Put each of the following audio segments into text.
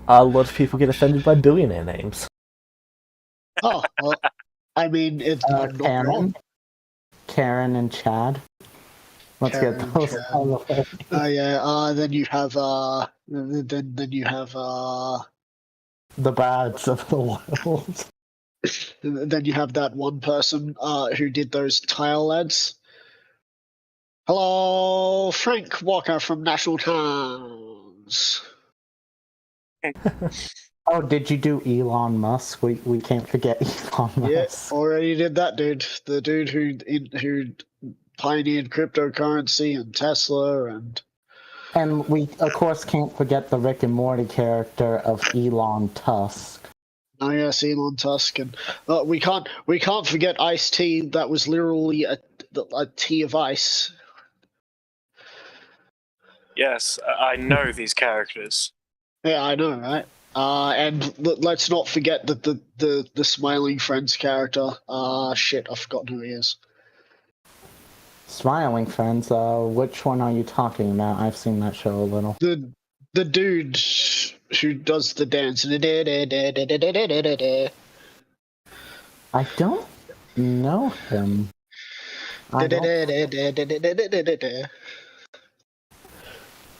A lot of people get offended by billionaire names. Oh, well, I mean, it's not Karen, wrong. Karen and Chad. Let's Karen get and those Chad. out of the way. Yeah. Then you have The bads of the world. then you have that one person who did those tile ads. Hello, Frank Walker from National Times. Oh, did you do Elon Musk? We can't forget Elon Yeah, Musk. already did that dude. The dude who pioneered cryptocurrency and Tesla and. And we, of course, can't forget the Rick and Morty character of Elon Tusk. Oh yes, Elon Tusk, and we can't forget Ice-T. That was literally a tea of ice. Yes, I know these characters. Yeah, I know, right? And let's not forget the Smiling Friends character. Shit, I've forgotten who he is. Smiling Friends, which one are you talking about? I've seen that show a little. The dude who does the dance. I don't know him.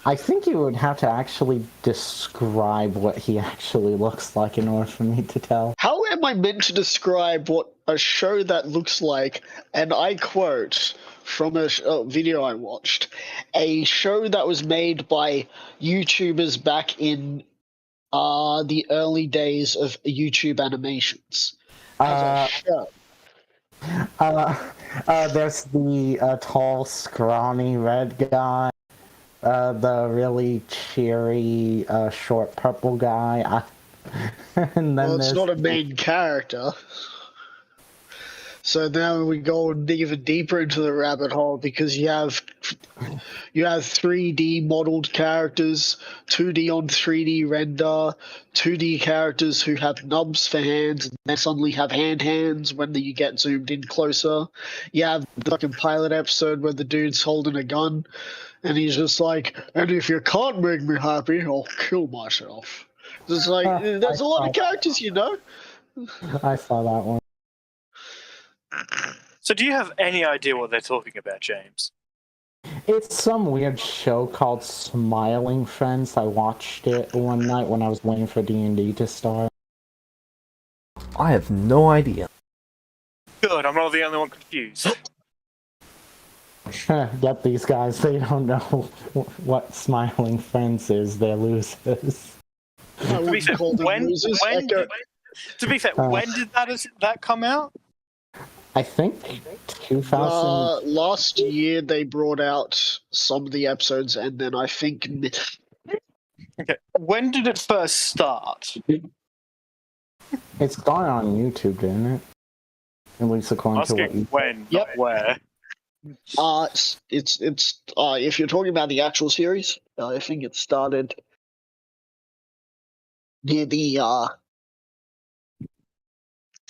I think you would have to actually describe what he actually looks like in order for me to tell. How am I meant to describe what a show that looks like, and I quote from a video I watched, a show that was made by YouTubers back in the early days of YouTube animations. As a show. There's the tall, scrawny red guy. The really cheery, short purple guy. And then Well, it's not a main character. So now we go even deeper into the rabbit hole because you have 3D modeled characters, 2D on 3D render, 2D characters who have nubs for hands and then suddenly have hands when you get zoomed in closer. You have the fucking pilot episode where the dude's holding a gun and he's just like, and if you can't make me happy, I'll kill myself. It's like, there's a lot of characters, you know? I saw that one. So do you have any idea what they're talking about, James? It's some weird show called Smiling Friends. I watched it one night when I was waiting for D&D to start. I have no idea. Good, I'm not the only one confused. Get these guys, they don't know what Smiling Friends is, they're losers. To be fair, when did that come out? I think 2000... last year they brought out some of the episodes, and then I think... Okay, when did it first start? It's gone on YouTube, didn't it? At least according to what you... when, Yep. not where. It's if you're talking about the actual series, I think it started near the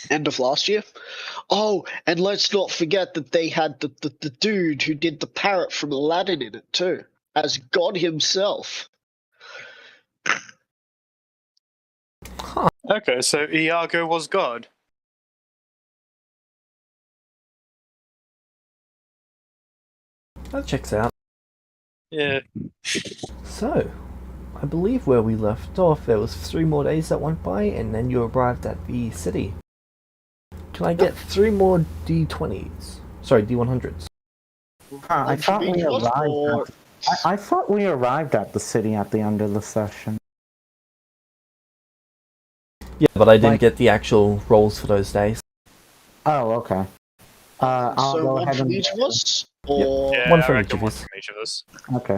end of last year. Oh, and let's not forget that they had the dude who did the parrot from Aladdin in it too, as God himself. Okay, so Iago was God. That checks out. Yeah. So, I believe where we left off, there was 3 more days that went by, and then you arrived at the city. Can I get 3 more D20s? Sorry, D100s. I thought we arrived. I thought we arrived at the city at the end of the session. Yeah, but I didn't get the actual rolls for those days. Oh, okay. I'll So go one ahead from and... each of us, or Yeah, One I from reckon each of one us. from each of us. Okay.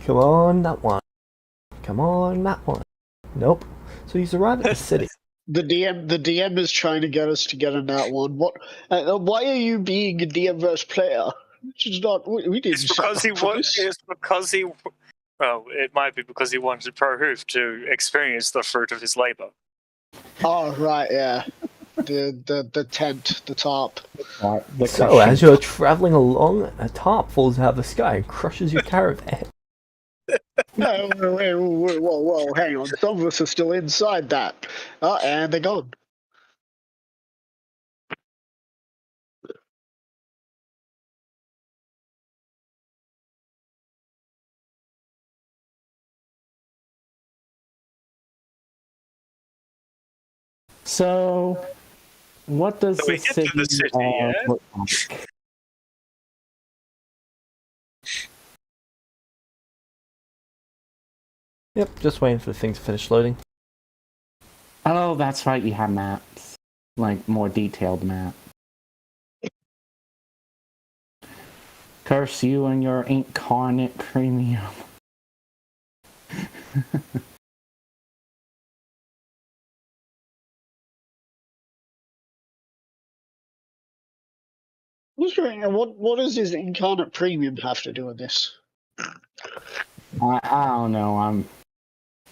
Come on, that one. Come on, that one. Nope. So he's arrived at the city. the DM is trying to get us to get in that one. What? Why are you being a DM versus player? It's not. We didn't. It's because he was. It's because he. Well, it might be because he wanted Pro Hoof to experience the fruit of his labor. Oh right, yeah. the tent, the tarp. The So, as cushion. you're traveling along, a tarp falls out of the sky and crushes your caravan. Whoa, hang on. Some of us are still inside that. And they're gone. So, what does So we the get to the city, yeah? look like? Yep, just waiting for the thing to finish loading. Oh, that's right, you have maps. Like, more detailed map. Curse you and your incarnate premium. What does his incarnate premium have to do with this? I don't know, I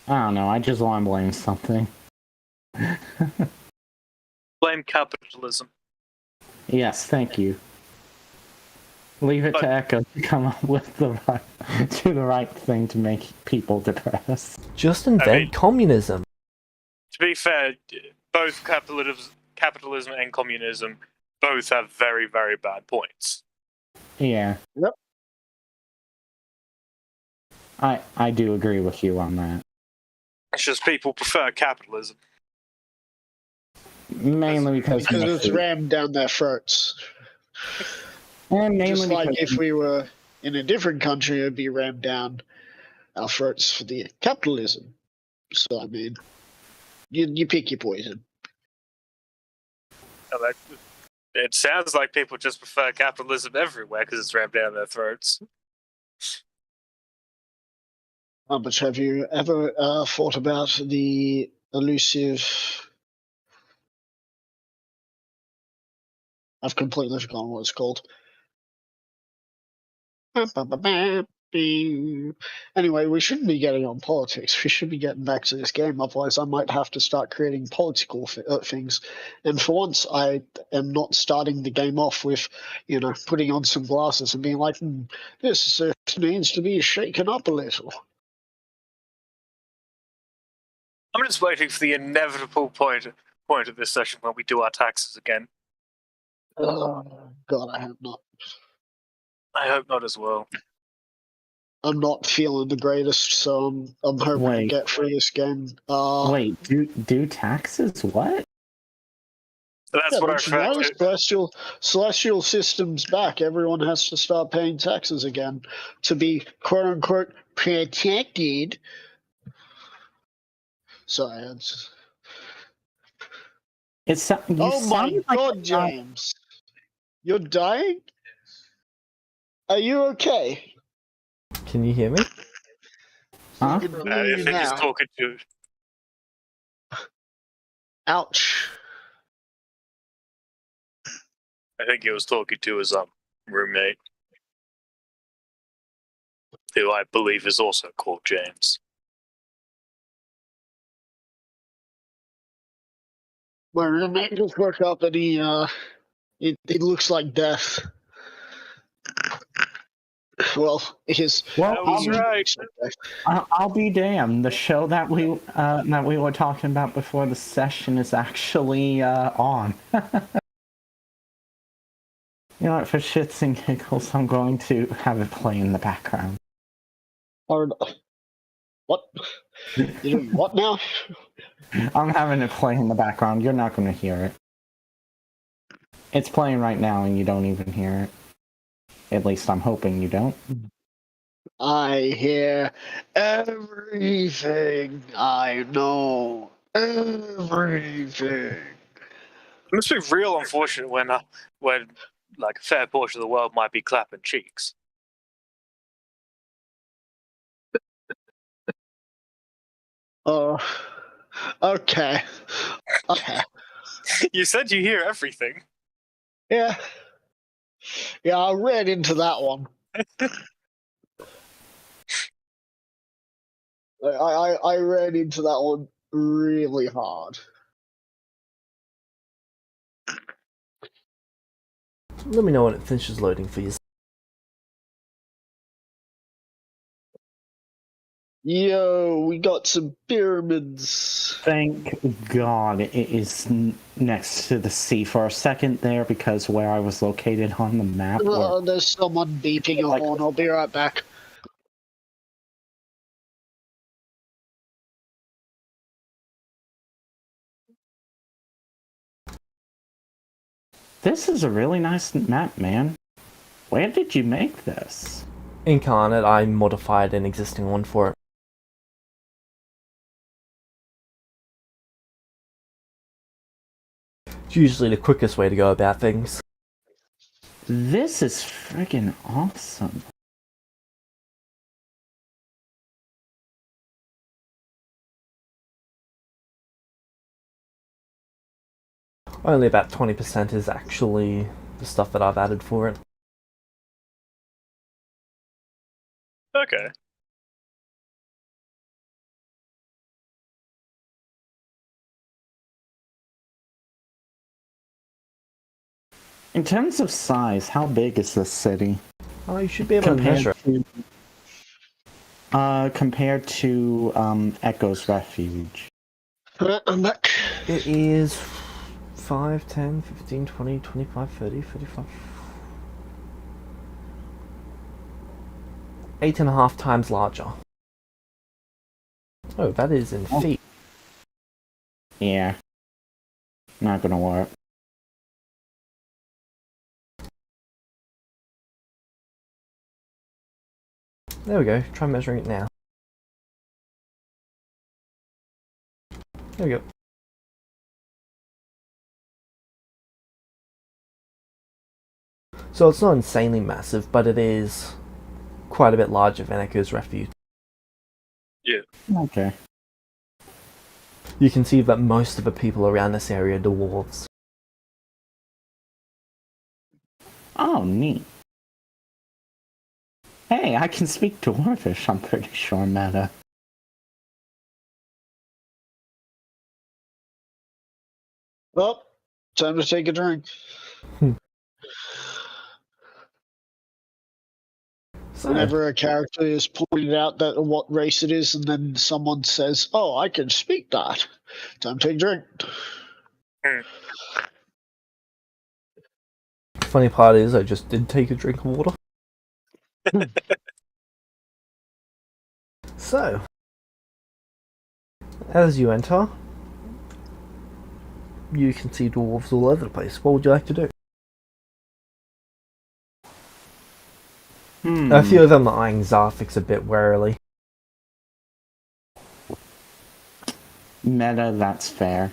don't know, I just want to blame something. Blame capitalism. Yes, thank you. Leave it But- to Echo to come up with the right thing to make people depressed. Just invent communism. To be fair, both capitalism and communism both have very, very bad points. Yeah. Yep. I do agree with you on that. It's just people prefer capitalism. Mainly because It's rammed down their throats. and mainly Just like because if we were in a different country, it'd be rammed down our throats for the capitalism. So, I mean, you pick your poison. It sounds like people just prefer capitalism everywhere because it's rammed down their throats. But have you ever thought about the elusive... I've completely forgotten what it's called. Anyway, we shouldn't be getting on politics. We should be getting back to this game. Otherwise, I might have to start creating political things. And for once, I am not starting the game off with, putting on some glasses and being like, this needs to be shaken up a little. I'm just waiting for the inevitable point of this session when we do our taxes again. Oh, God, I hope not. I hope not as well. I'm not feeling the greatest, so I'm hoping to Wait. get through this game. Wait, do taxes what? That's what I refer to. Celestial system's back. Everyone has to start paying taxes again to be quote unquote protected. Sorry, oh my God, James, you're dying. Are you okay? Can you hear me? Huh? I can hear I you think he's now. talking to. Ouch. I think he was talking to his roommate, who I believe is also called James. My roommate just woke up and it looks like death. Well, I'll be damned. The show that we were talking about before the session is actually on. You know what? For shits and giggles, I'm going to have it play in the background. What? You're doing what now? I'm having it play in the background. You're not going to hear it. It's playing right now, and you don't even hear it. At least I'm hoping you don't. I hear everything. I know everything. It must be real unfortunate when like a fair portion of the world might be clapping cheeks. Oh, okay. You said you hear everything. Yeah, I read into that one. I read into that one really hard. Let me know when it finishes loading for you. Yo, we got some pyramids. Thank God it is next to the sea for a second there, because where I was located on the map. There's someone beeping a horn. I'll be right back. This is a really nice map, man. Where did you make this? Incarnate, I modified an existing one for it. It's usually the quickest way to go about things. This is friggin' awesome. Only about 20% is actually the stuff that I've added for it. Okay. In terms of size, how big is this city? Oh, you should be able to measure it. Compared to Echo's Refuge. I'm back. It is 5, 10, 15, 20, 25, 30, 35... 8.5 times larger. Oh, that is in feet. Yeah. Not gonna work. There we go, try measuring it now. There we go. So it's not insanely massive, but it is quite a bit larger than Echo's Refuge. Yeah. Okay. You can see that most of the people around this area are dwarves. Oh, neat. Hey, I can speak Dwarvish, I'm pretty sure, Meta. Well, time to take a drink. So, Whenever a character is pointed out that what race it is, and then someone says, "Oh, I can speak that," time to take a drink. funny part is I just did take a drink of water. So, as you enter, you can see dwarves all over the place. What would you like to do? A few of them are eyeing Zarfix a bit warily. Meta, that's fair.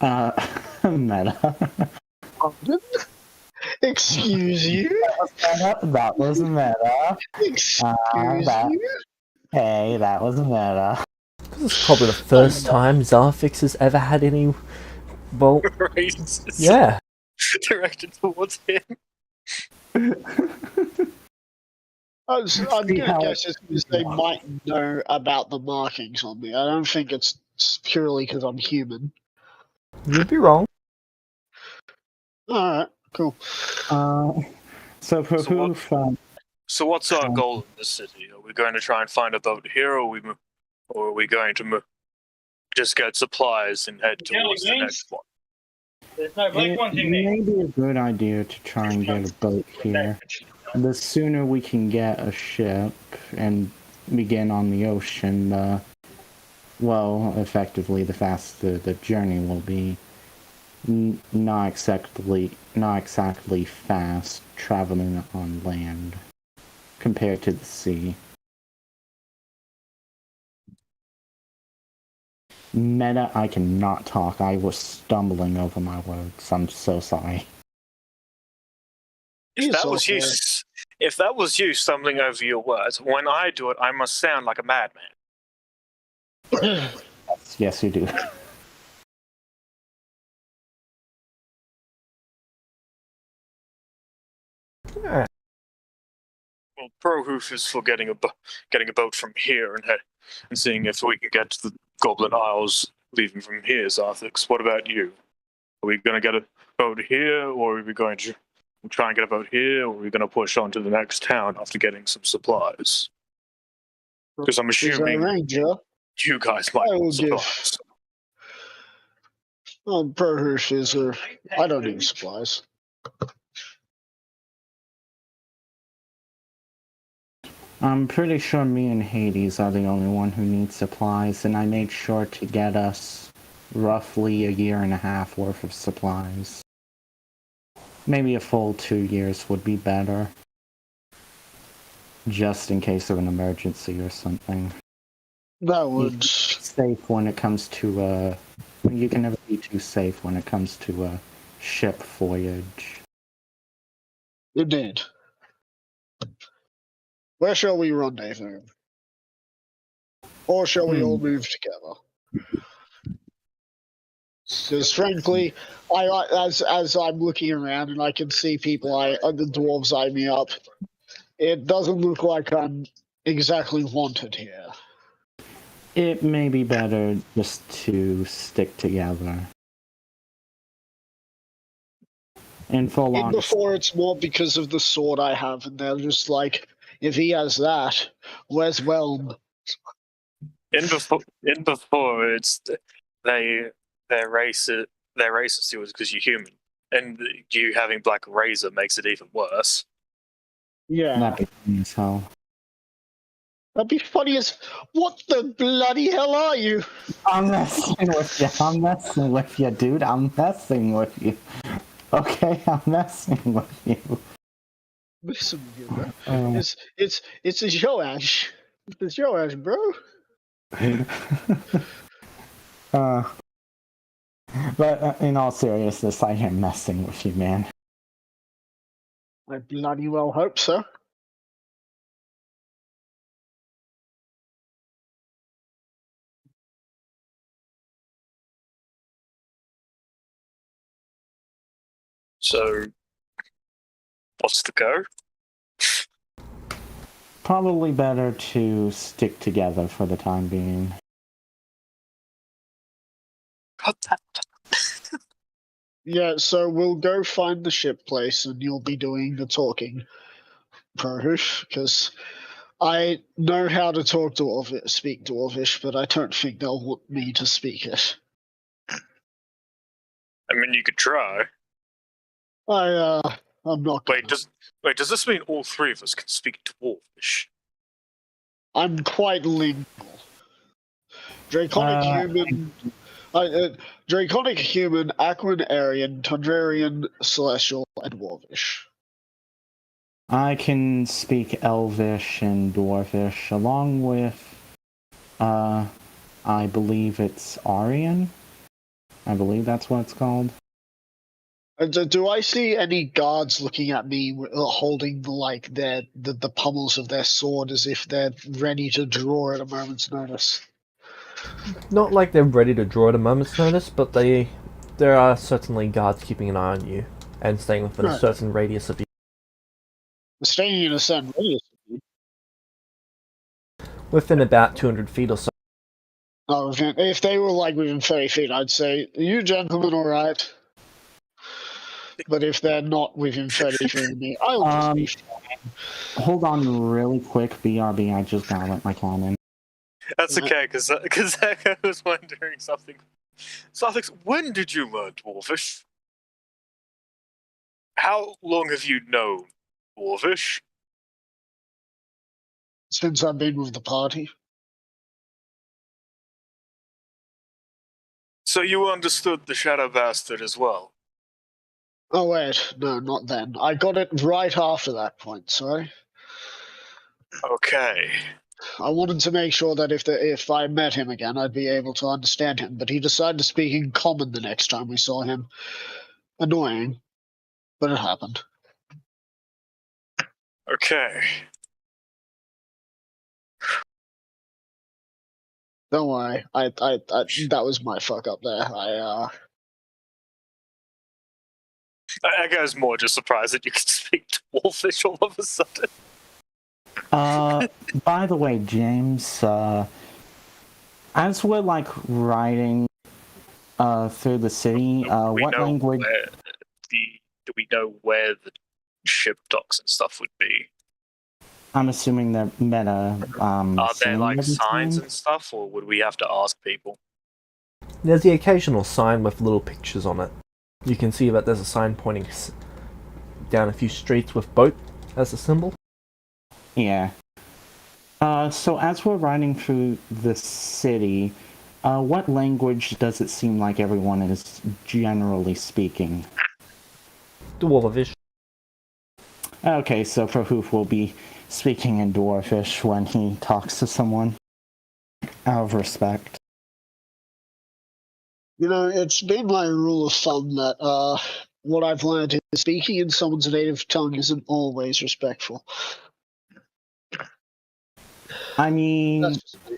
Meta. Excuse you? That was meta. Excuse you? Hey, that was meta. This is probably the first time Zarfix has ever had any... Well, Races yeah. directed towards him. I'm going to guess it's because they might know about the markings on me. I don't think it's purely because I'm human. You'd be wrong. Alright, cool. So what's our goal in this city? Are we going to try and find a boat here, or are we going to just get supplies and head towards the next one? There's no black ones in there. It may be a good idea to try and get a boat here. The sooner we can get a ship and begin on the ocean, well, effectively, the faster the journey will be. Not exactly fast traveling on land compared to the sea. Meta, I cannot talk. I was stumbling over my words. I'm so sorry. If that was you stumbling over your words, when I do it, I must sound like a madman. Yes, you do. Alright. Well, Pro-Hoof is for getting a boat from here and seeing if we can get to the Goblin Isles leaving from here, Zarthix. What about you? Are we going to get a boat here, or are we going to We'll try and get a boat here, or we're going to push on to the next town after getting some supplies. Because I'm Is there a assuming ranger? you guys might I will want give. supplies. Pro-Hirsch I don't need supplies. I'm pretty sure me and Hades are the only one who needs supplies, and I made sure to get us roughly a year and a half worth of supplies. Maybe a full 2 years would be better. Just in case of an emergency or something. That would... Safe when it comes to, you can never be too safe when it comes to a ship voyage. Indeed. Where shall we rendezvous? Or shall we all move together? Because frankly, as I'm looking around and I can see people, the dwarves eye me up, it doesn't look like I'm exactly wanted here. It may be better just to stick together. In full honesty. Before it's more because of the sword I have, and they're just like, if he has that, where's Whelm? In before, it's their race of stewards because you're human, and you having black razor makes it even worse. Yeah. That'd be funny as hell. That'd be funny as... What the bloody hell are you? I'm messing with you. I'm messing with you, dude. I'm messing with you. Okay, I'm messing with you. Listen, you bro. It's a Joash. It's a Joash, bro. But in all seriousness, I am messing with you, man. I bloody well hope so. So, what's the go? Probably better to stick together for the time being. Got that. Yeah, so we'll go find the ship place and you'll be doing the talking, Prohoof, because I know how to speak Dwarvish, but I don't think they'll want me to speak it. I mean, you could try. I'm not gonna. Wait, does this mean all three of us can speak Dwarvish? I'm quite lingual. Draconic human, Aquan Aryan, Tundrarian, Celestial, and Dwarvish. I can speak Elvish and Dwarvish, along with, I believe it's Aryan? I believe that's what it's called. Do I see any guards looking at me holding the pummels of their sword as if they're ready to draw at a moment's notice? Not like they're ready to draw at a moment's notice, but there are certainly guards keeping an eye on you and staying within a certain radius of you. Staying in a certain radius of you? Within about 200 feet or so. Oh, if they were within 30 feet, I'd say, you gentlemen alright? But if they're not within 30 feet of me, I'll just be fine. Hold on really quick, BRB, I just gotta let my cannon. That's okay, because I was wondering something. Sarthix, when did you learn Dwarvish? How long have you known Dwarvish? Since I've been with the party. So you understood the Shadow Bastard as well? Oh wait, no, not then. I got it right after that point, sorry. Okay. I wanted to make sure that if I met him again, I'd be able to understand him, but he decided to speak in common the next time we saw him. Annoying, but it happened. Okay. Don't worry, I that was my fuck up there. I was more just surprised that you could speak Dwarvish all of a sudden. By the way, James, as we're riding through the city, what language? Do we know where the ship docks and stuff would be. I'm assuming they're meta. Are there like similar signs design? and stuff, or would we have to ask people? There's the occasional sign with little pictures on it. You can see that there's a sign pointing down a few streets with boat as a symbol. Yeah. So as we're riding through the city, what language does it seem like everyone is generally speaking? Dwarvish. Okay, so Prahoof will be speaking in Dwarfish when he talks to someone. Out of respect. You know, it's been my rule of thumb that what I've learned is speaking in someone's native tongue isn't always respectful. I mean, That's just me.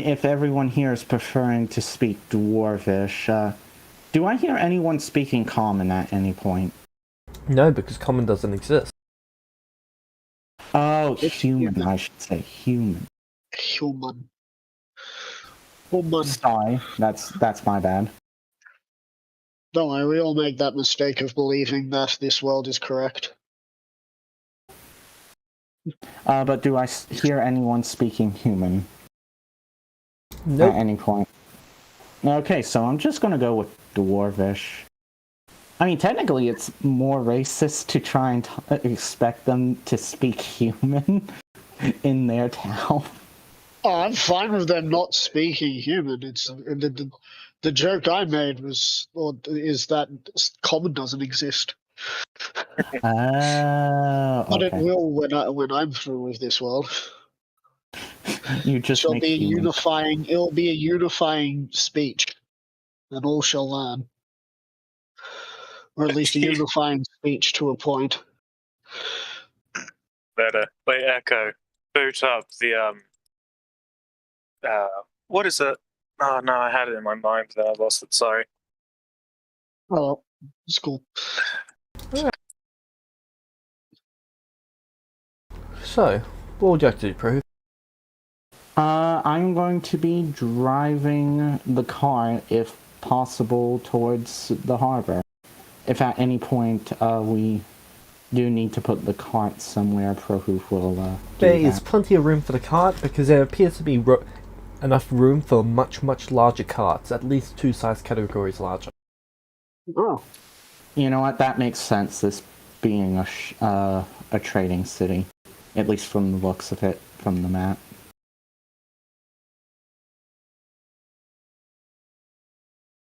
if everyone here is preferring to speak Dwarvish, do I hear anyone speaking Common at any point? No, because common doesn't exist. Oh, It's human, human. I should say human. Human. Sorry, that's my bad. Don't worry, we all make that mistake of believing that this world is correct. But do I hear anyone speaking human Nope. at any point? Okay, so I'm just gonna go with Dwarvish. I mean, technically, it's more racist to try and expect them to speak human in their town. Oh, I'm fine with them not speaking human. It's the joke I made is that common doesn't exist, but it Okay. will when I'm through with this world. You just Shall make be a human. unifying. It'll be a unifying speech, and all shall learn, or at least a unifying speech to a point. Better. Wait, Echo. Boot up the what is it? Oh no, I had it in my mind, then I lost it. Sorry. Oh, well, it's cool. So, what would you like to do, Pro? I'm going to be driving the car, if possible, towards the harbor. If at any point we do need to put the cart somewhere, Prahoof will do There is that. plenty of room for the cart because there appears to be enough room for much, much larger carts, at least 2 size categories larger. Oh, You know what? That makes sense. This being a trading city, at least from the looks of it from the map.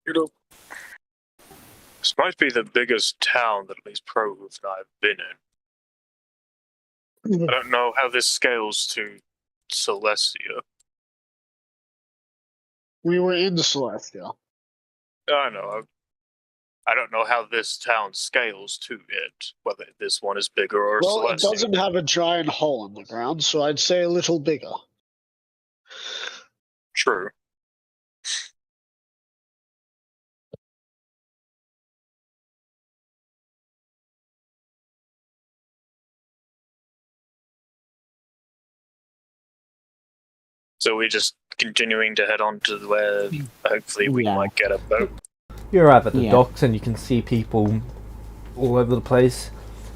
You know, this might be the biggest town that at least Prahoof and I have been in. I don't know how this scales to Celestia. we were in Celestia. I know. I don't know how this town scales to it, whether this one is bigger or Well, Celestia. it doesn't have a giant hole in the ground, so I'd say a little bigger. True. So we're just continuing to head on to where hopefully we Yeah. might get a boat. You arrive at the Yeah. docks and you can see people all over the place,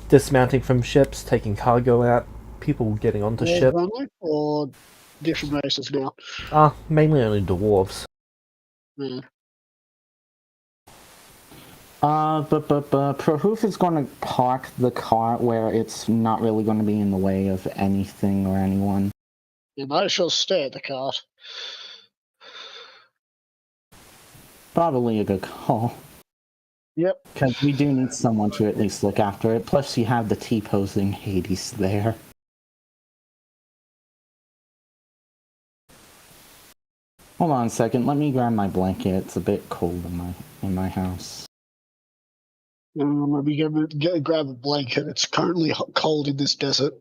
dismounting from ships, taking cargo out, people getting onto Dwarves ship. only, or different races now? Mainly only dwarves. Yeah. But Prahoof is going to park the car where it's not really going to be in the way of anything or anyone. And I shall stay at the cart. Probably a good call. Yep. Because we do need someone to at least look after it. Plus, you have the T-posing Hades there. Hold on a second. Let me grab my blanket. It's a bit cold in my house. Let me grab a blanket. It's currently cold in this desert.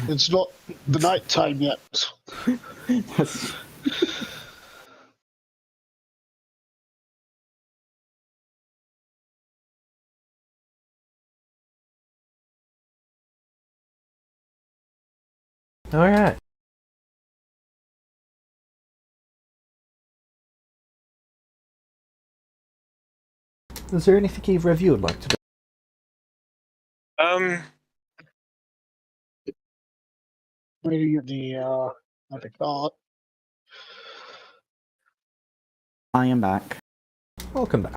It's not the night time yet. Alright. Is there anything either of you would like to do? Waiting at the cart. I am back. Welcome back.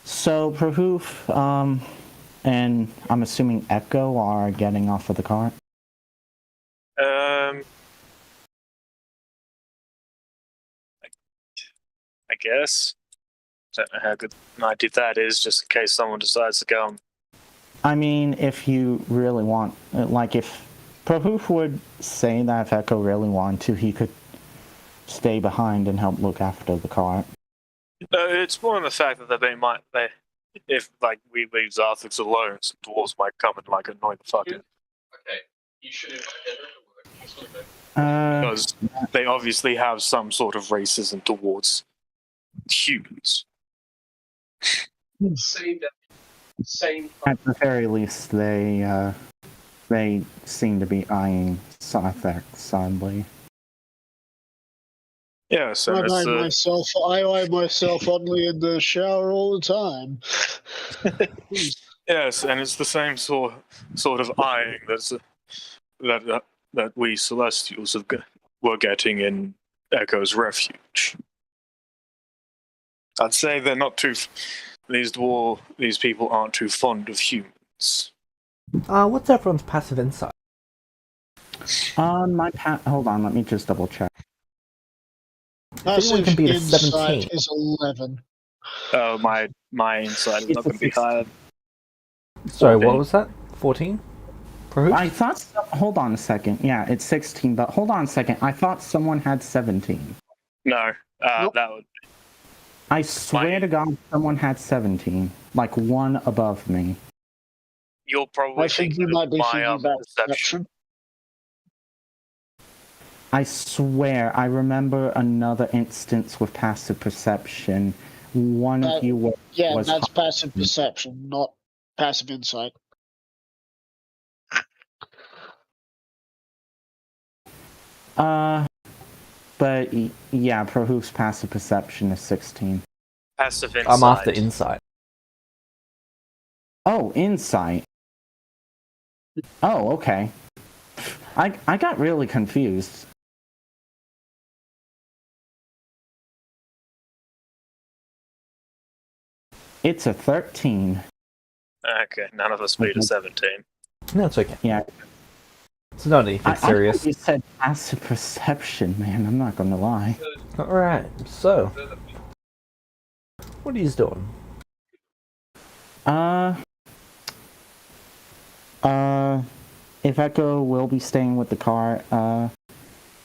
So, Prahoof, and I'm assuming Echo are getting off of the cart? I guess. Don't know how good an idea that is, just in case someone decides to go. I mean, if you really want, like, if Prahoof would say that if Echo really wanted to, he could stay behind and help look after the cart. No, it's more on the fact that if like we leave Zarthix alone, some dwarves might come and like annoy the fuck out. Okay, you should invite her to work. Because they obviously have some sort of racism towards humans. Same. At the very least, they seem to be eyeing Zarthix sadly. Yes, and I eye myself only in the shower all the time. yes, and it's the same sort of eyeing that we Celestials were getting in Echo's Refuge. I'd say they're not too. These people aren't too fond of humans. What's everyone's passive insight? Hold on, let me just double check. Passive can beat a insight 17. is 11. Oh, my insight is not going to be higher. Sorry, 14. what was that? 14? I thought. Hold on a second. Yeah, it's 16, but hold on a second. I thought someone had 17. No, Nope. that would. I swear to God, someone had 17. Like one above me. You're probably I think thinking you might be of my thinking about perception. perception. I swear, I remember another instance with passive perception. One of you was. Yeah, was that's passive perception, not passive insight. But yeah, Prahoof's passive perception is 16. Passive insight. I'm after insight. Oh, insight. Oh, okay. I got really confused. It's a 13. Okay, none of us beat a 17. No, it's okay. Yeah. It's not anything I serious. thought you said passive perception, man. I'm not gonna lie. Alright, so. What are you doing? If Echo will be staying with the car,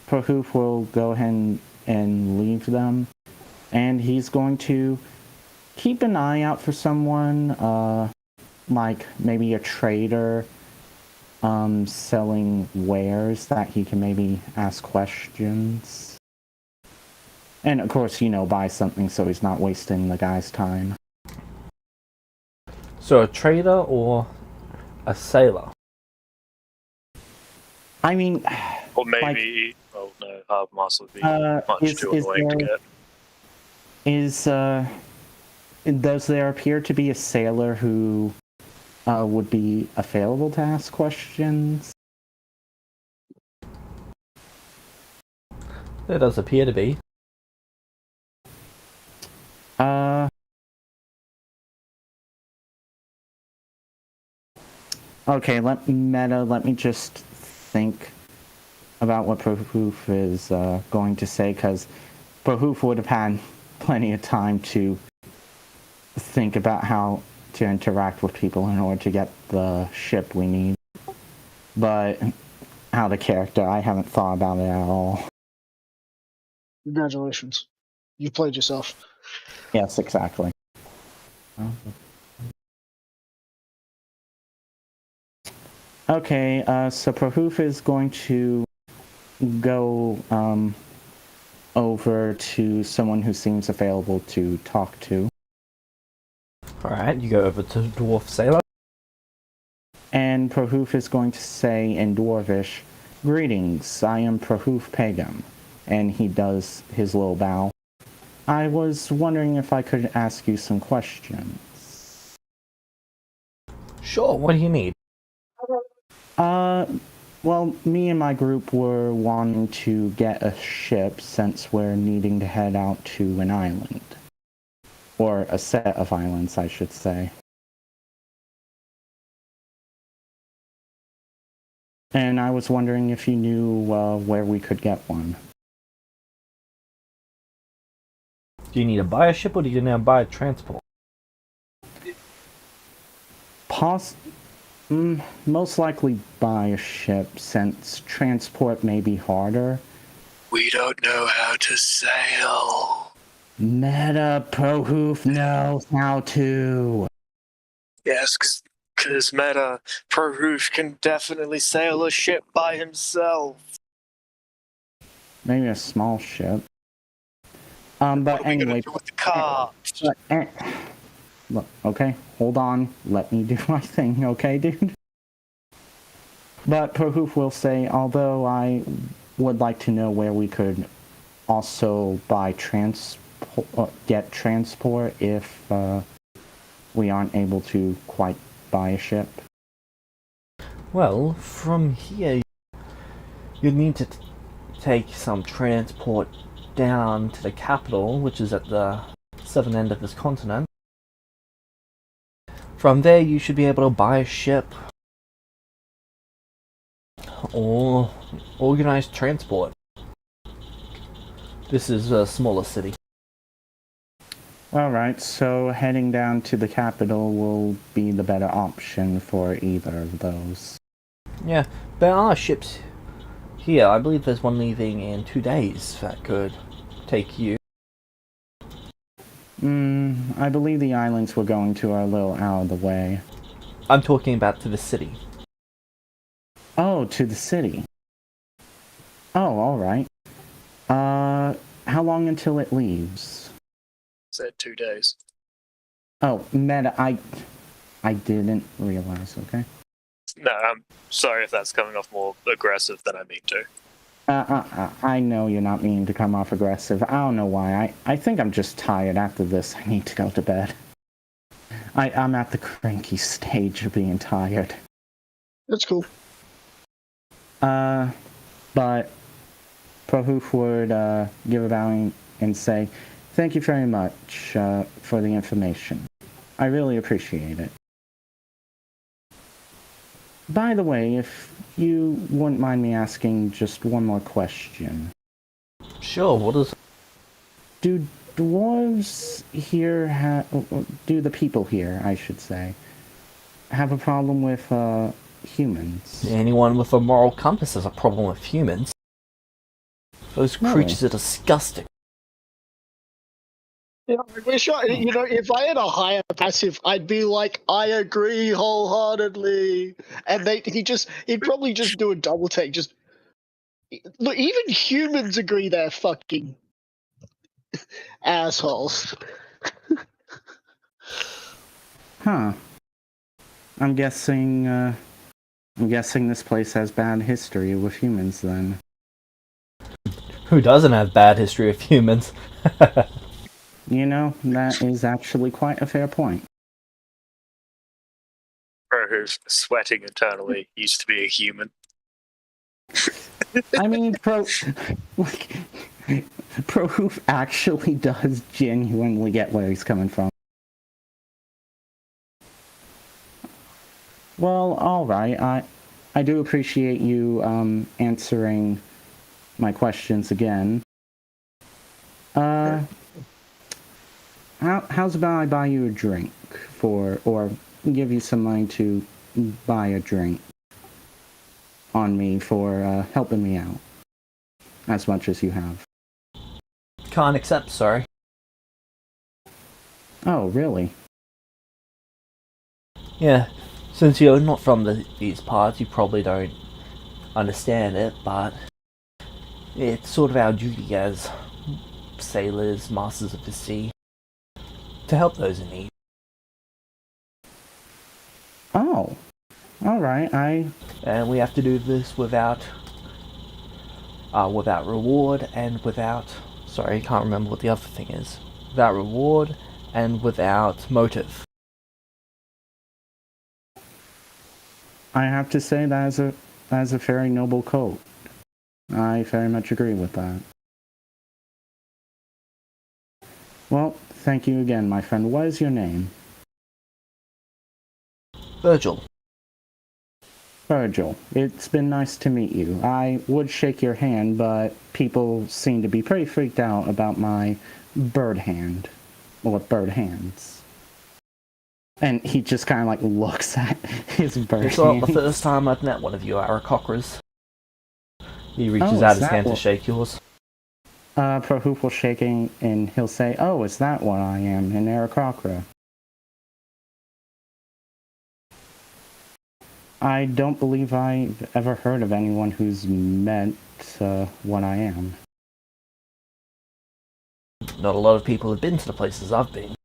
Prahoof will go ahead and leave them. And he's going to keep an eye out for someone, like maybe a trader, selling wares that he can maybe ask questions. And of course, buy something so he's not wasting the guy's time. So a trader or a sailor? I mean, Or maybe, oh no, Harbor Master would be much too annoying to get. Does there appear to be a sailor who would be available to ask questions? There does appear to be. Okay, let me just think about what Prahoof is going to say, because Prahoof would have had plenty of time to think about how to interact with people in order to get the ship we need. But out of character, I haven't thought about it at all. Congratulations. You played yourself. Yes, exactly. Okay, so Prahoof is going to go over to someone who seems available to talk to. Alright, you go over to Dwarf Sailor. And Prahoof is going to say in Dwarvish, "Greetings, I am Prahoof Pagam." And he does his little bow. I was wondering if I could ask you some questions. Sure, what do you need? Well, me and my group were wanting to get a ship since we're needing to head out to an island. Or a set of islands, I should say. And I was wondering if you knew where we could get one. Do you need to buy a ship or do you need to buy a transport? Most likely buy a ship, since transport may be harder. We don't know how to sail. Meta Prohoof knows how to. Yes, because Meta Proroof can definitely sail a ship by himself. Maybe a small ship. What But are we anyway. gonna do with the car? Look, okay, hold on. Let me do my thing, okay, dude? But Prohoof will say, although I would like to know where we could also buy get transport if we aren't able to quite buy a ship. Well, from here, you'd need to take some transport down to the capital, which is at the southern end of this continent. From there, you should be able to buy a ship or organize transport. This is a smaller city. Alright, so heading down to the capital will be the better option for either of those. Yeah, there are ships here. I believe there's one leaving in 2 days that could take you. I believe the islands we're going to are a little out of the way. I'm talking about to the city. Oh, to the city. Oh, alright. How long until it leaves? Said 2 days. Oh, Meta, I didn't realize, okay? No, I'm sorry if that's coming off more aggressive than I mean to. I know you're not meaning to come off aggressive. I don't know why. I think I'm just tired after this. I need to go to bed. I'm at the cranky stage of being tired. That's cool. But Prohoof would give a bow and say, thank you very much for the information. I really appreciate it. By the way, if you wouldn't mind me asking just one more question. Sure, what is... Do dwarves here do the people here, I should say, have a problem with humans? Anyone with a moral compass has a problem with humans. Those Really? creatures are disgusting. You know, if I had a higher passive, I'd be like, I agree wholeheartedly, and he'd probably just do a double take. Just look, even humans agree they're fucking assholes. Huh. I'm guessing this place has bad history with humans then. Who doesn't have bad history with humans? You know, that is actually quite a fair point. Who's sweating internally used to be a human. I mean, Prohoof actually does genuinely get where he's coming from. Well, alright, I do appreciate you answering my questions again. How's about I buy you a drink or give you some money to buy a drink on me for helping me out as much as you have? Can't accept, sorry. Oh, really? Yeah, since you're not from these parts, you probably don't understand it, but it's sort of our duty as sailors, masters of the sea, to help those in need. Oh, alright, And we have to do this without reward and without... Sorry, I can't remember what the other thing is. Without reward and without motive. I have to say that is a very noble code. I very much agree with that. Well, thank you again, my friend. What is your name? Virgil. Virgil. It's been nice to meet you. I would shake your hand, but people seem to be pretty freaked out about my bird hand. Or bird hands. And he just kind of like looks at his bird It's not hand. the first time I've met one of you Aarakocras. He reaches Oh, out is his that hand to what- shake yours. Prohoof will shaking, and he'll say, "Oh, is that what I am, an Aarakocra?" I don't believe I've ever heard of anyone who's met what I am. Not a lot of people have been to the places I've been.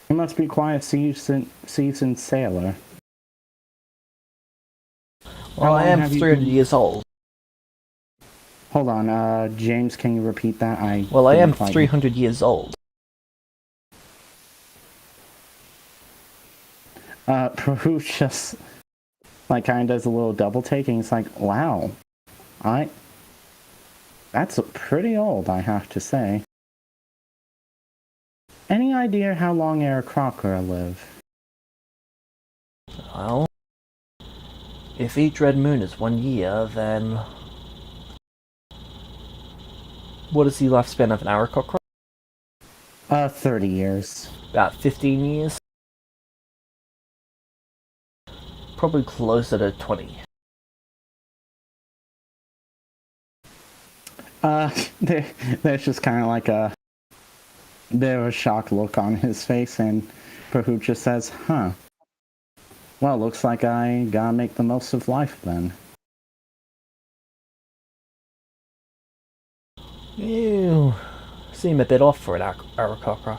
You must be quite a seasoned sailor. Well, I long am have you 300 been- years old. Hold on, James, can you repeat that? Well, I didn't am quite- 300 years old. Prahoof just, like, kind of does a little double taking. It's like, wow, that's pretty old, I have to say. Any idea how long Aarakocra live? Well, if each red moon is 1 year, then... What is the lifespan of an Aarakocra? 30 years. About 15 years? Probably closer to 20. There's just kind of like a bit of a shocked look on his face, and Prahoof just says, huh. Well, looks like I gotta make the most of life then. You seem a bit off for an Aarakocra.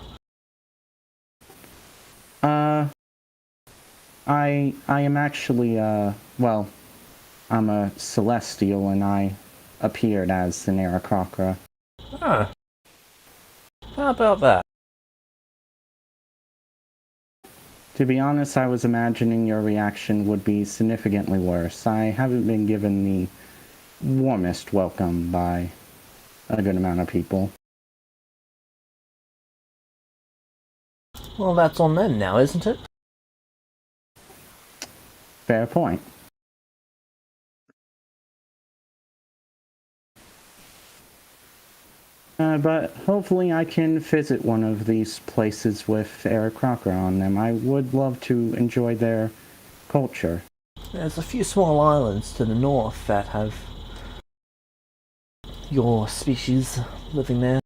I am actually, well, I'm a Celestial, and I appeared as an Aarakocra. Ah. How about that? To be honest, I was imagining your reaction would be significantly worse. I haven't been given the warmest welcome by a good amount of people. Well, that's on them now, isn't it? Fair point. But hopefully I can visit one of these places with Aarakocra on them. I would love to enjoy their culture. There's a few small islands to the north that have your species living there.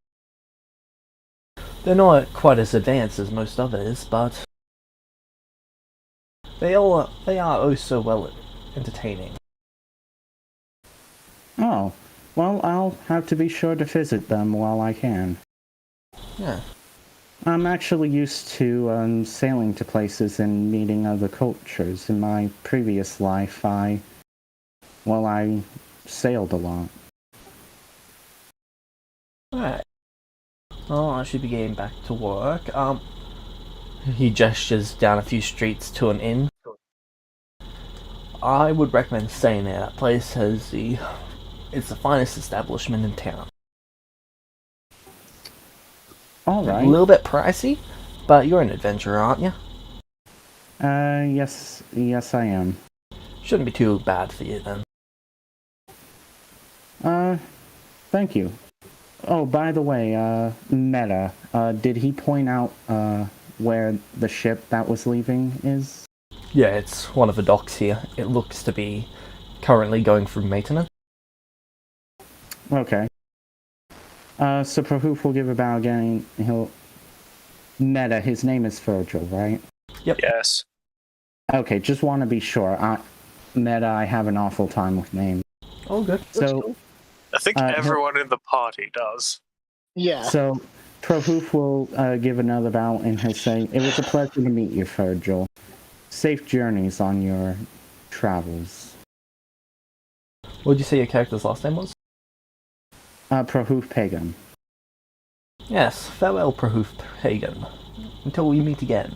They're not quite as advanced as most others, but they are oh so well entertaining. Oh, well, I'll have to be sure to visit them while I can. Yeah. I'm actually used to sailing to places and meeting other cultures. In my previous life, I sailed a lot. Alright. Well, I should be getting back to work. He gestures down a few streets to an inn. I would recommend staying there. That place has it's the finest establishment in town. Alright. A little bit pricey, but you're an adventurer, aren't you? Yes I am. Shouldn't be too bad for you then. Thank you. Oh, by the way, Meta, did he point out, where the ship that was leaving is? Yeah, it's one of the docks here. It looks to be currently going through maintenance. Okay. So Prahoof will give a bow again, and he'll... Meta, his name is Virgil, right? Yep. Yes. Okay, just want to be sure. Meta, I have an awful time with names. Oh, good. So, I think everyone in the party does. Yeah. so Prahoof will give another bow, and he'll say, "It was a pleasure to meet you, Virgil. Safe journeys on your travels." What did you say your character's last name was? Prahoof Pagan. Yes, farewell, Prahoof Pagan. Until we meet again.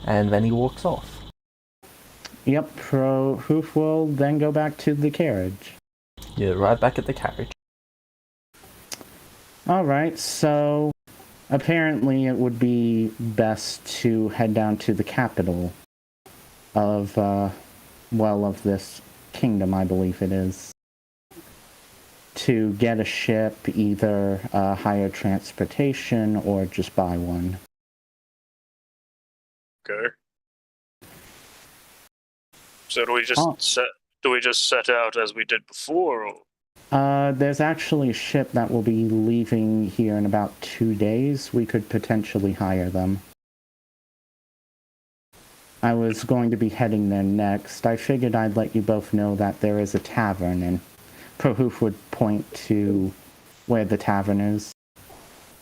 And then he walks off. Yep, Hoof will then go back to the carriage. You're right back at the carriage. Alright, so apparently it would be best to head down to the capital of, of this kingdom, I believe it is, to get a ship, either hire transportation or just buy one. Okay. So do we just set out as we did before, or? There's actually a ship that will be leaving here in about 2 days. We could potentially hire them. I was going to be heading there next. I figured I'd let you both know that there is a tavern, and Prohoof would point to where the tavern is.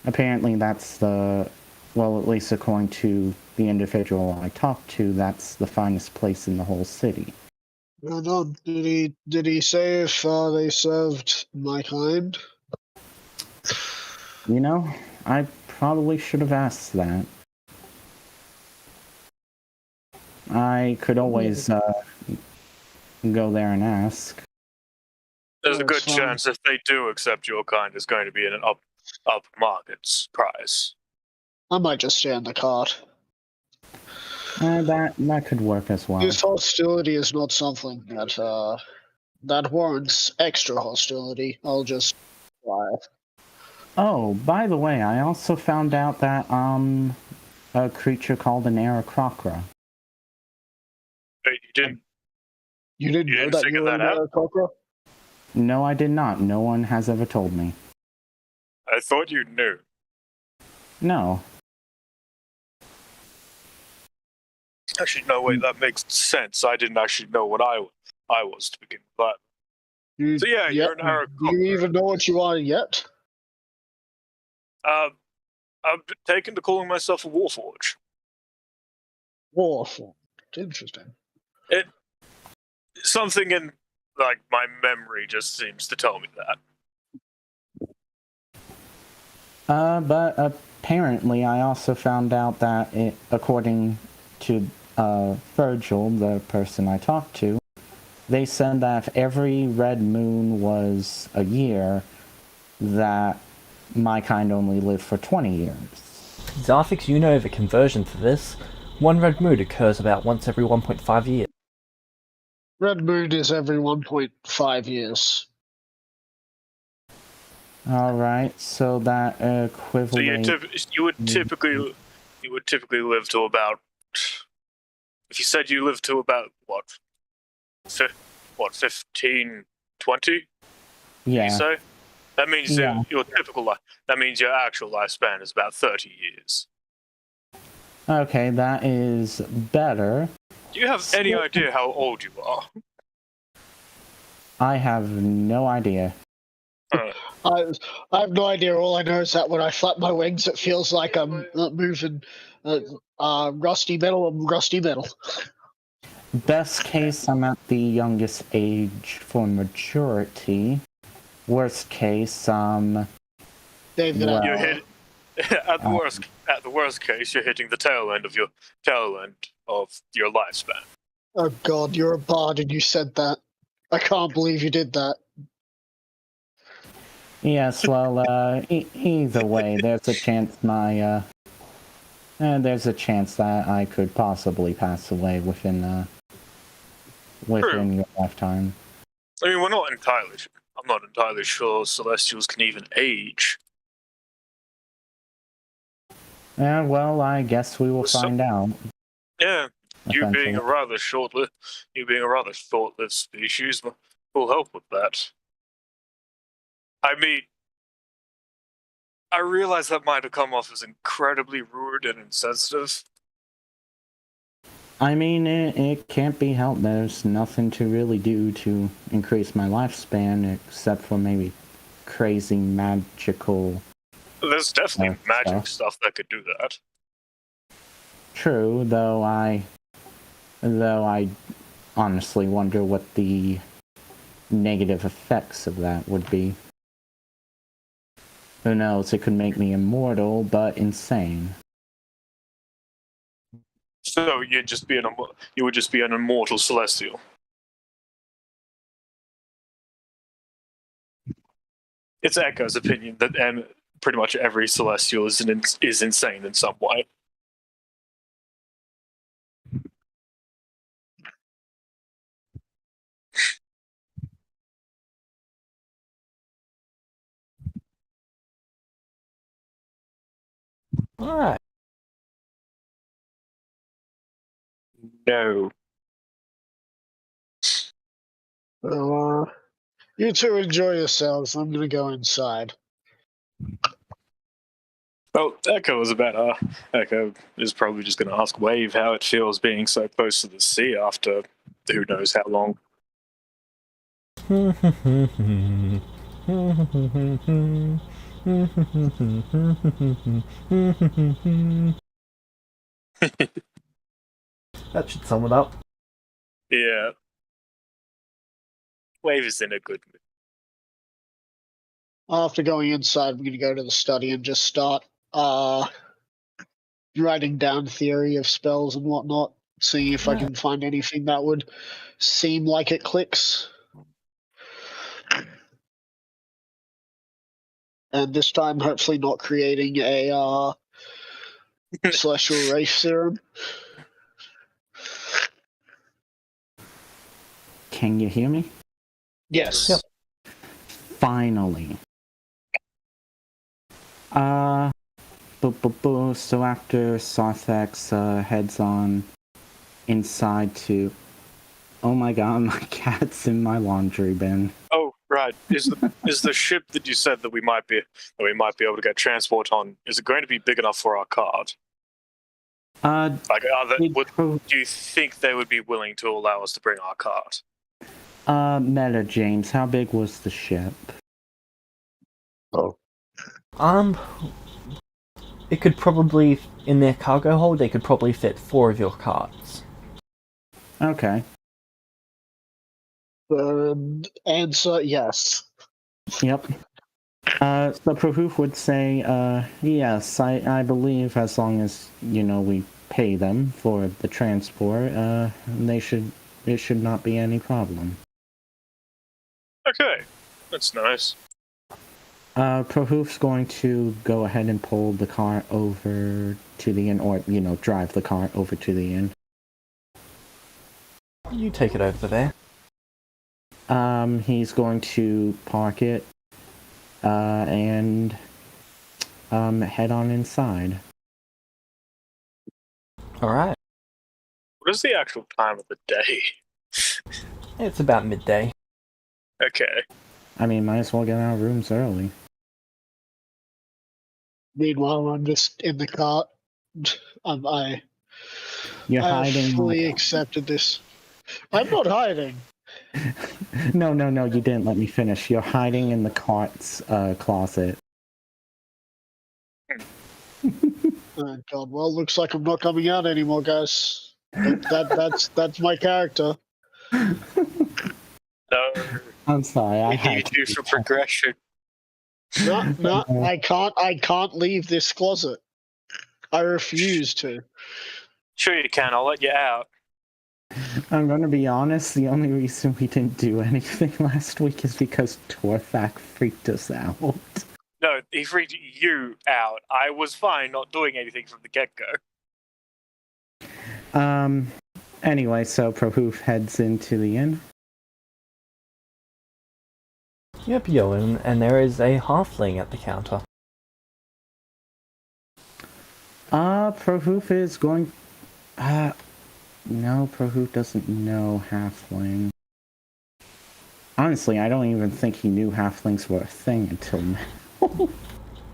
Apparently that's at least according to the individual I talked to, that's the finest place in the whole city. No, did he say if they served my kind? You know, I probably should have asked that. I could always go there and ask. There's a good fine. chance if they do accept your kind, it's going to be in an up market's price. I might just stay in the cart. That could work as well. This hostility is not something that warrants extra hostility. I'll just fly. Oh, by the way, I also found out that a creature called an Aarakocra. Wait, You didn't know that figure you were that an out? Aarakocra? No, I did not. No one has ever told me. I thought you knew. No. Actually, no, wait, that makes sense. I didn't actually know what I was to begin with that. So yeah, you're an Aarakocra. Do you even know what you are yet? I've taken to calling myself a warforge. Warforged. Interesting. Something in my memory just seems to tell me that. But apparently I also found out that according to Virgil, the person I talked to, they said that if every red moon was a year, that my kind only lived for 20 years. Zarfix, you know the conversion for this. One red moon occurs about once every 1.5 years. Red moon is every 1.5 years. Alright, so that equivalent... So you would typically live to about... If you said you lived to about, what 15, 20? Yeah. You say? That means Yeah. your typical life. That means your actual lifespan is about 30 years. Okay, that is better. Do you have any idea how old you are? I have no idea. I have no idea. All I know is that when I flap my wings, it feels like I'm moving rusty metal and rusty metal. Best case, I'm at the youngest age for maturity. Worst case, David, Wow. You're hit at the worst case, you're hitting the tail end of your lifespan. oh god, you're a bard and you said that. I can't believe you did that. yes, well, either way, there's a chance there's a chance that I could possibly pass away within your lifetime. I mean, I'm not entirely sure Celestials can even age. Yeah, well, I guess we will find out. Yeah, you being eventually. a rather short-lived species will help with that. I mean, I realize that might have come off as incredibly rude and insensitive. I mean, it can't be helped. There's nothing to really do to increase my lifespan except for maybe crazy magical... There's definitely magic stuff that could do that. True, though I honestly wonder what the negative effects of that would be. Who knows, it could make me immortal, but insane. So you would just be an immortal celestial. It's Echo's opinion that pretty much every celestial is insane in some way. Alright. No. Well, you two enjoy yourselves. I'm gonna go inside. Well, Echo is probably just going to ask Wave how it feels being so close to the sea after who knows how long. That should sum it up. Yeah. Wave is in a good mood. After going inside, I'm gonna go to the study and just start writing down theory of spells and whatnot, seeing if I can find anything that would seem like it clicks. And this time, hopefully, not creating a celestial wraith serum. Can you hear me? Yes. Yep. Finally. So after Sarthax heads on inside to... Oh my god, my cat's in my laundry bin. Oh, right. Is the ship that you said that we might be able to get transport on? Is it going to be big enough for our cart? Do you think they would be willing to allow us to bring our cart? Meta James, how big was the ship? Oh. It could probably, in their cargo hold, they could probably fit 4 of your carts. Okay. Answer yes. Yep. So Prahoof would say, yes, I believe as long as, we pay them for the transport, it should not be any problem. Okay. That's nice. Prahoof's going to go ahead and pull the cart over to the inn, or, drive the cart over to the inn. You take it over there. He's going to park it, and head on inside. Alright. What is the actual time of the day? It's about midday. Okay. I mean, might as well get our rooms early. Meanwhile, I'm just in the cart. You're I hiding. have fully accepted this. I'm not hiding. No, you didn't let me finish. You're hiding in the cart's closet. Oh god, well, looks like I'm not coming out anymore, guys. That's my character. No. I'm sorry, I We had need you for progression. No, I can't leave this closet. I refuse to. Sure you can, I'll let you out. I'm gonna be honest, the only reason we didn't do anything last week is because Torthak freaked us out. No, he freaked you out. I was fine not doing anything from the get-go. Anyway, so Prahoof heads into the inn. Yep, you go in, and there is a halfling at the counter. Prahoof is going... no, Prahoof doesn't know halfling. Honestly, I don't even think he knew halflings were a thing until now.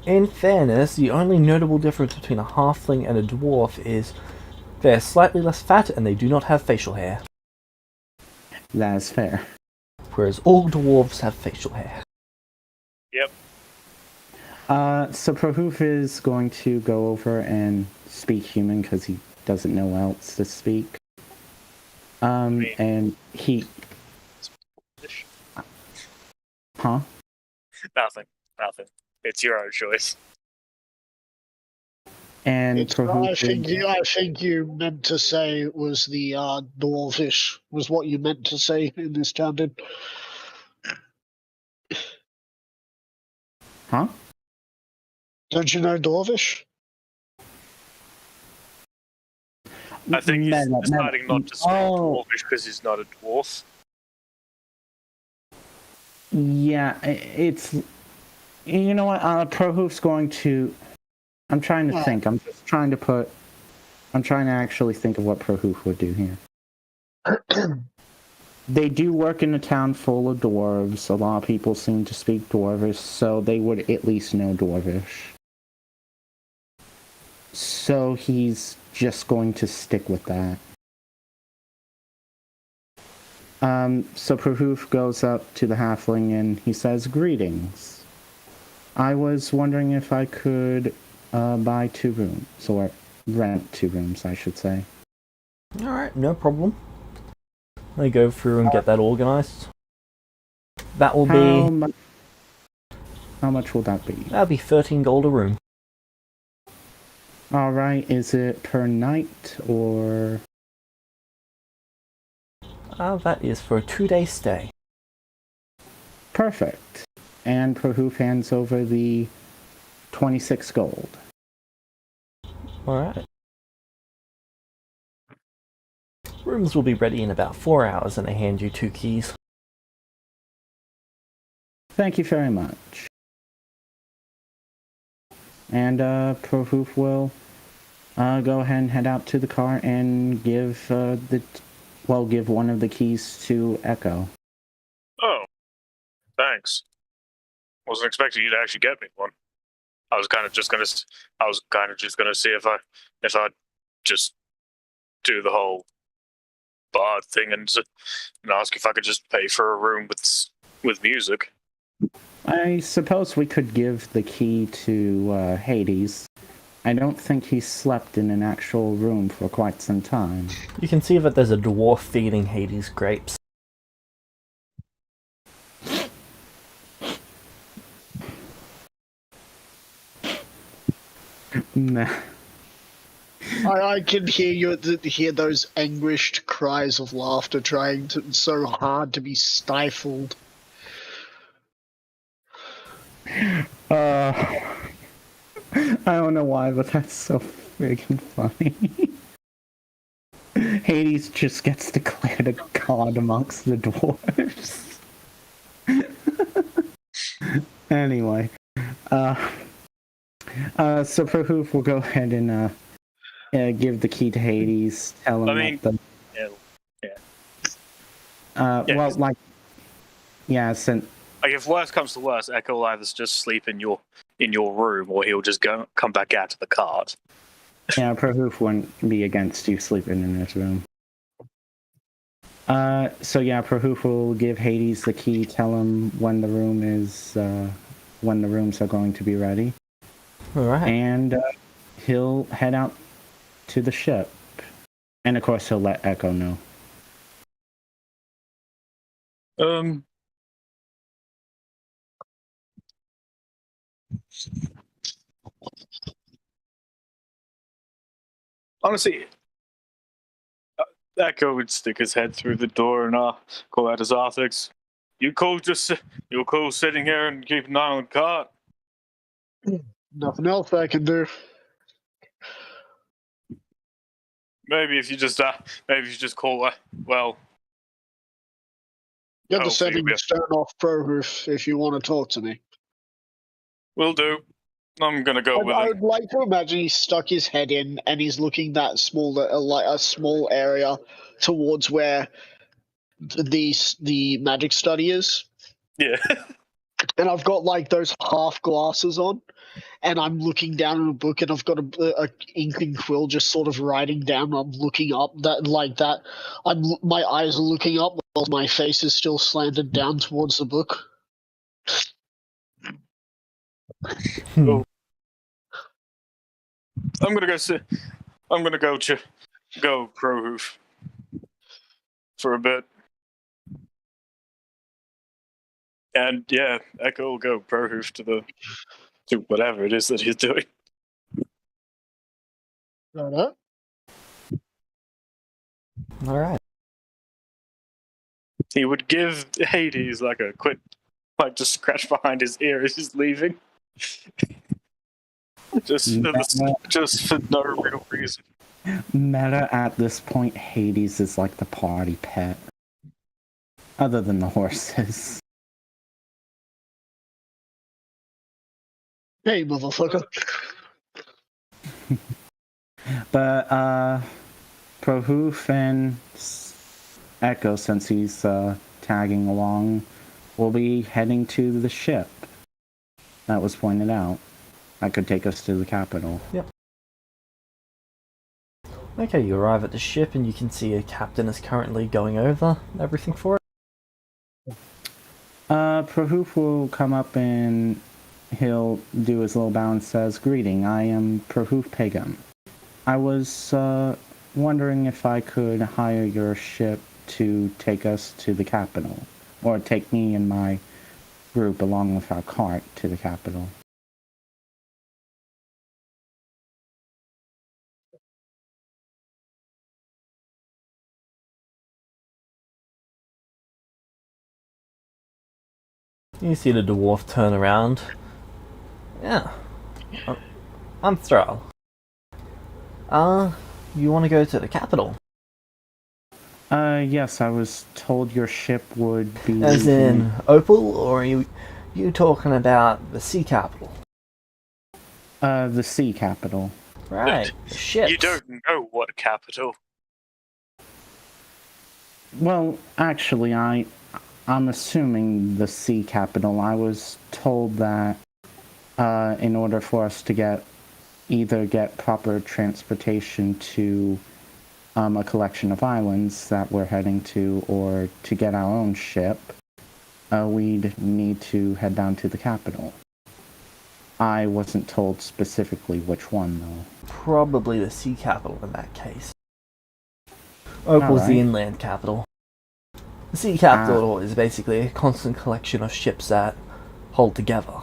In fairness, the only notable difference between a halfling and a dwarf is they're slightly less fat and they do not have facial hair. That is fair. Whereas all dwarves have facial hair. Yep. So Prahoof is going to go over and speak human because he doesn't know else to speak. And he... Huh? Nothing. It's your own choice. And I Prohoof think you meant to say it was the dwarvish was what you meant to say in this chanted. Huh? Don't you know dwarvish? I think he's Mega- deciding not to speak Oh, dwarvish because he's not a dwarf. yeah, it's... You know what? Prohoof's going to... I'm trying to think. I'm trying to actually think of what Prohoof would do here. They do work in a town full of dwarves. A lot of people seem to speak dwarvish, so they would at least know dwarvish. So he's just going to stick with that. So Prohoof goes up to the halfling and he says, "Greetings. I was wondering if I could buy 2 rooms, or rent 2 rooms, I should say." Alright, no problem. Let me go through and get that organized. That will be... How much will that be? That'll be 13 gold a room. Alright, is it per night, or... That is for a 2-day stay. Perfect. And Prohoof hands over the 26 gold. Alright. Rooms will be ready in about 4 hours and I hand you 2 keys. Thank you very much. And Prohoof will go ahead and head out to the car and give give one of the keys to Echo. Oh, thanks. Wasn't expecting you to actually get me one. I was kind of just gonna see if I just do the whole bard thing and ask if I could just pay for a room with music. I suppose we could give the key to Hades. I don't think he's slept in an actual room for quite some time. You can see that there's a dwarf feeding Hades grapes. Nah. I can hear those anguished cries of laughter trying so hard to be stifled. I don't know why, but that's so freaking funny. Hades just gets declared a god amongst the dwarves. Anyway, so Prohoof will go ahead and give the key to Hades. Tell him if worse comes to worse, Echo will either just sleep in your room, or he'll just come back out to the cart. Yeah, Prohoof wouldn't be against you sleeping in his room. Prohoof will give Hades the key, tell him when the rooms are going to be ready. Alright. And he'll head out to the ship. And of course he'll let Echo know. Honestly, Echo would stick his head through the door and call out his Arthix. You cool sitting here and keep an eye on the cart? Nothing else I can do. Maybe if you just call Get the hopefully settings turned off Prohoof if you want to talk to me. will do. I'm gonna go with I him. would like to imagine he stuck his head in and he's looking that small, like a small area towards where the magic study is. Yeah. And I've got like those half glasses on, and I'm looking down in a book, and I've got a ink and quill just sort of writing down. I'm looking up that. My eyes are looking up while my face is still slanted down towards the book. Oh. I'm gonna go go Prohoof for a bit. And yeah, Echo will go Prohoof to whatever it is that he's doing. Right. All right. He would give Hades like a quick, like just scratch behind his ear as he's leaving. just for no real reason. Meta at this point, Hades is like the party pet. Other than the horses. Hey, motherfucker. But, Prohoof and Echo, since he's tagging along, will be heading to the ship that was pointed out. That could take us to the capital. Yep. Okay, you arrive at the ship and you can see a captain is currently going over everything for it. Prohoof will come up and he'll do his little bow and says, "Greeting, I am Prohoof Pagum. I was wondering if I could hire your ship to take us to the capital, or take me and my group along with our cart to the capital." You see the dwarf turn around. Yeah. I'm Thrall. You want to go to the capital? Yes, I was told your ship would be... As in Opal, or are you talking about the sea capital? The sea capital. Right, the ships. You don't know what capital. Well, actually, I'm assuming the sea capital. I was told that in order for us to either get proper transportation to a collection of islands that we're heading to, or to get our own ship, we'd need to head down to the capital. I wasn't told specifically which one, though. Probably the sea capital in that case. Opal's the inland capital. The sea capital is basically a constant collection of ships that hold together.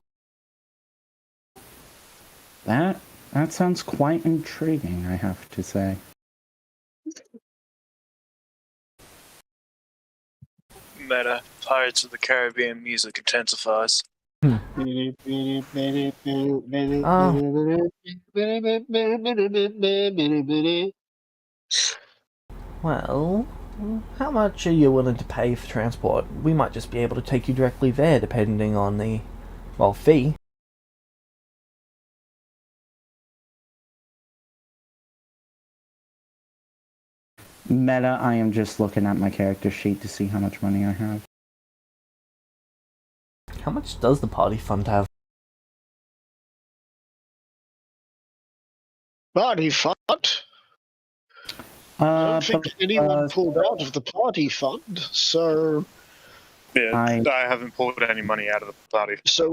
That sounds quite intriguing, I have to say. Meta, Pirates of the Caribbean music intensifies. Well, how much are you willing to pay for transport? We might just be able to take you directly there, depending on the, fee. Meta, I am just looking at my character sheet to see how much money I have. How much does the party fund have? Party fund? I don't think anyone pulled out of the party fund, so... Yeah, I haven't pulled any money out of the party. So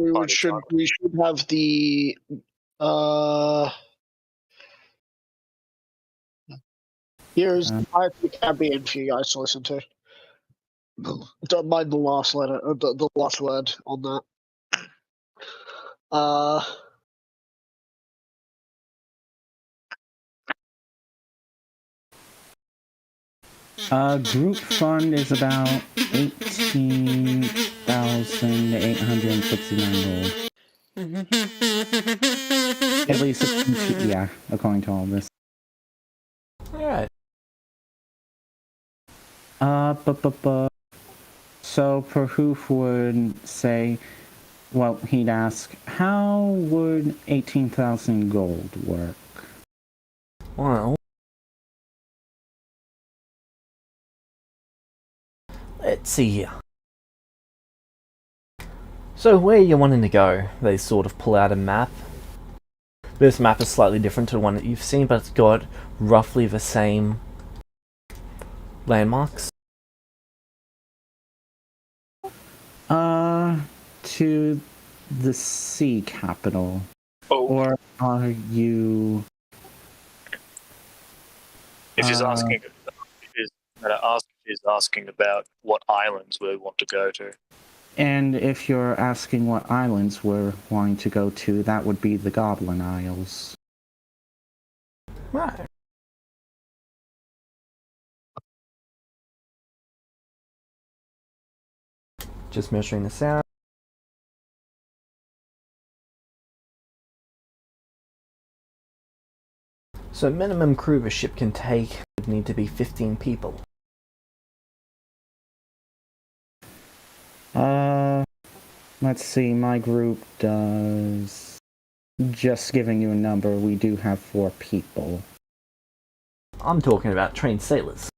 we should have the... Here's Pirates of the Caribbean for you guys to listen to. Don't mind the last letter, the last word on that. Group fund is about 18,869 gold. At least, yeah, according to all this. Alright. So Prohoof would say, well, he'd ask, how would 18,000 gold work? Well, let's see here. So where are you wanting to go? They sort of pull out a map. This map is slightly different to the one that you've seen, but it's got roughly the same landmarks. To the sea capital. Oh. Or are you... If he's asking, he's asking about what islands we want to go to. And if you're asking what islands we're wanting to go to, that would be the Goblin Isles. Right. Just measuring this out. So minimum crew a ship can take would need to be 15 people. Let's see, my group does... Just giving you a number, we do have 4 people. I'm talking about trained sailors.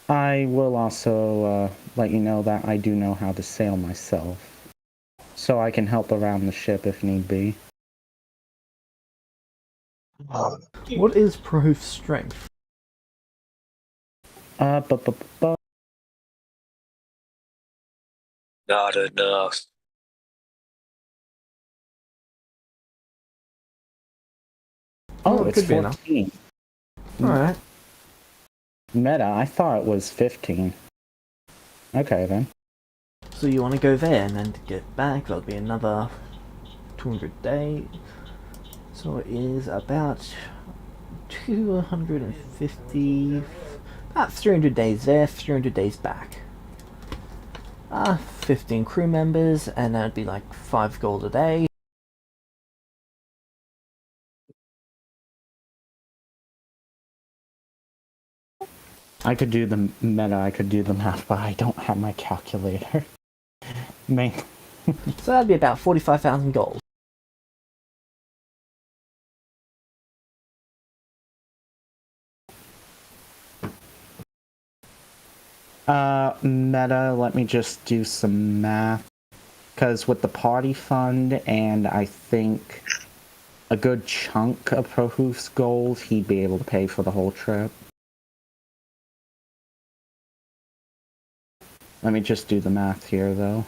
I will also let you know that I do know how to sail myself, so I can help around the ship if need be. What is proof strength? Bu- Not enough. Oh, it it's could be enough. 14. Alright. Meta, I thought it was 15. Okay, then. So you want to go there and then to get back, that'll be another 200 days. So it is about 250, about 300 days there, 300 days back. 15 crew members, and that'd be like 5 gold a day. I could do the meta, I could do the math, but I don't have my calculator. Man. So that'd be about 45,000 gold. Meta, let me just do some math. Because with the party fund and I think a good chunk of Prohoof's gold, he'd be able to pay for the whole trip. Let me just do the math here, though.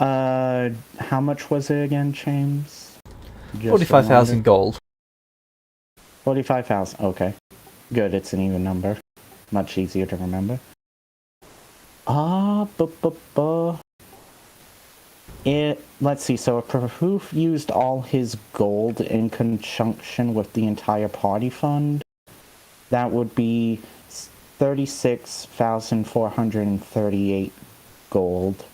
How much was it again, James? 45,000 gold. 45,000, okay. Good, it's an even number. Much easier to remember. Let's see, so if Prahoof used all his gold in conjunction with the entire party fund, that would be 36,438 gold.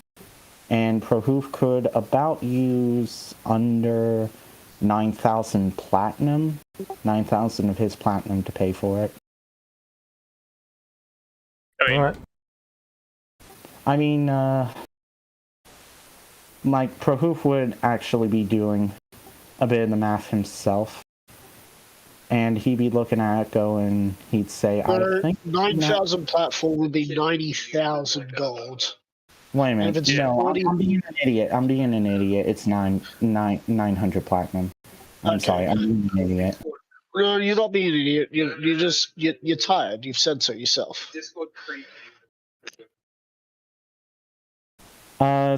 And Prahoof could about use under 9,000 platinum, 9,000 of his platinum to pay for it. Alright. I mean, like, Prahoof would actually be doing a bit of the math himself. And he'd be looking at it going, he'd say, I think... 9,000 platform would be 90,000 gold. Wait a minute. If it's No, 40... I'm being an idiot. I'm being an idiot. It's 900 platinum. I'm Okay. sorry, I'm being an idiot. No, you're not being an idiot. You're tired. You've said so yourself.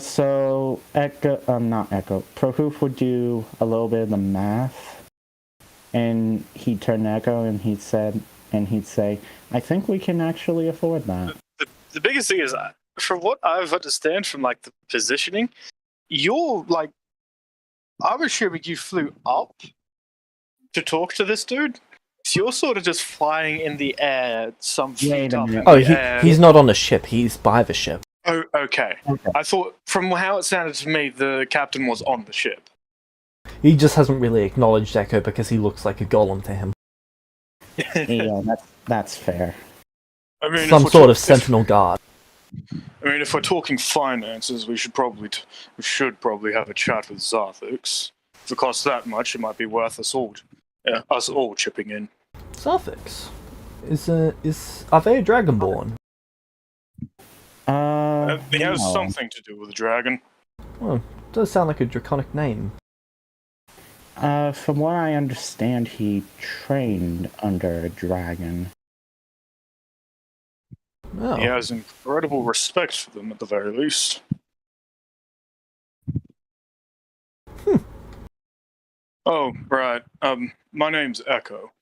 So not Echo. Prahoof would do a little bit of the math, and he'd turn to Echo and he'd say, I think we can actually afford that. The biggest thing is, from what I've understand from like the positioning, you're like, I'm assuming you flew up to talk to this dude. So you're sort of just flying in the air, some feet up. Oh, he's not on the ship. He's by the ship. Oh, okay. I thought, from how it sounded to me, the captain was on the ship. He just hasn't really acknowledged Echo because he looks like a golem to him. Yeah, that's fair. I mean, Some sort of sentinel guard. I mean, if we're talking finances, we should probably have a chat with Zarthix. If it costs that much, it might be worth us all chipping in. Suffix. Are they dragonborn? It has no. something to do with the dragon. Well, does sound like a draconic name. From what I understand, he trained under a dragon. Oh. He has incredible respect for them, at the very least. Oh, right. My name's Echo.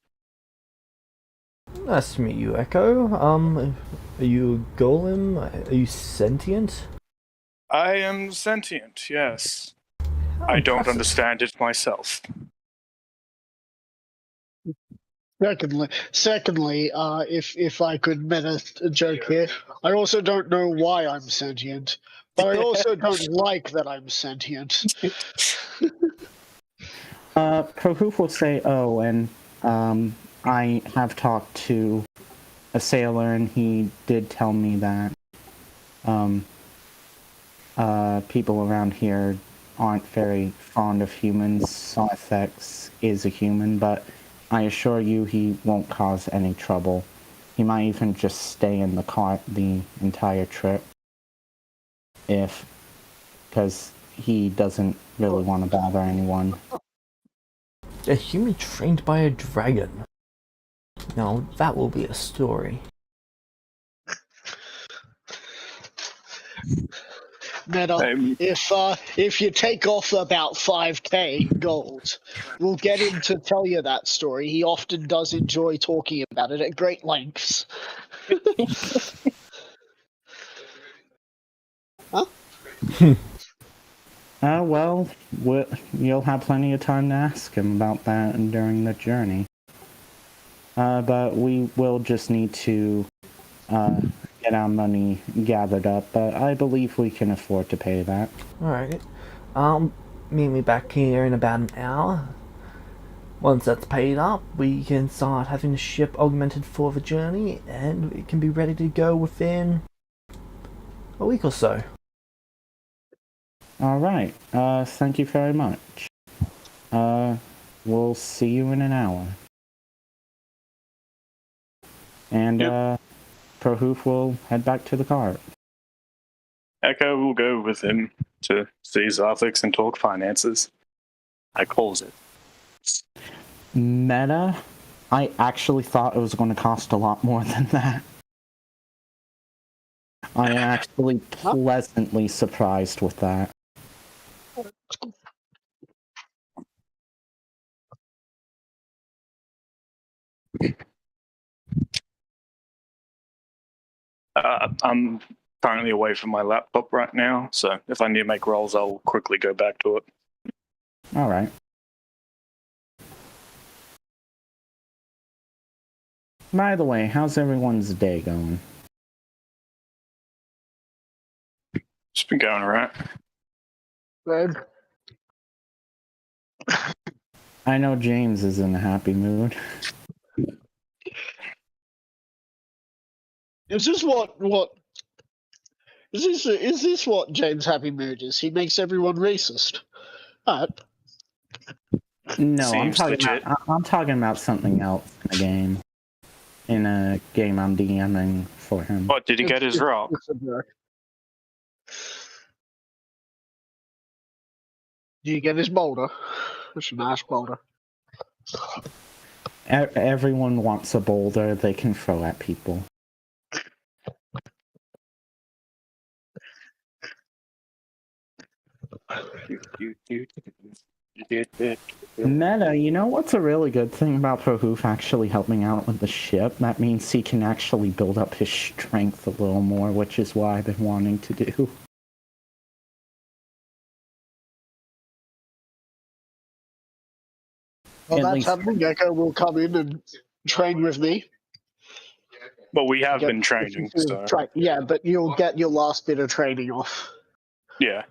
Nice to meet you, Echo. Are you a golem? Are you sentient? I am sentient, yes. How I don't impressive. understand it myself. Secondly, if I could meta a joke here, I also don't know why I'm sentient, but I also don't like that I'm sentient. Prohoof will say, oh, and I have talked to a sailor, and he did tell me that people around here aren't very fond of humans. Sarthex is a human, but I assure you he won't cause any trouble. He might even just stay in the cart the entire trip, because he doesn't really want to bother anyone. A human trained by a dragon. Now that will be a story. Meta, if you take off about 5k gold, we'll get him to tell you that story. He often does enjoy talking about it at great lengths. Huh? Well, you'll have plenty of time to ask him about that during the journey. But we will just need to get our money gathered up, but I believe we can afford to pay that. Alright. Meet me back here in about an hour. Once that's paid up, we can start having the ship augmented for the journey, and it can be ready to go within a week or so. Alright, thank you very much. We'll see you in an hour. And, Prohoof will head back to the cart. Echo will go with him to see Zarthix and talk finances. I calls it. Meta? I actually thought it was going to cost a lot more than that. I am actually pleasantly surprised with that. I'm currently away from my laptop right now, so if I need to make rolls, I'll quickly go back to it. Alright. By the way, how's everyone's day going? It's been going alright. Good. I know James is in a happy mood. Is this is this what James' happy mood is? He makes everyone racist. Alright. No, I'm Seems legit. I'm talking about something else in a game. In a game I'm DMing for him. What, did he get his rock? It's a joke. Do you get his boulder? It's a nice boulder. Everyone wants a boulder they can throw at people. Meta, you know what's a really good thing about Prohoof actually helping out with the ship? That means he can actually build up his strength a little more, which is what I've been wanting to do. Well, At that's least- happening. Gecko will come in and train with me. But we have been training, so Yeah, but you'll get your last bit of training off. yeah.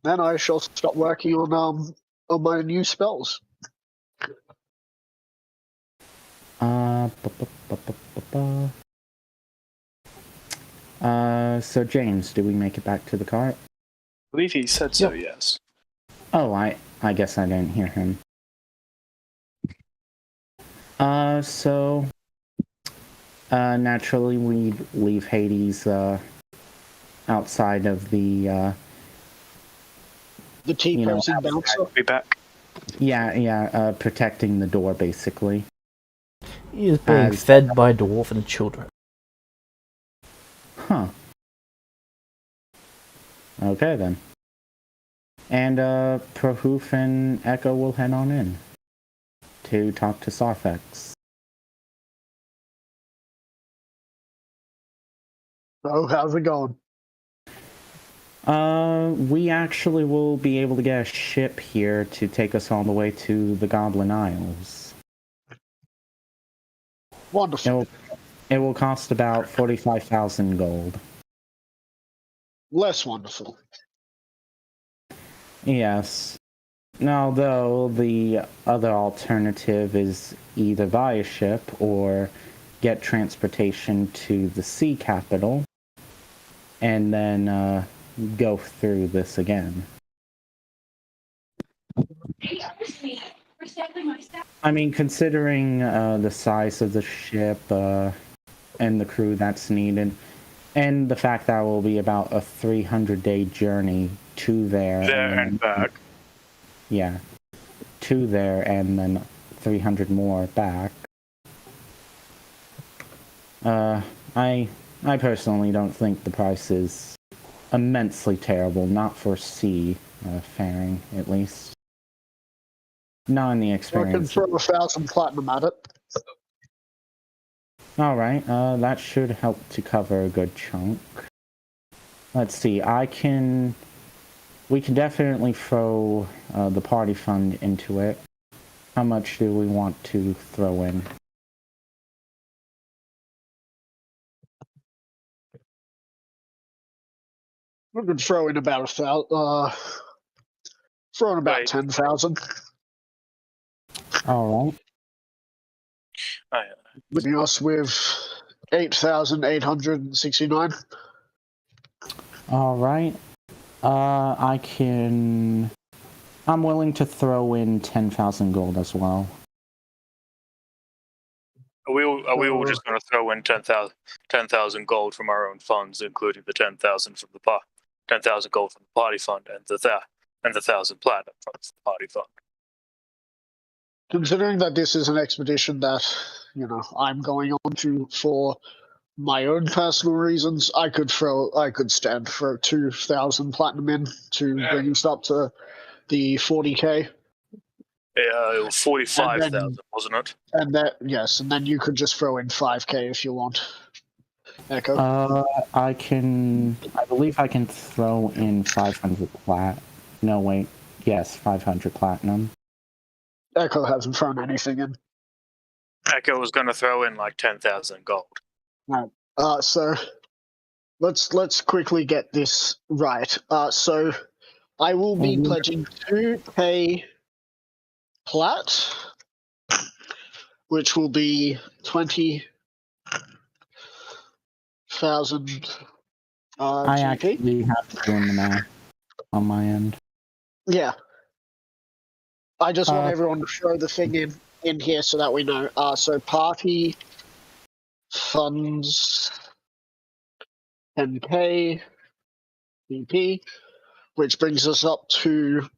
Then I shall start working on my new spells. So James, do we make it back to the cart? I believe he said so, Yep. yes. Oh, I guess I didn't hear him. So naturally we leave Hades outside of the The T-posing bouncer. Be back. protecting the door basically. He is being As- fed by dwarven children. Huh. Okay then. And Prahoof and Echo will head on in to talk to Sarfex. Oh, how's it going? We actually will be able to get a ship here to take us all the way to the Goblin Isles. Wonderful. It will cost about 45,000 gold. Less wonderful. Yes. Now, though, the other alternative is either via ship or get transportation to the sea capital and then go through this again. I mean, considering the size of the ship and the crew that's needed, and the fact that it will be about a 300-day journey to there. There and back. Yeah. To there and then 300 more back. I personally don't think the price is immensely terrible, not for sea faring, at least. Not in the I can experience. throw 1,000 platinum at it. Alright, that should help to cover a good chunk. Let's see, we can definitely throw the party fund into it. How much do we want to throw in? We could throw in about 10,000. Alright. Leaving us with 8,869. Alright. I'm willing to throw in 10,000 gold as well. Are we all just going to throw in 10,000 gold from our own funds, including the 10,000 from the 10,000 gold from the party fund, and the 1,000 platinum from the party fund? Considering that this is an expedition that, I'm going on to for my own personal reasons, I could stand for 2,000 platinum in to bring us up to the 40k. Yeah, it was 45,000, wasn't it? And then you could just throw in 5k if you want. Echo. I believe I can throw in 500 plat. No, wait. Yes, 500 platinum. Echo hasn't thrown anything in. Echo was going to throw in like 10,000 gold. So let's quickly get this right. So I will be pledging 2k plat, which will be 20,000 I GP. actually have to do the math on my end. Yeah. I just want everyone to throw the thing in here so that we know. So party funds 10k GP, which brings us up to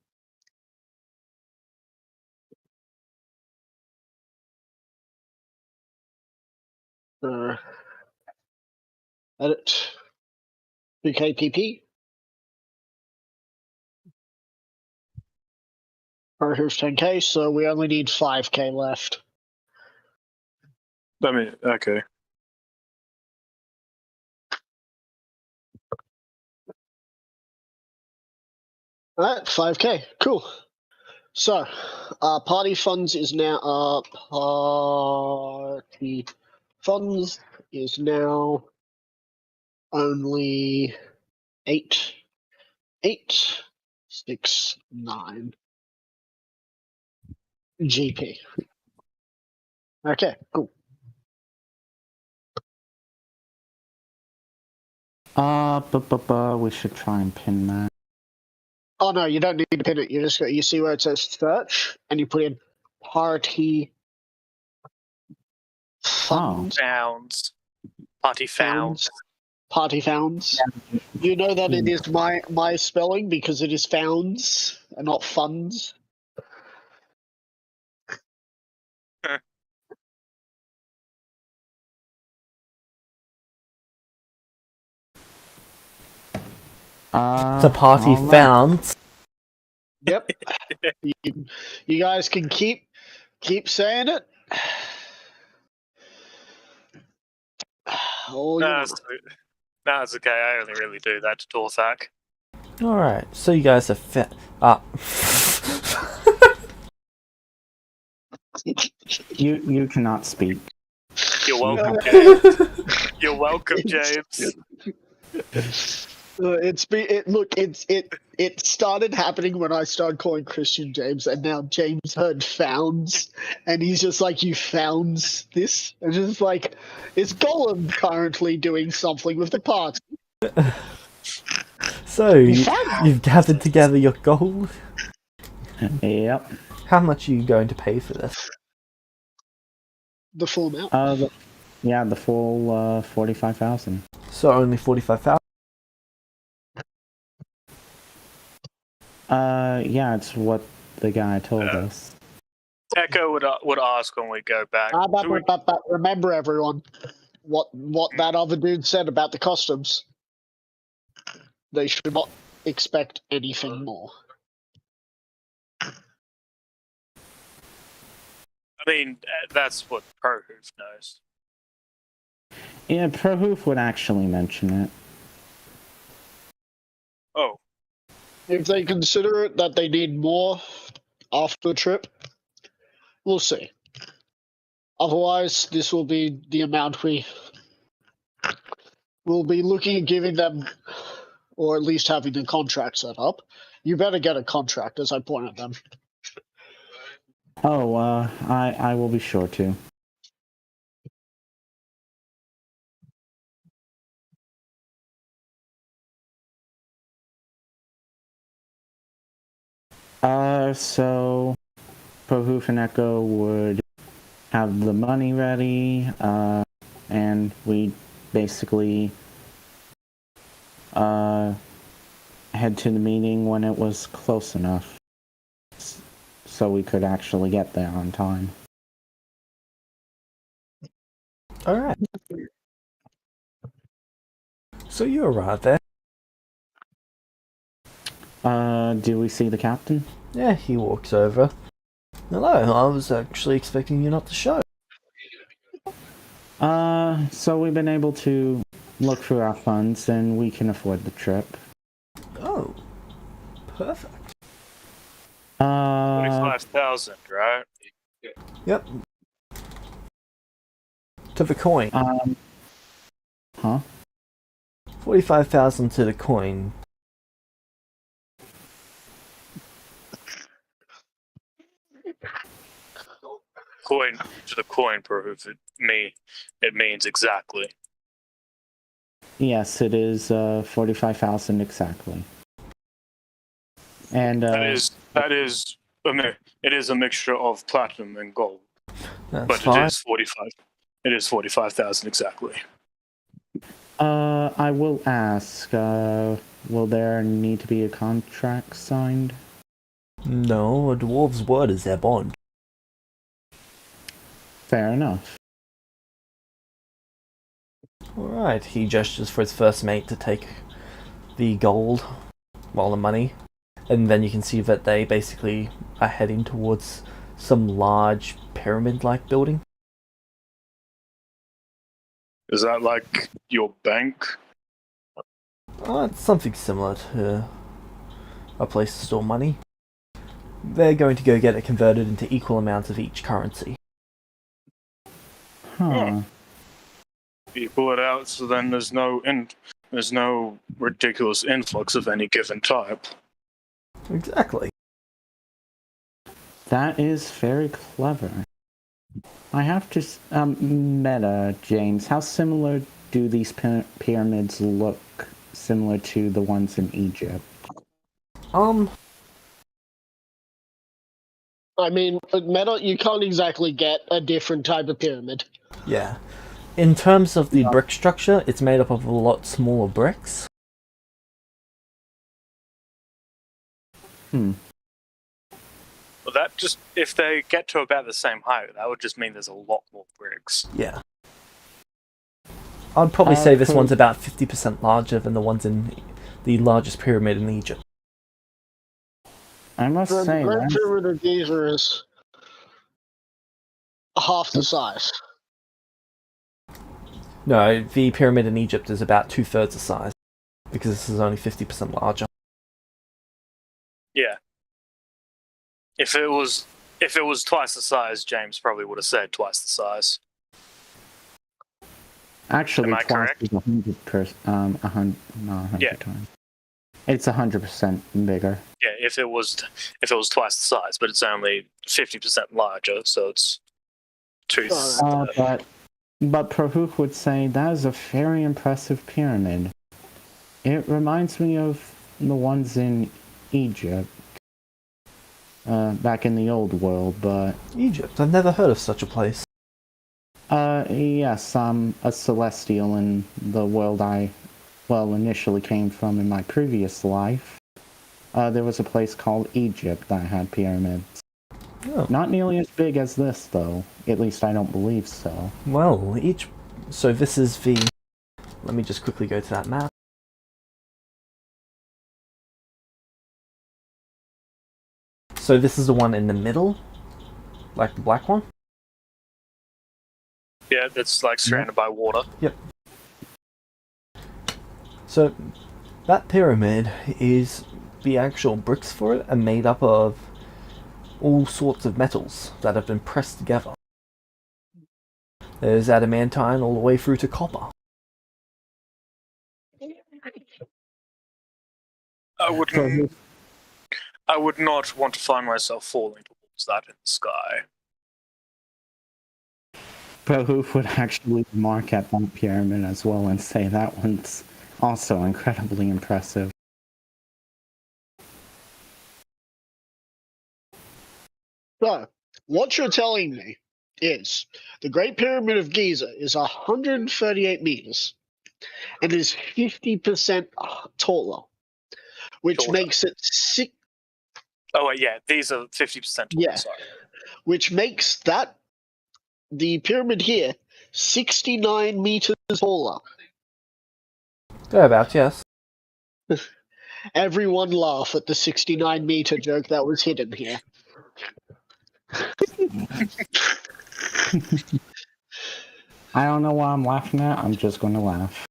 edit 2k PP. Or here's 10k, so we only need 5k left. Okay. Alright, 5k, cool. So, party funds is now party funds is now only 8,869 GP. Okay, cool. We should try and pin that. Oh no, you don't need to pin it. You see where it says search, and you put in party fund Founds. Party founds. Party founds. You know that it is my spelling because it is founds and not funds. The party alright. found. Yep. you guys can keep saying it. Oh, No, it's okay. I only really do that to Torthak. Alright, so you guys have You cannot speak. You're welcome, James. You're welcome, James. It started happening when I started calling Christian James, and now James heard founds, and he's just like, "You founds this?" And just like, is Golem currently doing something with the party? So, you've gathered together your gold. Yep. How much are you going to pay for this? The full amount. The full 45,000. So only 45,000? Yeah, it's what the guy told us. Echo would ask when we go back. But remember, everyone, what that other dude said about the customs. They should not expect anything more. I mean, that's what ProHoof knows. Yeah, ProHoof would actually mention it. Oh, If they consider it that they need more after the trip, we'll see. Otherwise, this will be the amount we will be looking at giving them, or at least having the contract set up. You better get a contract, as I point at them. Oh, I will be sure to. So ProHoof and Echo would have the money ready, and we basically head to the meeting when it was close enough, so we could actually get there on time. Alright. So you arrived there. Do we see the captain? Yeah, he walks over. Hello, I was actually expecting you not to show. So we've been able to look through our funds and we can afford the trip. Oh, perfect. 45,000, right? Yep. To the coin. Huh? 45,000 to the coin. Coin to the coin, ProHoof. It means exactly. Yes, it is 45,000 exactly. And it is a mixture of platinum and gold. That's But fine. it is 45. It is 45,000 exactly. I will ask, will there need to be a contract signed? No, a dwarf's word is their bond. Fair enough. Alright, he gestures for his first mate to take the gold, well, the money, and then you can see that they basically are heading towards some large pyramid-like building. Is that like your bank? It's something similar to a place to store money. They're going to go get it converted into equal amounts of each currency. Huh. You pull it out, so then there's no ridiculous influx of any given type. Exactly. That is very clever. I have to... meta, James, how similar do these pyramids look similar to the ones in Egypt? I mean, metal, you can't exactly get a different type of pyramid. Yeah. In terms of the brick structure, it's made up of a lot smaller bricks. Hmm. Well, that just, if they get to about the same height, that would just mean there's a lot more bricks. Yeah. I'd probably say this one's about 50% larger than the ones in the largest pyramid in Egypt. I must The say Great that. Pyramid of Giza is half the size. No, the pyramid in Egypt is about 2/3 the size, because this is only 50% larger. Yeah. If it was twice the size, James probably would have said twice the size. Actually, Am I twice correct? is 100%. 100 Yeah. times. It's 100% bigger. Yeah, if it was twice the size, but it's only 50% larger, so it's two. But Prahuk would say that is a very impressive pyramid. It reminds me of the ones in Egypt, back in the old world, but... Egypt? I've never heard of such a place. Yes, I'm a Celestial in the world I, initially came from in my previous life. There was a place called Egypt that had pyramids. Oh. Not nearly as big as this, though. At least I don't believe so. Well, so this is the... Let me just quickly go to that map. So this is the one in the middle? Like the black one? Yeah, that's like surrounded by water. Yep. So, that pyramid is... The actual bricks for it are made up of all sorts of metals that have been pressed together. There's adamantine all the way through to copper. I would not want to find myself falling towards that in the sky. Prahuk would actually mark at that pyramid as well and say that one's also incredibly impressive. So, what you're telling me is the Great Pyramid of Giza is 138 meters and is 50% taller, which Shorter. makes it Oh wait, yeah, these are 50% taller. Yeah. Sorry. which makes the pyramid here 69 meters taller. Thereabouts, yes. Everyone laugh at the 69-meter joke that was hidden here. I don't know what I'm laughing at, I'm just gonna laugh.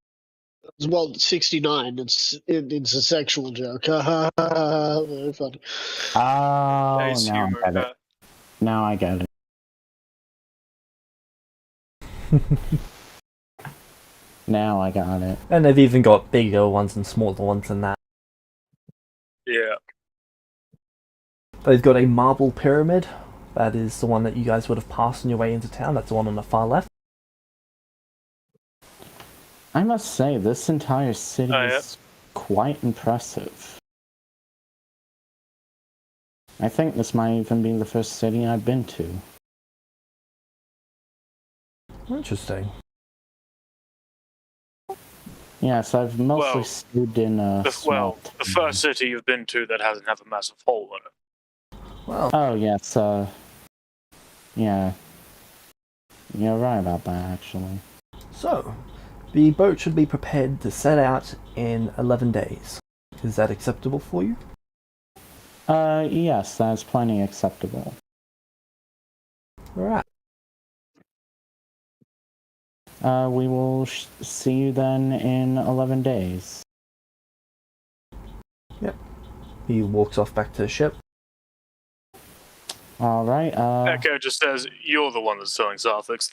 Well, 69, it's a sexual joke. Very funny. Oh, Nice now humor, I get it. Now I get it. Now I got it. And they've even got bigger ones and smaller ones than that. Yeah. They've got a marble pyramid. That is the one that you guys would have passed on your way into town. That's the one on the far left. I must say, this entire city is quite impressive. I think this might even be the first city I've been to. Interesting. Yes, I've mostly stayed in the small first city you've been to that hasn't have a massive hole in it. Well, Oh, yes, yeah. You're right about that, actually. so, the boat should be prepared to set out in 11 days. Is that acceptable for you? Yes, that's plenty acceptable. Alright. We will see you then in 11 days. Yep. He walks off back to the ship. Alright, Echo just says, you're the one that's telling Sarthix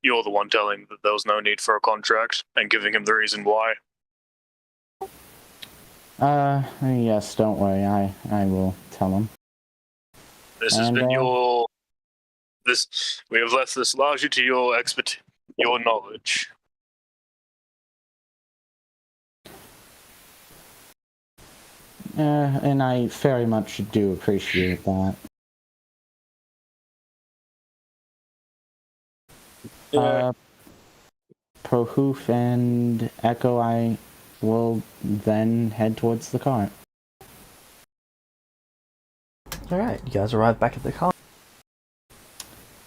you're the one telling that there was no need for a contract, and giving him the reason why. yes, don't worry, I will tell him. This has been we have left this largely to your knowledge. And I very much do appreciate that. Yeah. Prohoof and Echo, I will then head towards the cart. Alright, you guys arrive back at the car.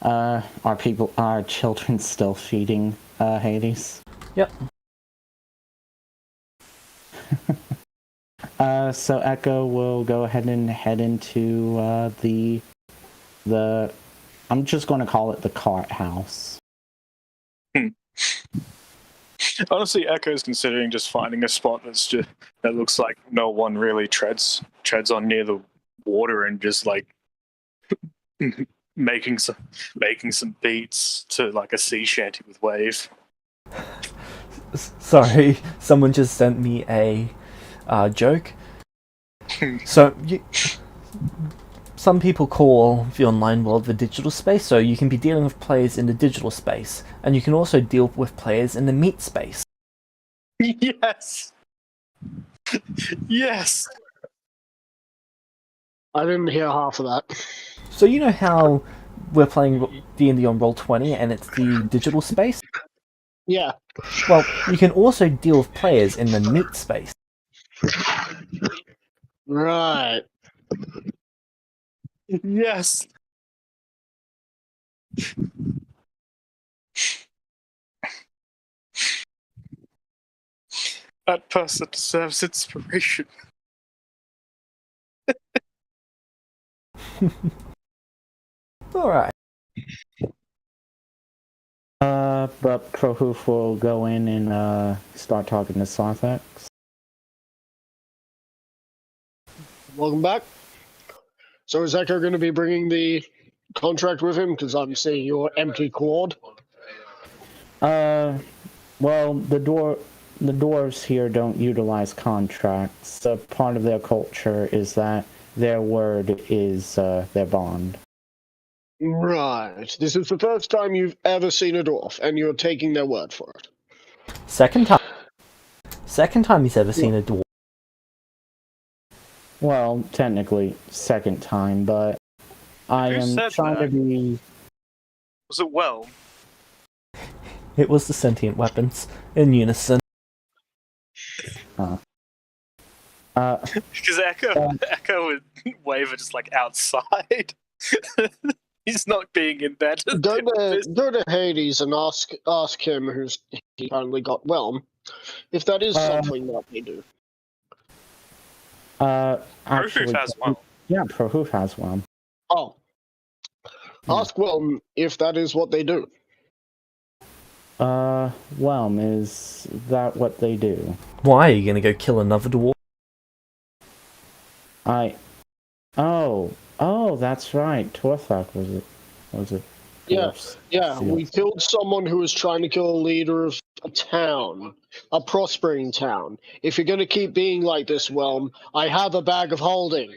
Are children still feeding, Hades? Yep. So Echo will go ahead and head into, the I'm just going to call it the cart house. Honestly, Echo's considering just finding a spot that looks like no one really treads on near the water and just like making some beats to like a sea shanty with wave. Sorry, someone just sent me a joke. So, some people call the online world the digital space, so you can be dealing with players in the digital space, and you can also deal with players in the meat space. Yes. Yes. I didn't hear half of that. So you know how we're playing D&D on Roll20 and it's the digital space? Yeah. Well, you can also deal with players in the meat space. Right. Yes. That person deserves inspiration. Alright. But Prohoof will go in and, start talking to Sarthax. Welcome back. So is Echo going to be bringing the contract with him? Because I'm seeing your empty quad. Well, the dwarves here don't utilize contracts. Part of their culture is that their word is, their bond. Right. This is the first time you've ever seen a dwarf, and you're taking their word for it. Second time he's ever seen a dwarf. Well, technically, second time, but I Who am said trying to that? be... Was it well? It was the sentient weapons in unison. Because Echo and Wave are just like outside. He's not being embedded. Go to Hades and ask him, he currently got Whelm, if that is something that they do. Actually, has one. Yeah, Prohoof has one. Oh. Ask Whelm if that is what they do. Whelm, is that what they do? Why are you gonna go kill another dwarf? Oh, that's right. Torthak was it? Yeah, we killed someone who was trying to kill a leader of a town, a prospering town. If you're going to keep being like this, Whelm, I have a bag of holding.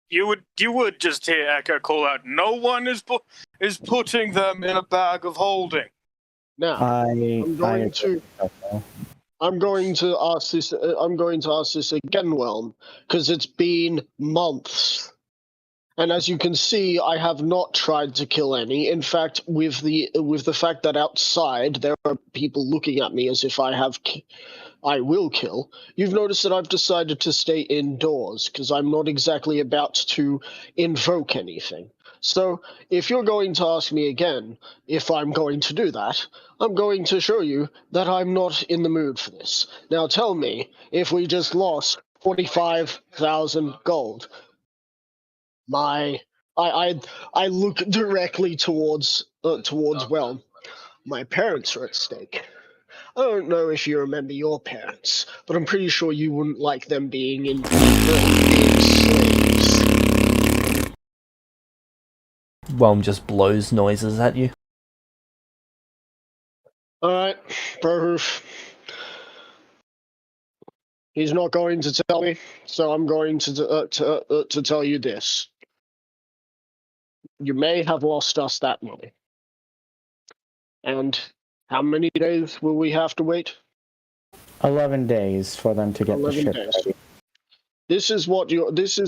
You would just hear Echo call out, "No one is putting them in a bag of holding." Now, I'm going to ask this again, Whelm, because it's been months. And as you can see, I have not tried to kill any. In fact, with the fact that outside there are people looking at me as if I will kill, you've noticed that I've decided to stay indoors because I'm not exactly about to invoke anything. So, if you're going to ask me again if I'm going to do that, I'm going to show you that I'm not in the mood for this. Now tell me, if we just lost 45,000 gold, I look directly towards Whelm. My parents are at stake. I don't know if you remember your parents, but I'm pretty sure you wouldn't like them being slaves. Whelm just blows noises at you. Alright, Brohoof. He's not going to tell me, so I'm going to tell you this. You may have lost us that money. And how many days will we have to wait? 11 days for them to get the 11 ship days. ready. This is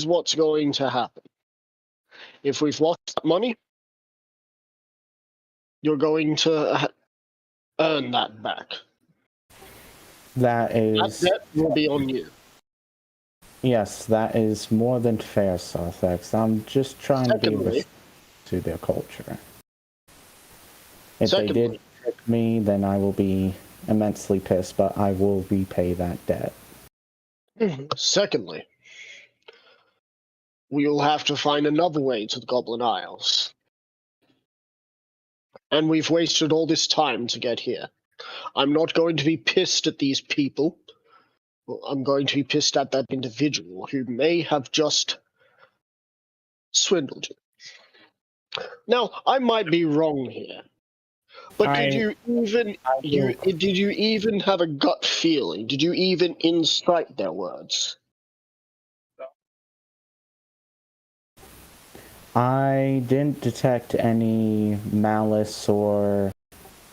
what's going to happen. If we've lost that money, you're going to earn that back. That is... That debt will be on you. Yes, that is more than fair, Sarthax. I'm just trying to be Secondly- respectful to their culture. If they Secondly- did trick me, then I will be immensely pissed, but I will repay that debt. Secondly, we will have to find another way to the Goblin Isles. And we've wasted all this time to get here. I'm not going to be pissed at these people. I'm going to be pissed at that individual who may have just swindled you. Now, I might be wrong here, but did you even have a gut feeling? Did you even incite their words? I didn't detect any malice or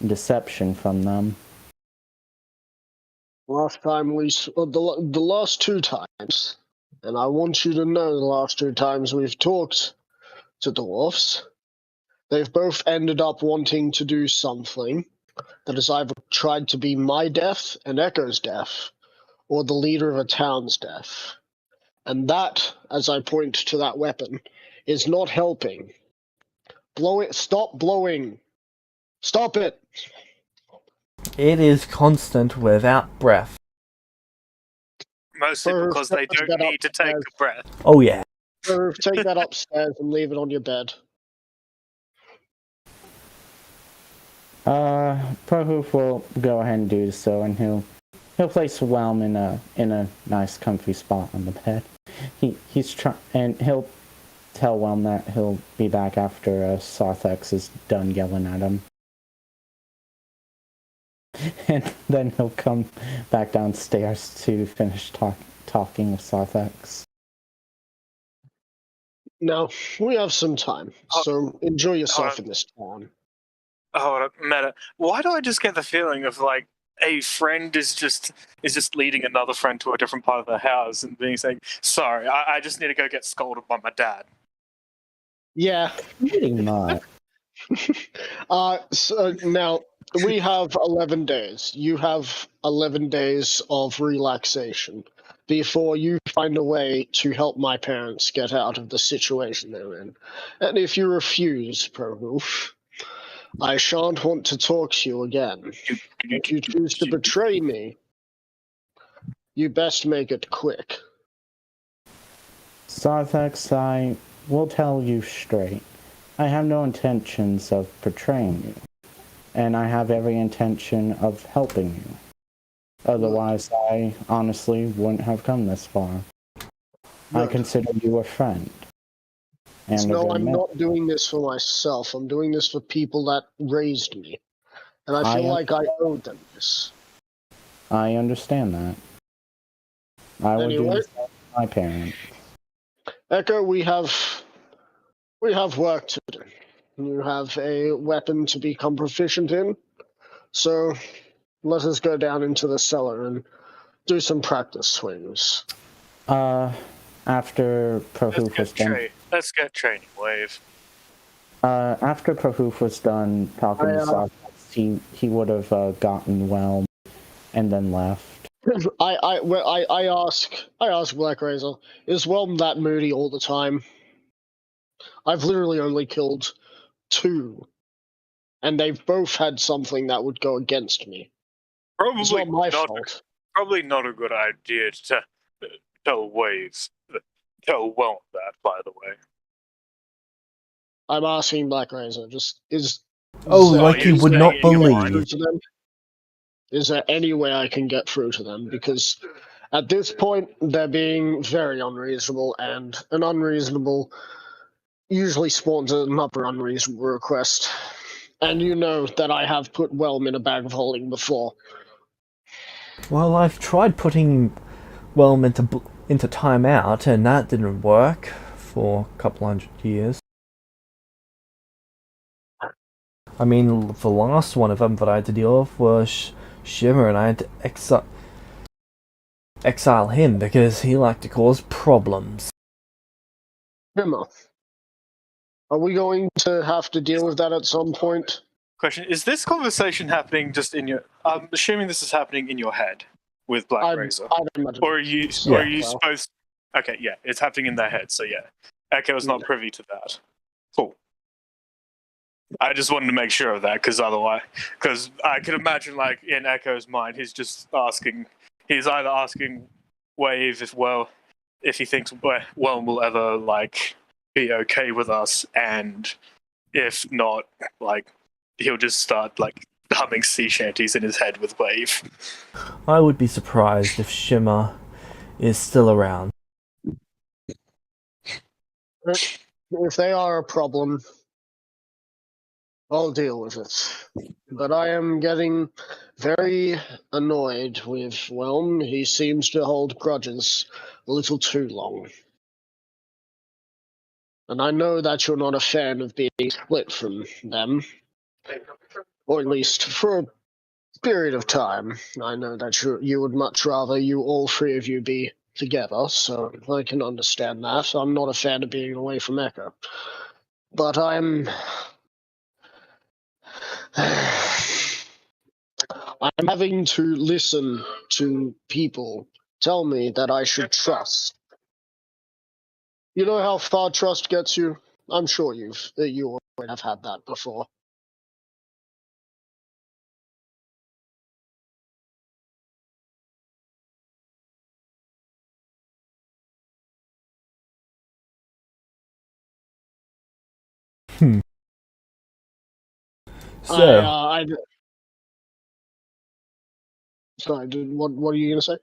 deception from them. Last time the last two times, and I want you to know the last two times we've talked to dwarfs, they've both ended up wanting to do something that has either tried to be my death and Echo's death, or the leader of a town's death. And that, as I point to that weapon, is not helping. Blow it. Stop blowing. Stop it. It is constant without breath. Mostly Or because they get don't need to take a upstairs. breath. Oh yeah. Or take that upstairs and leave it on your bed. Prohoof will go ahead and do so, and he'll place Whelm in a nice comfy spot on the bed. And he'll tell Whelm that he'll be back after Sarthax is done yelling at him. And then he'll come back downstairs to finish talking with Sarthax. Now, we have some time, so enjoy yourself in this town. Oh, Meta. Why do I just get the feeling of like a friend is just leading another friend to a different part of the house and being saying, "Sorry, I just need to go get scolded by my dad." Yeah. Pretty much. So now, we have 11 days. You have 11 days of relaxation before you find a way to help my parents get out of the situation they're in. And if you refuse, Prohoof, I shan't want to talk to you again. If you choose to betray me, you best make it quick. Sarthax, I will tell you straight. I have no intentions of betraying you, and I have every intention of helping you. Otherwise, I honestly wouldn't have come this far. I consider you a friend. And No, I'm not doing this for myself. I'm doing this for people that raised me. And I feel like I owe them this. I understand that. I would do Anyway. the same for my parents. Echo, we have work to do. You have a weapon to become proficient in. So let us go down into the cellar and do some practice swings. After Prohoof was done... Let's get training wave. After Prohoof was done talking to Sarthax, he would have gotten Whelm and then left. I ask Black Razor, is Whelm that moody all the time? I've literally only killed 2, and they've both had something that would go against me. It's not my fault. Probably not a good idea to tell Whelm that, by the way. I'm asking Black Razor, Like you would not believe. Is there any way I can get through to them? Because at this point, they're being very unreasonable, and an unreasonable usually spawns another unreasonable request. And you know that I have put Whelm in a bag of holding before. Well, I've tried putting Whelm into timeout, and that didn't work for a couple hundred years. I mean, the last one of them that I had to deal with was Shimmer, and I had to exile him because he liked to cause problems. Shimmer, are we going to have to deal with that at some point? Question: is this conversation happening just in your? I'm assuming this is happening in your head with Black Razor, I don't imagine. or are you? Yeah. Or are you Well. supposed? Okay, yeah, it's happening in their head. So yeah, Echo is not privy to that. Cool. I just wanted to make sure of that because I could imagine, like, in Echo's mind, he's just asking. He's either asking Wave if he thinks Whelm will ever like be okay with us, and if not, like, he'll just start like humming sea shanties in his head with Wave. I would be surprised if Shimmer is still around. If they are a problem, I'll deal with it. But I am getting very annoyed with Whelm. He seems to hold grudges a little too long. And I know that you're not a fan of being split from them. Or at least for a period of time. I know that you would much rather all three of you be together, so I can understand that. I'm not a fan of being away from Echo. But I'm having to listen to people tell me that I should trust. You know how far trust gets you? I'm sure you would have had that before. So, Sorry, dude, what are you gonna say?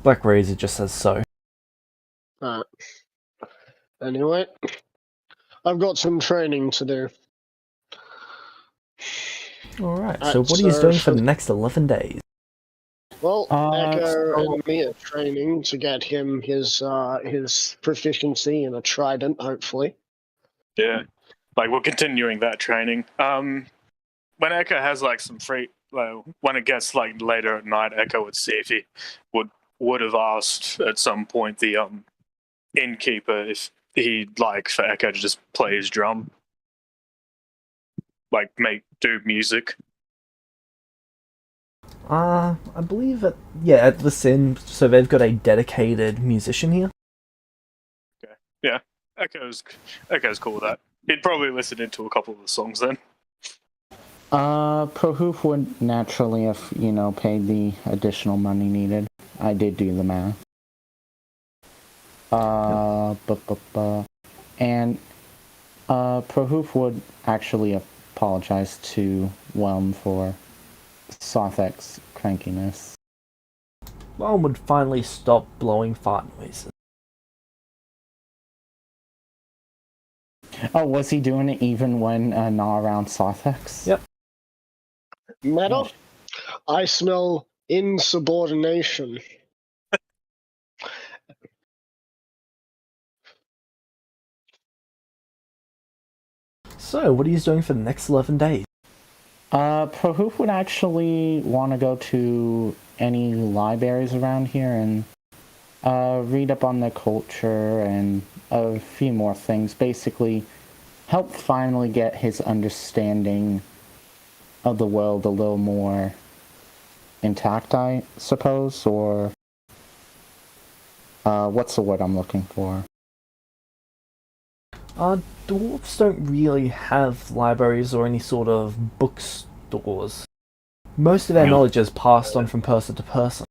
Black Razor just says so. Anyway, I've got some training to do. Alright, so what are you doing for the next 11 days? Well, Echo so- and me are training to get him his proficiency in a trident, hopefully. Yeah, like, we're continuing that training. When Echo has like some free, when it gets like later at night, Echo would see if he would have asked at some point the innkeeper if he'd like for Echo to just play his drum, like do music. I believe at the inn, so they've got a dedicated musician here. Okay, yeah, Echo's cool with that. He'd probably listen into a couple of the songs then. Prohoof would naturally have, paid the additional money needed. I did do the math. And Prohoof would actually apologize to Whelm for Sothek's crankiness. Whelm would finally stop blowing fart noises. Oh, was he doing it even when not around Sothex? Yep. Meta, I smell insubordination. So, what are you doing for the next 11 days? Prohoof would actually want to go to any libraries around here and read up on their culture and a few more things. Basically, help finally get his understanding of the world a little more intact, I suppose, or what's the word I'm looking for? Dwarves don't really have libraries or any sort of bookstores. Most of their knowledge is passed on from person to person.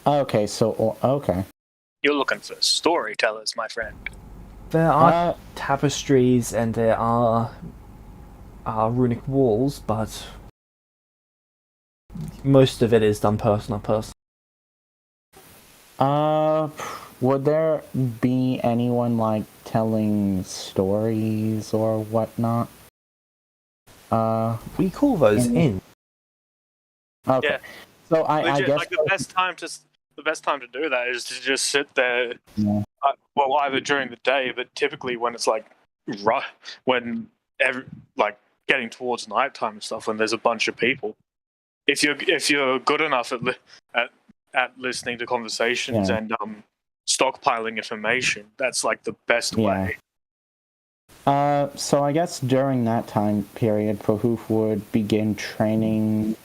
Okay, okay. You're looking for storytellers, my friend. There are tapestries and there are runic walls, but most of it is done person to person. Would there be anyone like telling stories or whatnot? We call those in. Okay. Yeah. So I Legit, guess like the the best time to do that is to just sit there. Yeah. Well, either during the day, but typically when it's like when getting towards nighttime and stuff, when there's a bunch of people. If you're good enough at listening to conversations and stockpiling information, that's like the best way. So I guess during that time period, Prohoof would begin training.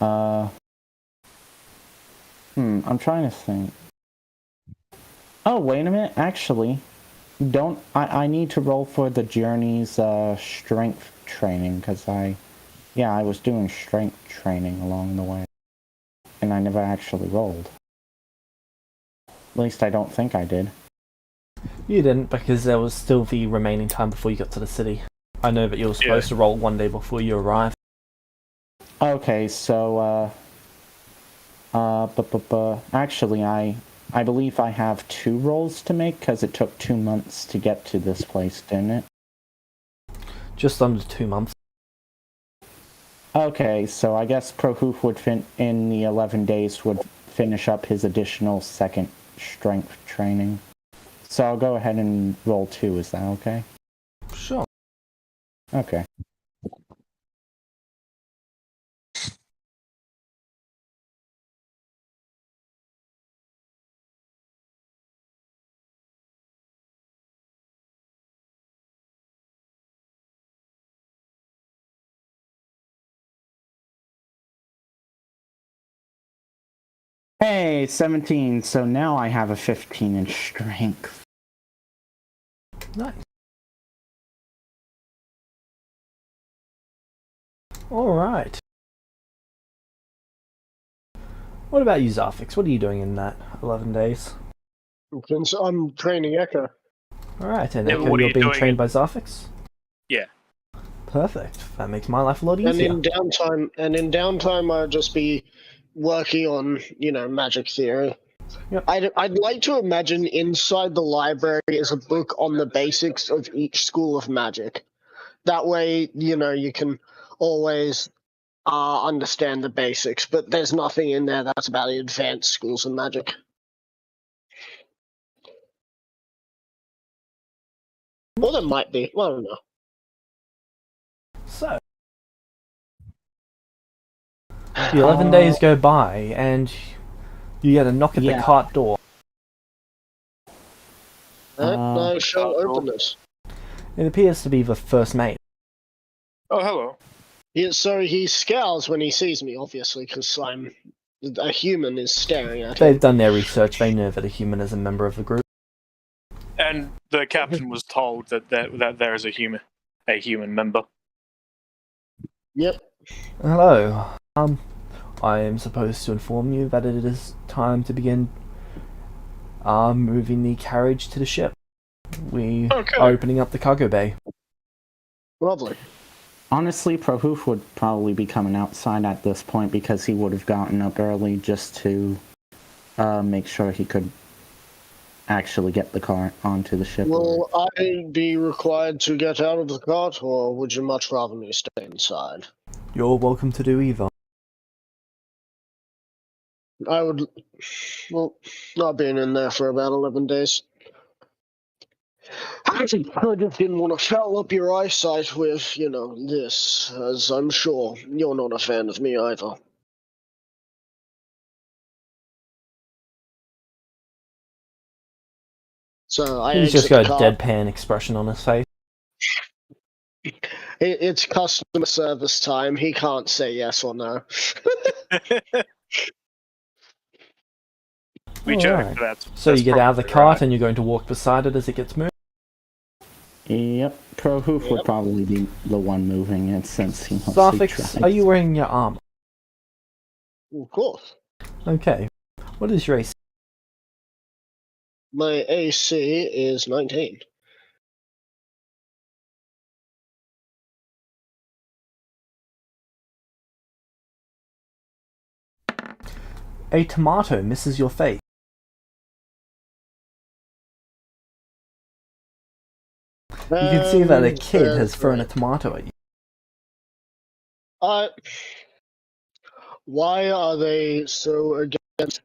I'm trying to think. Oh, wait a minute. Actually, I need to roll for the journey's strength training, because I was doing strength training along the way, and I never actually rolled. At least I don't think I did. You didn't, because there was still the remaining time before you got to the city. I know that you were supposed to roll one day before you arrived. Okay, so, actually, I believe I have 2 rolls to make, because it took 2 months to get to this place, didn't it? Just under 2 months. Okay, so I guess Prohoof would in the 11 days would finish up his additional second strength training. So I'll go ahead and roll 2, is that okay? Sure. Okay. Hey, 17, so now I have a 15 in strength. Nice. Alright. What about you, Zarfix? What are you doing in that 11 days? I'm training Echo. Alright, and Yeah, Echo, what are you're you being doing trained by Zarfix? Yeah. Perfect. That makes my life a lot And easier. in downtime, I'll just be working on, magic theory. Yep. I'd like to imagine inside the library is a book on the basics of each school of magic. That way, you can always understand the basics, but there's nothing in there that's about the advanced schools of magic. Or there might be. Well, I don't know. So, the 11 days go by, and you get a knock at the cart door. I shall open this. It appears to be the first mate. Oh, hello. Yeah, so he scowls when he sees me, obviously, because a human is staring at him. They've done their research, they know that a human is a member of the group. And the captain was told that there is a human member. Yep. Hello. I am supposed to inform you that it is time to begin moving the carriage to the ship. We are opening up the cargo bay. Lovely. Honestly, Prohoof would probably be coming outside at this point because he would have gotten up early just to make sure he could actually get the cart onto the ship. Will I be required to get out of the cart, or would you much rather me stay inside? You're welcome to do either. I would... Well, not being in there for about 11 days. I just didn't want to foul up your eyesight with, this, as I'm sure you're not a fan of me either. So He's just got a deadpan expression on his face. It's customer service time. He can't say yes or no. We checked that. So you get out of the cart and you're going to walk beside it as it gets moved? Yep, Prohoof would probably be the one moving it since he mostly Zarfix, are you wearing your armor? Of course. Okay. What is your AC? My AC is 19. A tomato misses your face. You can see that a kid has thrown a tomato at you. Why are they so against?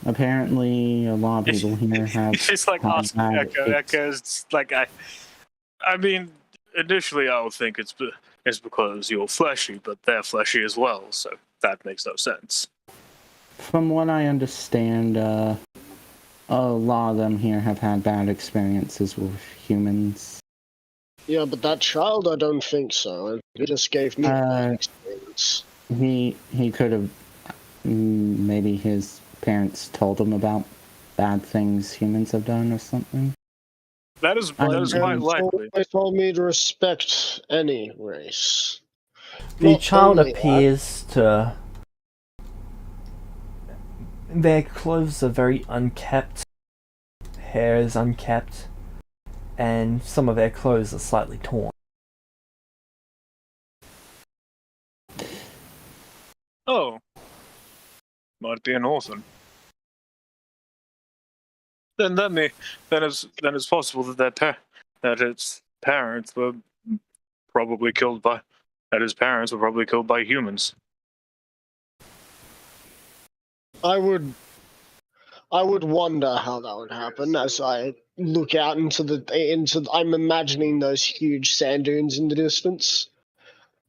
Apparently a lot of people here have It's like had asking bad Echo's like I mean, initially I would think it's because you're fleshy, but they're fleshy as well, so that makes no sense. From what I understand, a lot of them here have had bad experiences with humans. Yeah, but that child, I don't think so. And he just gave me a bad experience. He could have, maybe his parents told him about bad things humans have done or something. That is quite likely. They told me to respect any race. The Not child only that- appears to. Their clothes are very unkept, hair is unkept, and some of their clothes are slightly torn. Oh, might be an orphan. Then it's possible that its parents were probably killed by humans. I would wonder how that would happen as I look out into. I'm imagining those huge sand dunes in the distance.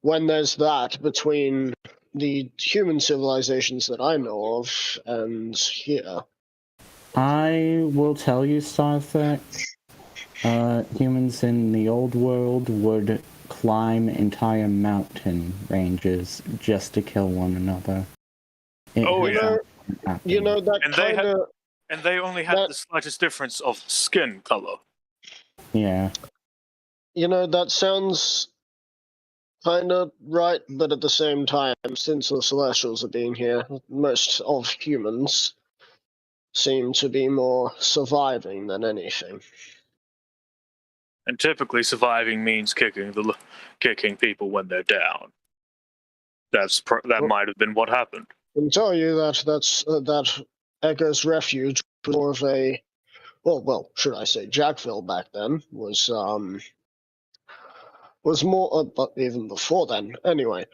When there's that between the human civilizations that I know of and here. I will tell you, Starfleck, humans in the old world would climb entire mountain ranges just to kill one another. Oh, yeah. You know that And they only had the slightest difference of skin color. Yeah. You know, that sounds kind of right, but at the same time, since the Celestials are being here, most of humans seem to be more surviving than anything. And typically, surviving means kicking people when they're down. That might have been what happened. I can tell you that that Echo's Refuge was more of a, well, should I say, Jackville back then was more, but even before then. Anyway,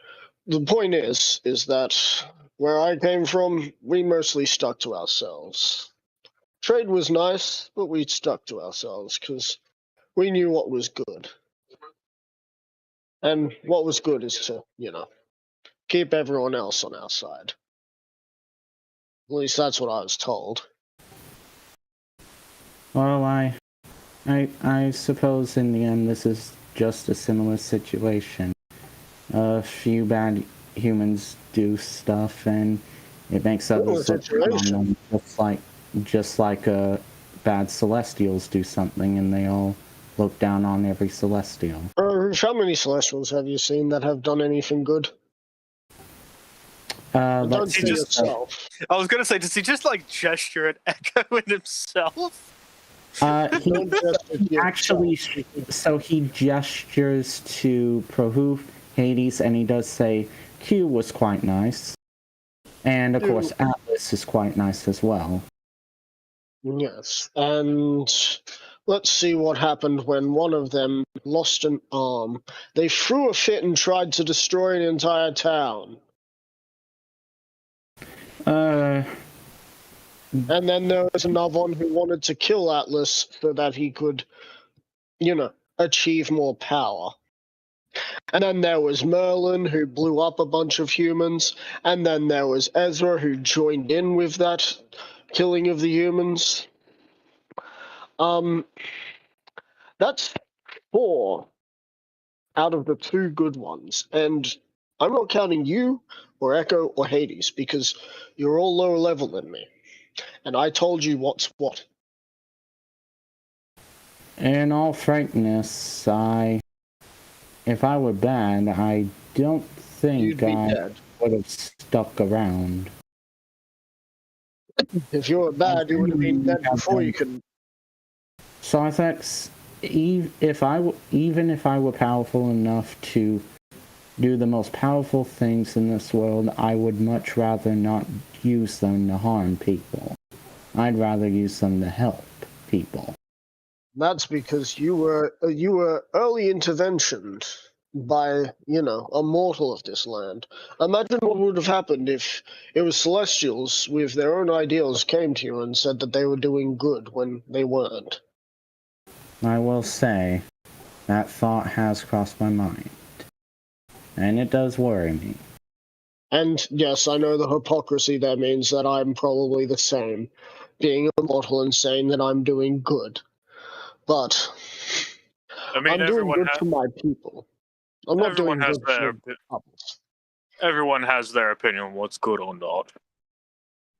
the point is that where I came from, we mostly stuck to ourselves. Trade was nice, but we stuck to ourselves because we knew what was good. And what was good is to, keep everyone else on our side. At least that's what I was told. Well, I suppose in the end this is just a similar situation. A few bad humans do stuff, and it makes others look down on them, just like bad Celestials do something, and they all look down on every Celestial. How many Celestials have you seen that have done anything good? Let's see. Yourself. I was gonna say, does he just like gesture at Echo in himself? He actually, so he gestures to Prohoof, Hades, and he does say Q was quite nice. And of course, Atlas is quite nice as well. Yes, and let's see what happened when one of them lost an arm. They threw a fit and tried to destroy an entire town. And then there was another one who wanted to kill Atlas so that he could, achieve more power. And then there was Merlin, who blew up a bunch of humans. And then there was Ezra, who joined in with that killing of the humans. That's 4 out of the 2 good ones. And I'm not counting you or Echo or Hades, because you're all lower level than me. And I told you what's what. In all frankness, if I were bad, I don't think I would have stuck around. If you were bad, you would have been dead before you could. Sarthax, even if I were powerful enough to do the most powerful things in this world, I would much rather not use them to harm people. I'd rather use them to help people. That's because you were early intervention. by, a mortal of this land. Imagine what would have happened if it was Celestials with their own ideals came to you and said that they were doing good when they weren't. I will say, that thought has crossed my mind. And it does worry me. And yes, I know the hypocrisy there means that I'm probably the same, being immortal and saying that I'm doing good. But I mean, I'm doing good for my people. I'm not everyone doing has good their for others. everyone has their opinion on what's good or not.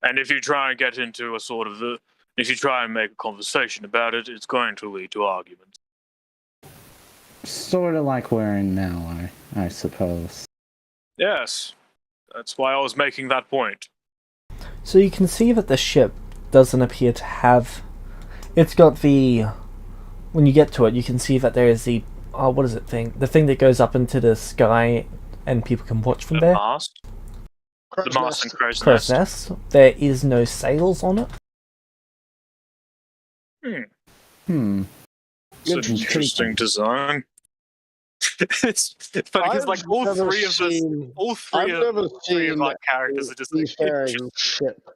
And if you try and get into if you try and make a conversation about it, it's going to lead to arguments. Sort of like we're in now, I suppose. Yes, that's why I was making that point. So you can see that the ship doesn't appear to have... It's got the... When you get to it, you can see that there is the... what is it thing? The thing that goes up into the sky and people can watch from there. Mast? The Crow's mast and nest. crow's Crow's nest. nest. There is no sails on it. It's an interesting design. It's funny because like all three of our characters are just like seafaring ship.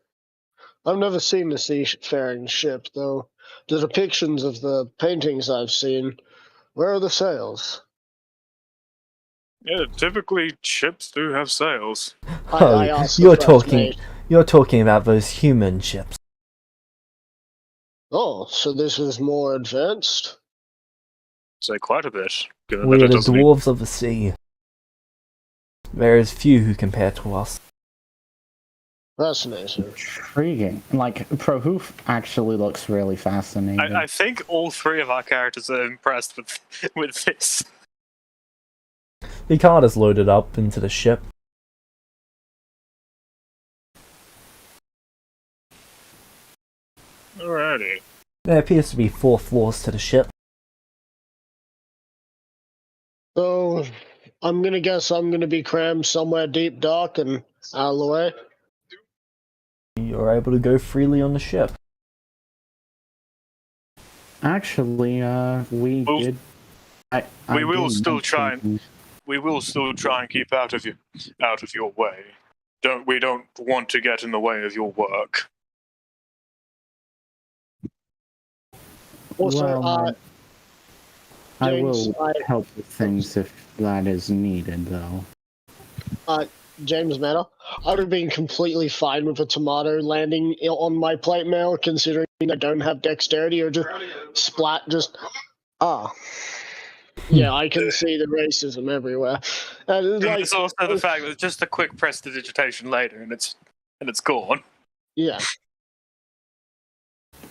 I've never seen a seafaring ship, though. The depictions of the paintings I've seen, where are the sails? Yeah, typically ships do have sails. I asked the you're first talking. mate. You're talking about those human ships. Oh, so this is more advanced? Say quite a bit. Given We that are it the doesn't dwarves of the sea. There is few who compare to us. Fascinating. Intriguing. Like, Prohoof actually looks really fascinating. I think all three of our characters are impressed with this. The card is loaded up into the ship. Alrighty. There appears to be 4 floors to the ship. So, I'm gonna guess I'm gonna be crammed somewhere deep, dark, and out of the way. You're able to go freely on the ship. Actually, we Well, did. we will did still try and mention- we will still try and keep out of your way. We don't want to get in the way of your work. Also, Well, I James, will help with things if that is needed, though. James Meta, I would have been completely fine with a tomato landing on my plate mail, considering I don't have dexterity, or just splat, Yeah, I can see the racism everywhere. And And like, it's also the fact that it's just a quick prestidigitation later, and it's gone. yeah.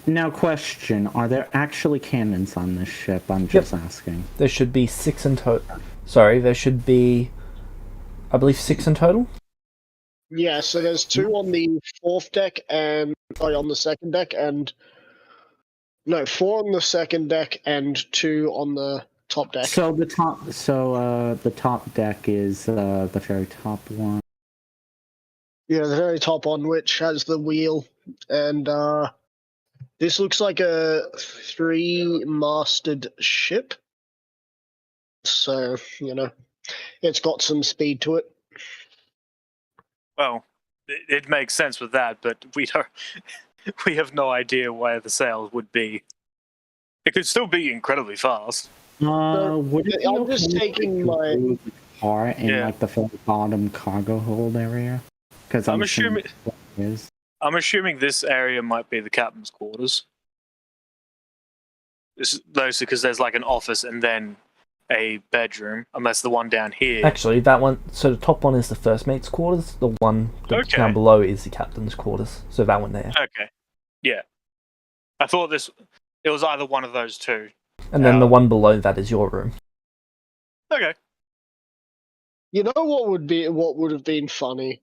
Now, question: are there actually cannons on this ship? I'm just asking. There should be 6 in total. Sorry, there should be, I believe, 6 in total. Yeah, so there's 2 on the fourth deck and on the second deck, and no, 4 on the second deck and 2 on the top deck. So the top deck is the very top one. Yeah, the very top one, which has the wheel, and this looks like a 3-masted ship. So, it's got some speed to it. Well, it makes sense with that, but we have no idea where the sails would be. It could still be incredibly fast. Would it be I'm just okay taking to my- move the car in like the very bottom cargo hold area? Because I'm assuming it is. I'm assuming this area might be the captain's quarters. This is mostly because there's like an office and then a bedroom, unless the one down here. Actually, that one. So the top one is the first mate's quarters. The one down below is the captain's quarters. So that one there. Okay. Yeah. I thought it was either one of those two. And then the one below that is your room. Okay. You know what would have been funny?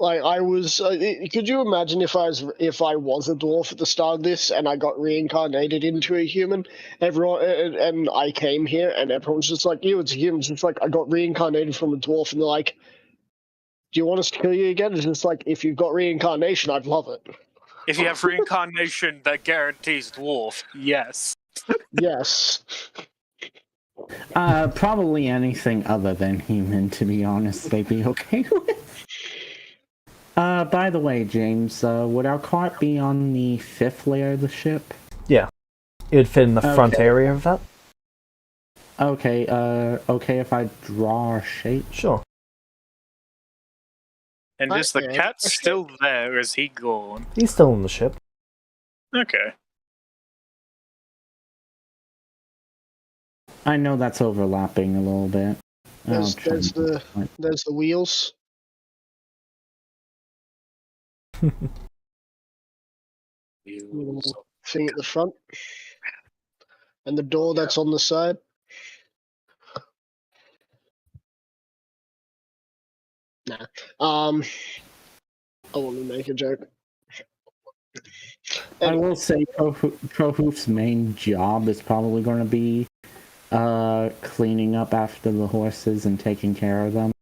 Like, I was. Could you imagine if I was a dwarf at the start of this and I got reincarnated into a human? Everyone and I came here and everyone's just like, "You, it's a human." It's like I got reincarnated from a dwarf, and they're like, "Do you want us to kill you again?" It's just like, if you've got reincarnation, I'd love it. If you have reincarnation that guarantees dwarf, yes. Yes. Probably anything other than human, to be honest, they'd be okay with. By the way, James, would our cart be on the 5th layer of the ship? Yeah. It would fit in the front Okay. area of that. Okay, okay if I draw a shape? Sure. And is the Okay. cat still there? Or is he gone? He's still on the ship. Okay. I know that's overlapping a little bit. There's the wheels. Little thing at the front. And the door that's on the side. Nah. I want to make a joke. I will say Prohoof's main job is probably going to be cleaning up after the horses and taking care of them,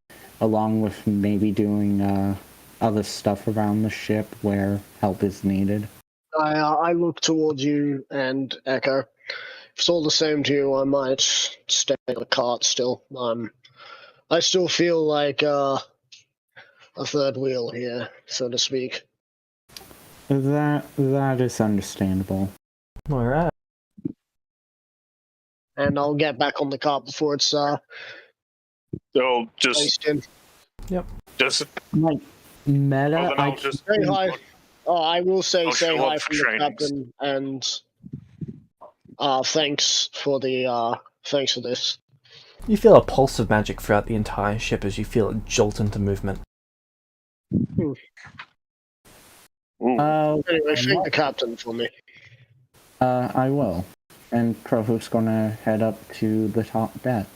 along with maybe doing other stuff around the ship where help is needed. I look towards you and Echo. If it's all the same to you, I might stay in the cart still. I still feel like a third wheel here, so to speak. That is understandable. Alright. And I'll get back on the cart before it's So just placed in. just Like, meta, well, then I'll just Say hi. Oh, I will say I'll say show hi up for from the trainings. captain and thanks for this. You feel a pulse of magic throughout the entire ship as you feel it jolt into movement. Ooh. Anyway, thank the captain for me. I will. And Prohoof's gonna head up to the top deck.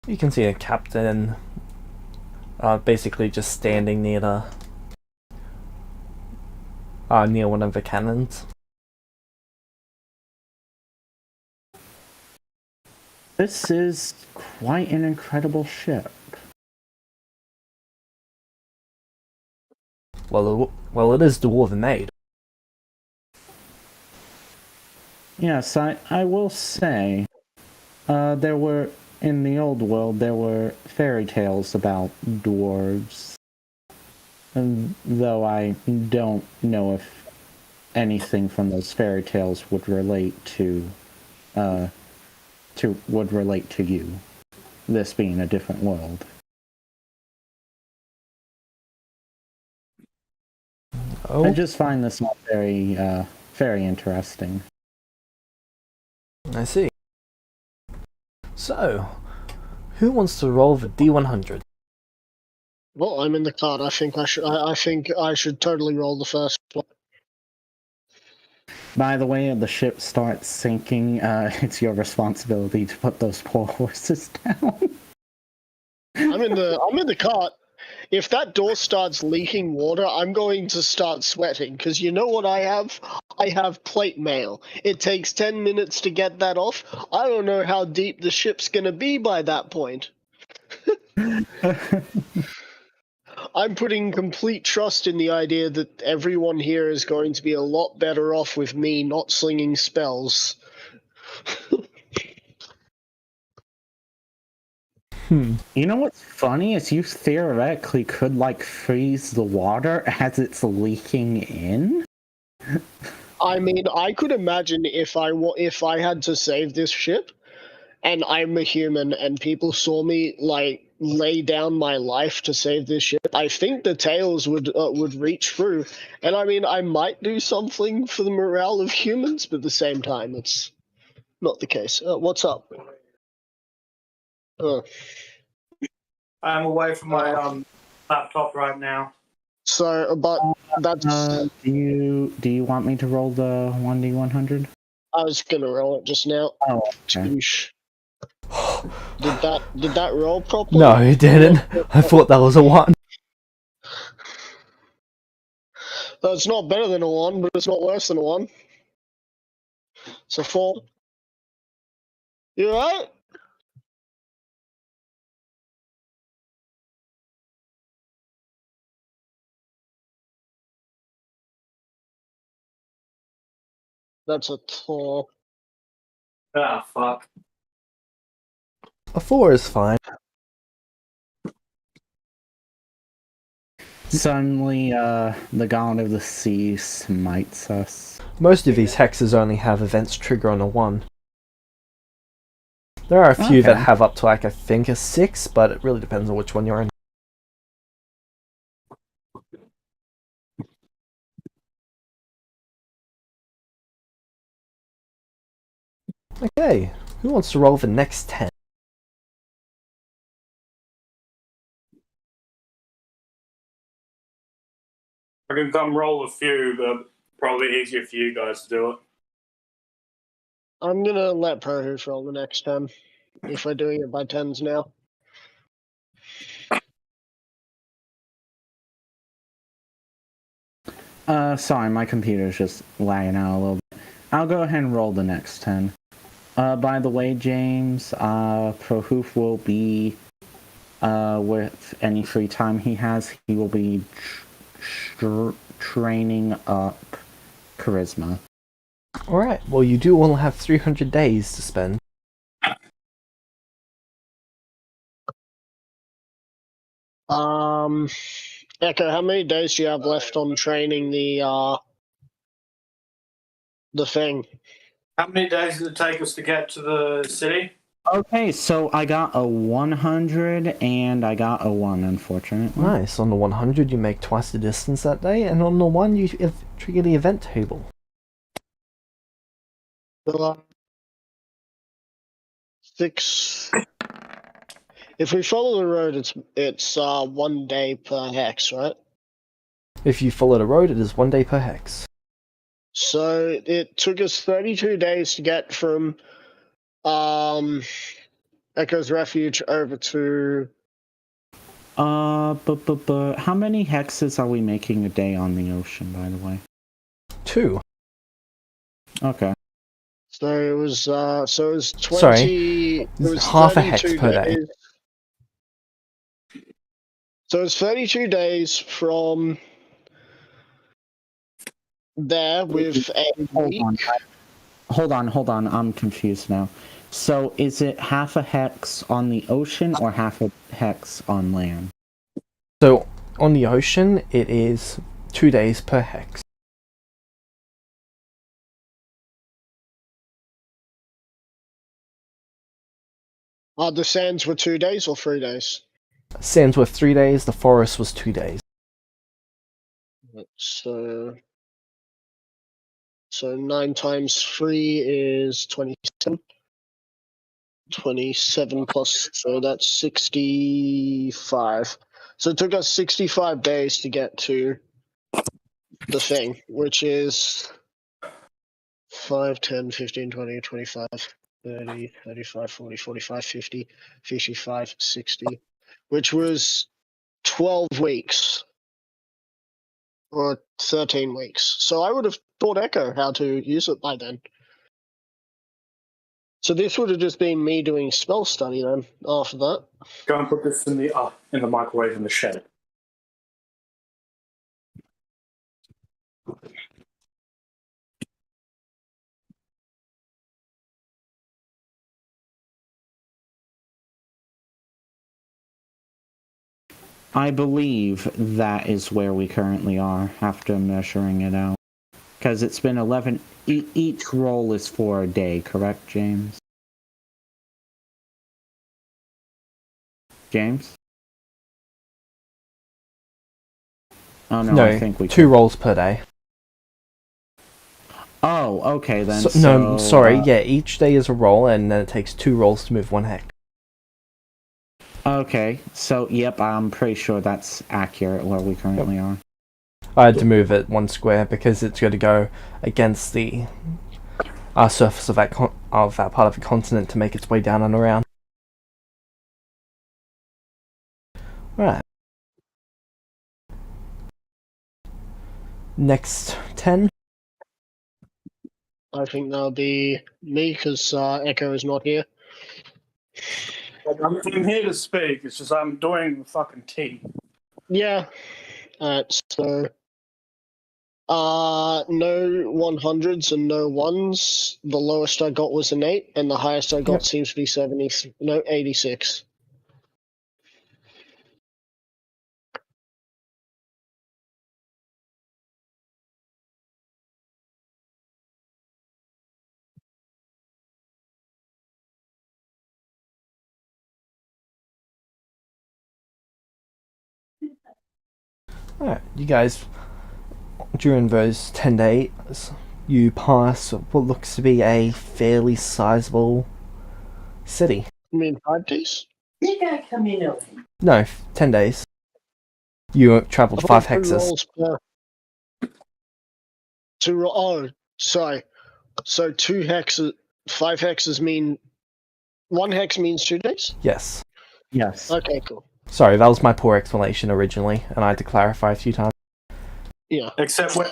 You can see a captain basically just standing near the near one of the cannons. This is quite an incredible ship. Well, it is dwarven made. Yes, I will say, there were, in the old world, there were fairy tales about dwarves. And though I don't know if anything from those fairy tales would relate to you, this being a different world. Oh, I just find this not very, very interesting. I see. So, who wants to roll the D100? Well, I'm in the cart. I think I should totally roll the first one. By the way, if the ship starts sinking, it's your responsibility to put those poor horses down. I'm in the cart. If that door starts leaking water, I'm going to start sweating, because you know what I have? I have plate mail. It takes 10 minutes to get that off. I don't know how deep the ship's going to be by that point. I'm putting complete trust in the idea that everyone here is going to be a lot better off with me not slinging spells. You know what's funny is you theoretically could, like, freeze the water as it's leaking in. I mean, I could imagine if I had to save this ship, and I'm a human, and people saw me like lay down my life to save this ship. I think the tails would reach through, and I mean, I might do something for the morale of humans, but at the same time, it's not the case. What's up? I'm away from my laptop right now. So, but that's. Do you want me to roll the 1d100? I was gonna roll it just now. Oh, okay. Toosh. Did that roll properly? No, it didn't. I thought that was a 1. It's not better than a 1, but it's not worse than a 1. It's a 4. You alright? That's a 4. Ah, fuck. A 4 is fine. Suddenly, the god of the sea smites us. Most of these hexes only have events trigger on a 1. There are a few that Okay. have up to, like, I think a 6, but it really depends on which one you're in. Okay, who wants to roll the next 10? I can come roll a few, but probably easier for you guys to do it. I'm gonna let Prohoof roll the next 10, if we're doing it by 10s now. Sorry, my computer's just lagging out a little bit. I'll go ahead and roll the next 10. By the way, James, Prohoof will be, with any free time he has, he will be training up charisma. Alright, well you do only have 300 days to spend. Echo, how many days do you have left on training the thing? How many days did it take us to get to the city? Okay, so I got a 100 and I got a 1, unfortunately. Nice, on the 100 you make twice the distance that day, and on the 1 you trigger the event table. So, 6. If we follow the road, it's 1 day per hex, right? If you follow the road, it is 1 day per hex. So it took us 32 days to get from Echo's Refuge over to. But how many hexes are we making a day on the ocean, by the way? 2. Okay. So it was 20. Sorry, It was half a hex 32 per day. days. So it's 32 days from there with a week. Hold on, I'm confused now. So is it half a hex on the ocean or half a hex on land? So, on the ocean, it is 2 days per hex. The sands were 2 days or 3 days? Sands were 3 days, the forest was 2 days. So 9 times 3 is 27. 27 plus, so that's 65. So it took us 65 days to get to the thing, which is 5, 10, 15, 20, 25, 30, 35, 40, 45, 50, 55, 60, which was 12 weeks or 13 weeks. So I would have taught Echo how to use it by then. So this would have just been me doing spell study then after that. Go and put this in the microwave in the shed. I believe that is where we currently are after measuring it out. Because it's been 11. Each roll is for a day, correct, James? James? Oh no, No, I think we 2 rolls per day. Oh, okay then. No, sorry, yeah, each day is a roll, and then it takes 2 rolls to move 1 hex. Okay, so yep, I'm pretty sure that's accurate where we currently are. I had to move it 1 square because it's going to go against the surface of that part of the continent to make its way down and around. Right. Next 10. I think that'll be me because Echo is not here. I'm here to speak. It's just I'm doing fucking tea. Yeah. So No 100s and no 1s. The lowest I got was an 8, and the highest I got Yep. seems to be 86. Alright, you guys, during those 10 days, you pass what looks to be a fairly sizable city. You mean 5 days? You gotta come in early. No, 10 days. You traveled 5 hexes. Rolls per... Sorry. So 2 hexes, 5 hexes mean... 1 hex means 2 days? Yes. Yes. Okay, cool. Sorry, that was my poor explanation originally, and I had to clarify a few times. Yeah. Except when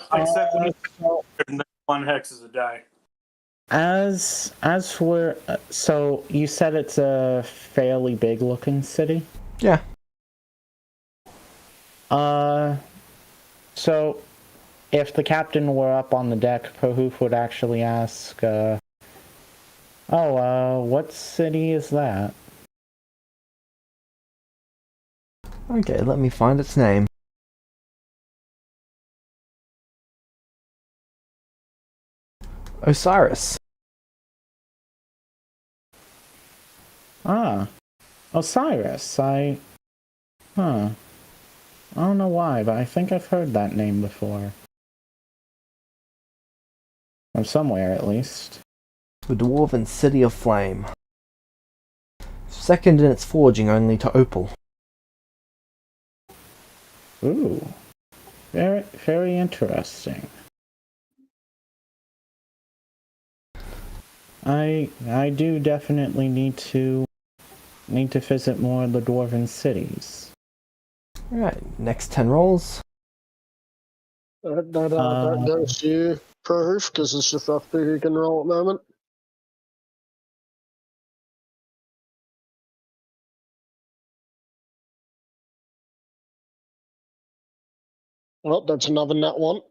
1 hex is a day. As for so you said it's a fairly big looking city? Yeah. So if the captain were up on the deck, Pohoof would actually ask, what city is that? Okay, let me find its name. Osiris. Ah, Osiris. I don't know why, but I think I've heard that name before. Or somewhere, at least. The Dwarven City of Flame. Second in its forging only to Opal. Ooh. Very, very interesting. I do definitely need to visit more of the Dwarven cities. Alright, next 10 rolls. That goes to you, Proof, because it's just us two who can roll at the moment. Oh, that's another nat 1.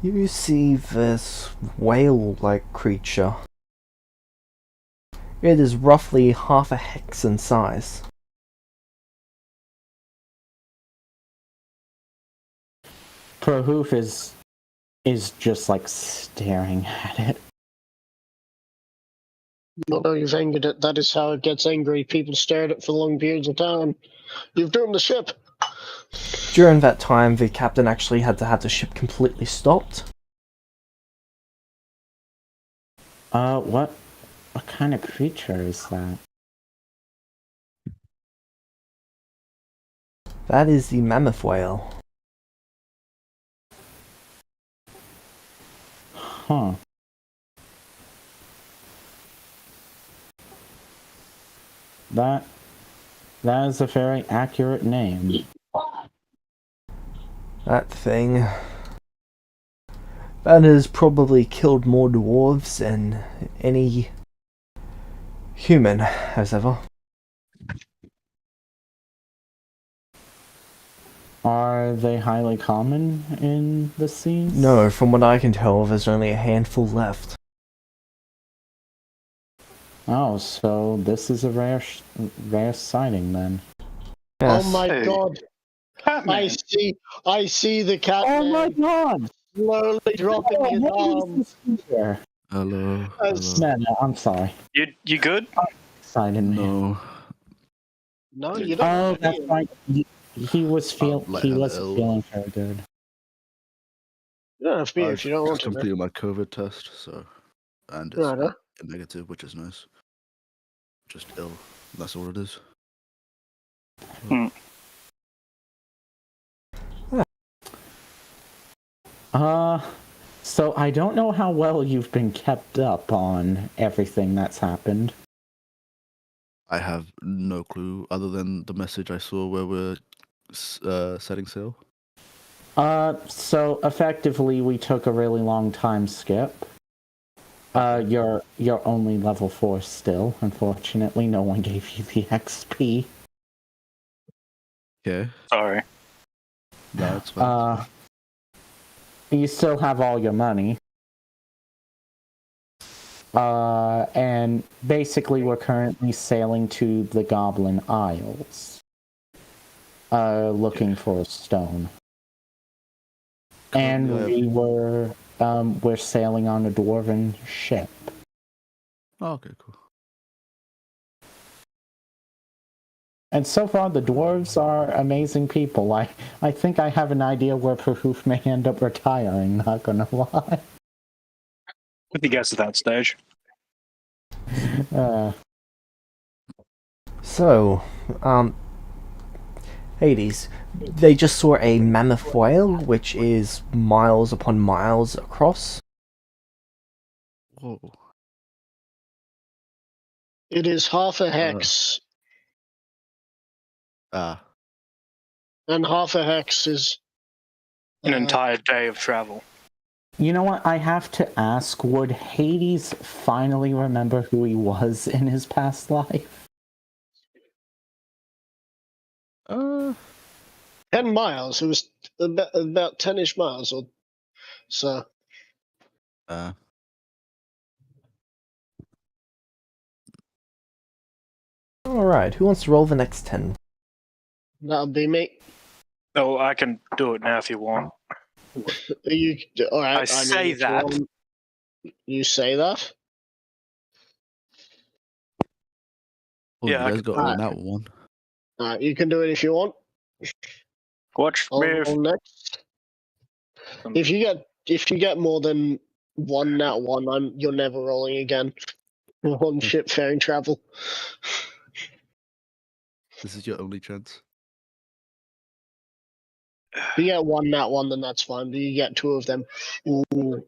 You see this whale-like creature. It is roughly half a hex in size. Pohoof is just like staring at it. No, you've angered it. That is how it gets angry. People stare at it for long periods of time. You've doomed the ship. During that time, the captain actually had to have the ship completely stopped. What kind of creature is that? That is the Mammoth Whale. Huh. That is a very accurate name. That thing. That has probably killed more dwarves than any human has ever. Are they highly common in the seas? No, from what I can tell, there's only a handful left. Oh, so this is a rare sighting then. Yes. Oh my Hey. god. I see the cat Oh my man god! slowly dropping his arms. Here. Hello. No, I'm sorry. You good? Excited me. No. No, you don't. Oh, have to that's be. right. He wasn't ill. feeling very good. You don't have to be I if you don't want just to. completed my COVID test, and it's Righto. negative, which is nice. Just ill. That's all it is. So I don't know how well you've been kept up on everything that's happened. I have no clue other than the message I saw where we're setting sail. So effectively we took a really long time skip. You're only level 4 still. Unfortunately, no one gave you the XP. Okay. Sorry. No, it's fine. You still have all your money. And basically we're currently sailing to the Goblin Isles. Looking for a stone. And we're sailing on a dwarven ship. Oh, okay, cool. And so far, the dwarves are amazing people. I think I have an idea where Prahoof may end up retiring, not gonna lie. With the guess at that stage. So, Hades, they just saw a mammoth whale, which is miles upon miles across. Whoa. It is half a hex, and half a hex is An entire day of travel. You know what? I have to ask, would Hades finally remember who he was in his past life? 10 miles. It was about 10-ish miles or so. Alright, who wants to roll the next 10? That'll be me. Oh, I can do it now if you want. All right. I say that. You say that? Oh, Yeah, you guys got Alright. that one. Alright, you can do it if you want. Watch I'll me. roll next. If you get more than one nat one, you're never rolling again. On ship faring travel. This is your only chance. If you get one nat one, then that's fine. But you get 2 of them. Ooh.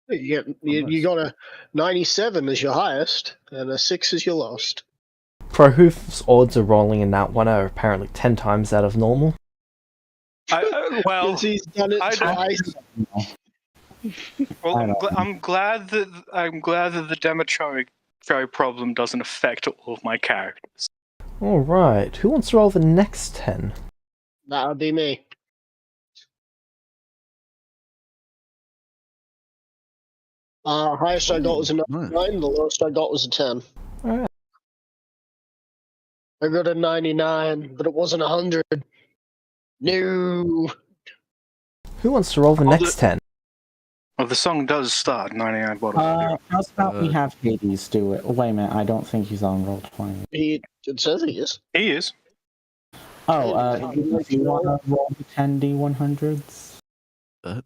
You got a 97 as your highest, and a 6 as your lowest. Prohoof's odds of rolling in that one are apparently 10 times out of normal. Well, 'Cause he's done it twice. Well, I'm glad that the Demetric problem doesn't affect all of my characters. Alright, who wants to roll the next 10? That would be me. Highest I got was a 99, the lowest I got was a 10. Alright. I got a 99, but it wasn't 100. No. Who wants to roll the next 10? Well, the song does start 99 bottles. How's about we have Hades do it? Wait a minute, I don't think he's on Roll20. It says he is. He is. Oh, do you want to roll the 10d100s? Oh,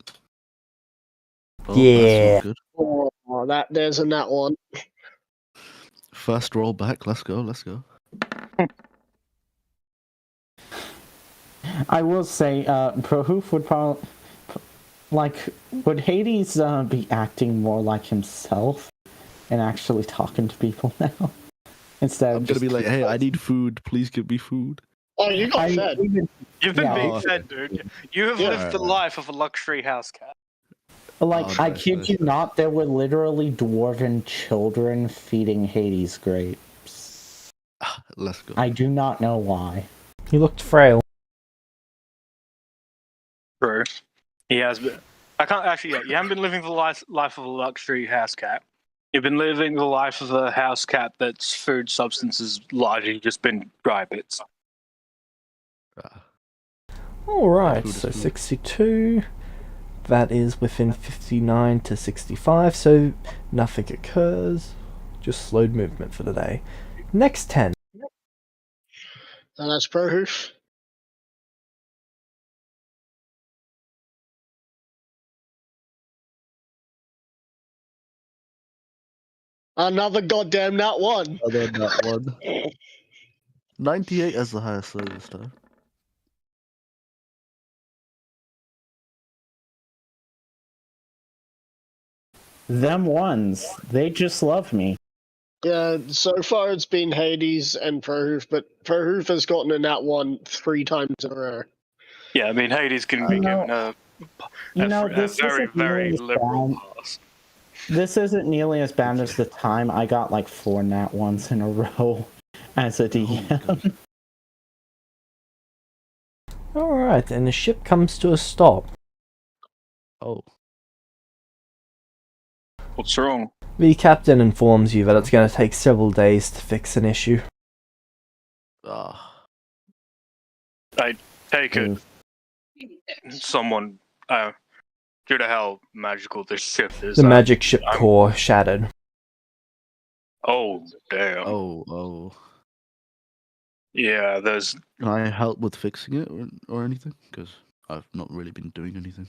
Yeah. That's good. Oh, there's a nat one. First roll back. Let's go. I will say, Prahoof would probably... would Hades be acting more like himself and actually talking to people now? Instead I'm of gonna be like, hey, I need food. Please give me food. Oh, you got fed. You've been being fed, dude. You have lived the life of a luxury house cat. I kid you not, there were literally dwarven children feeding Hades grapes. Let's go. I do not know why. He looked frail. True. He has been. I can't actually. Yeah, you haven't been living the life of a luxury house cat. You've been living the life of a house cat that's food substance has largely just been dry bits. Alright, so 62. That is within 59 to 65, so nothing occurs. Just slowed movement for the day. Next 10. And that's Prohoof. Another goddamn nat one. Another nat one. 98 as the highest score this time. Them ones, they just love me. Yeah, so far it's been Hades and Prohoof, but Prohoof has gotten a nat one 3 times in a row. Yeah, I mean Hades can be given a very, very liberal pass. This isn't nearly as bad as the time I got like 4 nat ones in a row as a DM. Alright, and the ship comes to a stop. Oh, What's wrong? The captain informs you that it's going to take several days to fix an issue. ah, Take it. Oof. Someone, due to how magical this ship is. The magic ship I'm- core shattered. Oh, damn. oh. Yeah, there's. Can I help with fixing it or anything? Because I've not really been doing anything.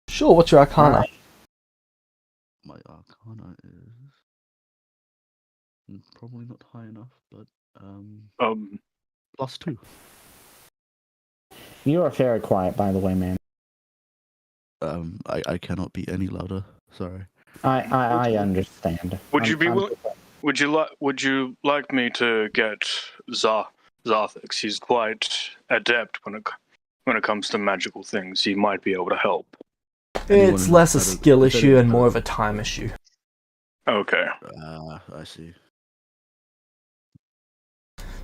Sure, what's your arcana? My arcana is probably not high enough, but +2. You are very quiet, by the way, man. I cannot be any louder. Sorry. I understand. Would you like me to get Zarthix? He's quite adept when it comes to magical things. He might be able to help. It's less a skill issue and more of a time issue. Okay. I see.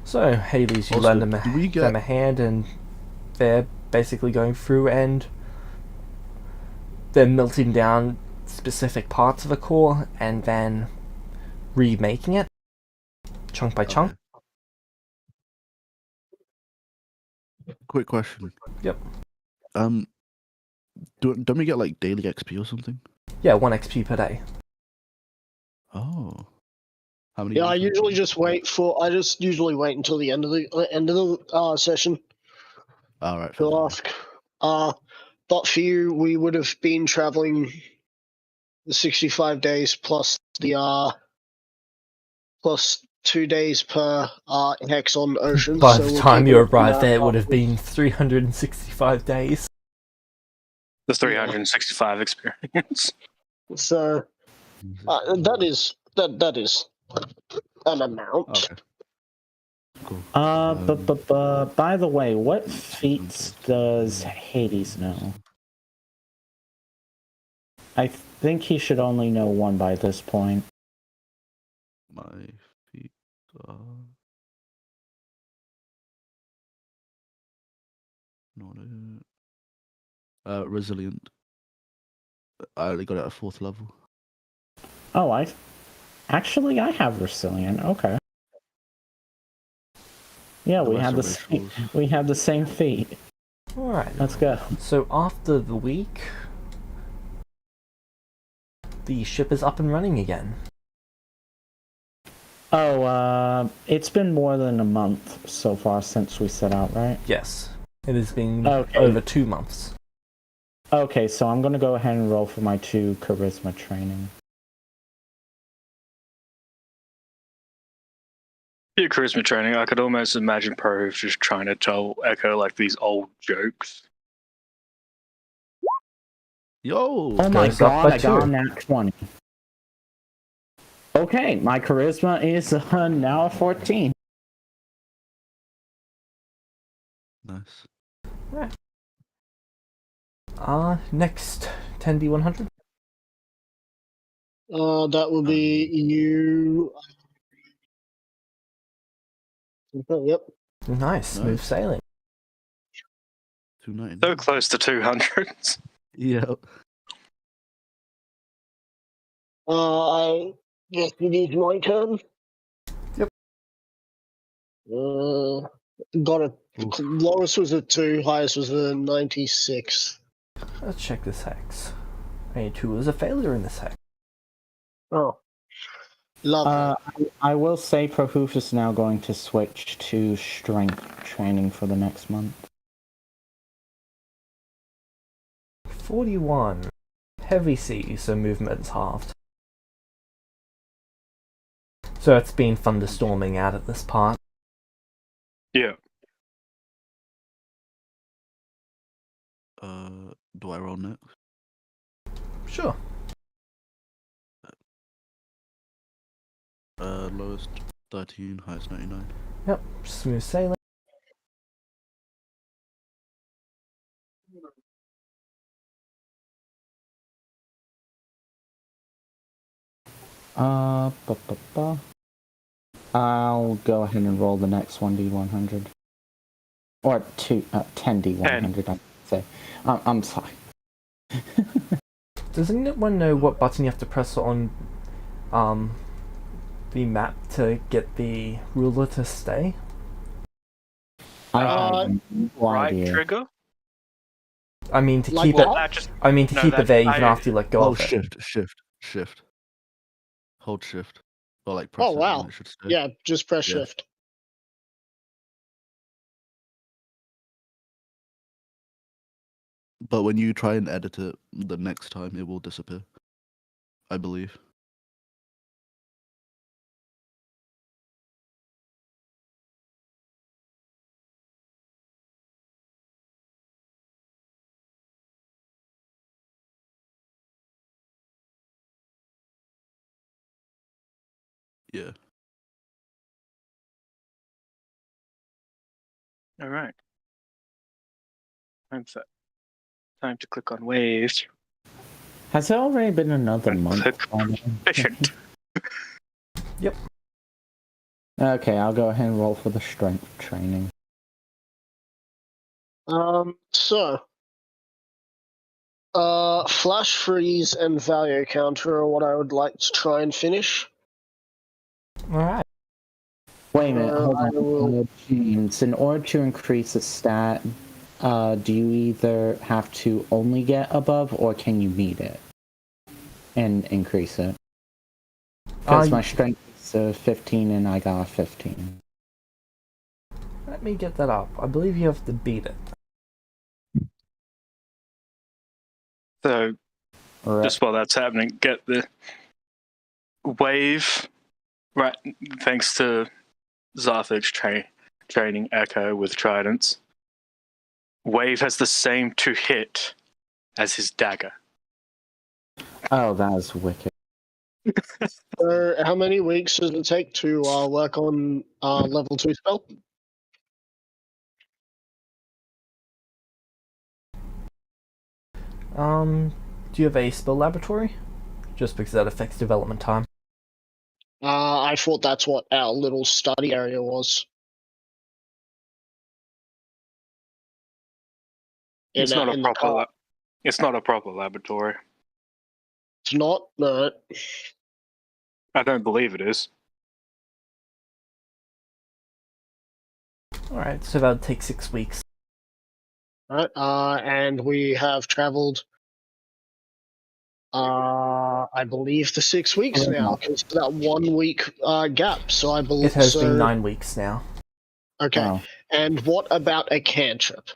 So, Hades, you Also, lend do we get- them a hand, and they're basically going through and they're melting down specific parts of the core and then remaking it, chunk by chunk. Okay. Quick question. Yep. Don't we get like daily XP or something? Yeah, 1 XP per day. Oh. How many? Yeah, I days usually XP? just usually wait until the end of the session All right. to ask. But for you, we would have been traveling the 65 days plus the plus 2 days per hex on ocean. By so the we'll time keep you it up arrived to there, it that. would have been 365 days. The 365 experience. So that is an amount. Okay. Cool. But by the way, what feats does Hades know? I think he should only know one by this point. My feet are not it. Resilient. I only got it at 4th level. Oh, I have Resilient. Okay. Yeah, The we have rest are rituals. we have the same feat. Alright, Let's go. so after the week, the ship is up and running again. Oh, it's been more than a month so far since we set out, right? Yes, it has been Okay. over 2 months. Okay, so I'm gonna go ahead and roll for my 2 charisma training. Yeah, charisma training. I could almost imagine Prove just trying to tell Echo like these old jokes. Yo! Oh my Goes up god, by I got 2. a nat 20. Okay, my charisma is now a 14. Nice. Next, 10D100. That will be you. Yep. Nice, smooth Nice. sailing. 290. So close to 200s. Yeah. I guess it is my turn. Yep. Got it. Oof. Lowest was a 2, highest was a 96. Let's check this hex. A 2 is a failure in this hex. Oh. Lovely. I will say Prohoof is now going to switch to strength training for the next month. 41. Heavy sea, so movement's halved. So it's been thunderstorming out at this part. Yeah. Do I roll next? Sure. Lowest 13, highest 99. Yep, smooth sailing. I'll go ahead and roll the next 1d100. Or 10d100, I should say. I'm sorry. Does anyone know what button you have to press on the map to get the ruler to stay? I have no Right idea. trigger? I mean to Like keep what? it. That just I mean to No, keep it that- there even I- after you let go Oh, of it. shift. Hold shift. Or like Oh press it wow. and it should stay. Yeah, just press Yeah. shift. But when you try and edit it the next time, it will disappear. I believe. Yeah. All right. Time to click on waves. Has it already been another And month? click efficient. Yep. Okay, I'll go ahead and roll for the strength training. Flash freeze and value counter are what I would like to try and finish. Alright. Wait a minute, hold I on. will- James, in order to increase a stat, do you either have to only get above, or can you meet it and increase it? Because my strength is 15 and I got a 15. Let me get that up. I believe you have to beat it. So Right. just while that's happening, get the wave. Right, thanks to Zarthug's training Echo with tridents. Wave has the same to hit as his dagger. Oh, that is wicked. So, how many weeks does it take to work on level 2 spell? Do you have a spell laboratory? Just because that affects development time. I thought that's what our little study area was. It's not a proper. It's not a proper laboratory. It's not? No. I don't believe it is. Alright, so that would take 6 weeks. Right, and we have travelled, I believe, the 6 weeks now, because that 1 week gap. So I believe It has been 9 weeks now. Okay, Oh. and what about a cantrip?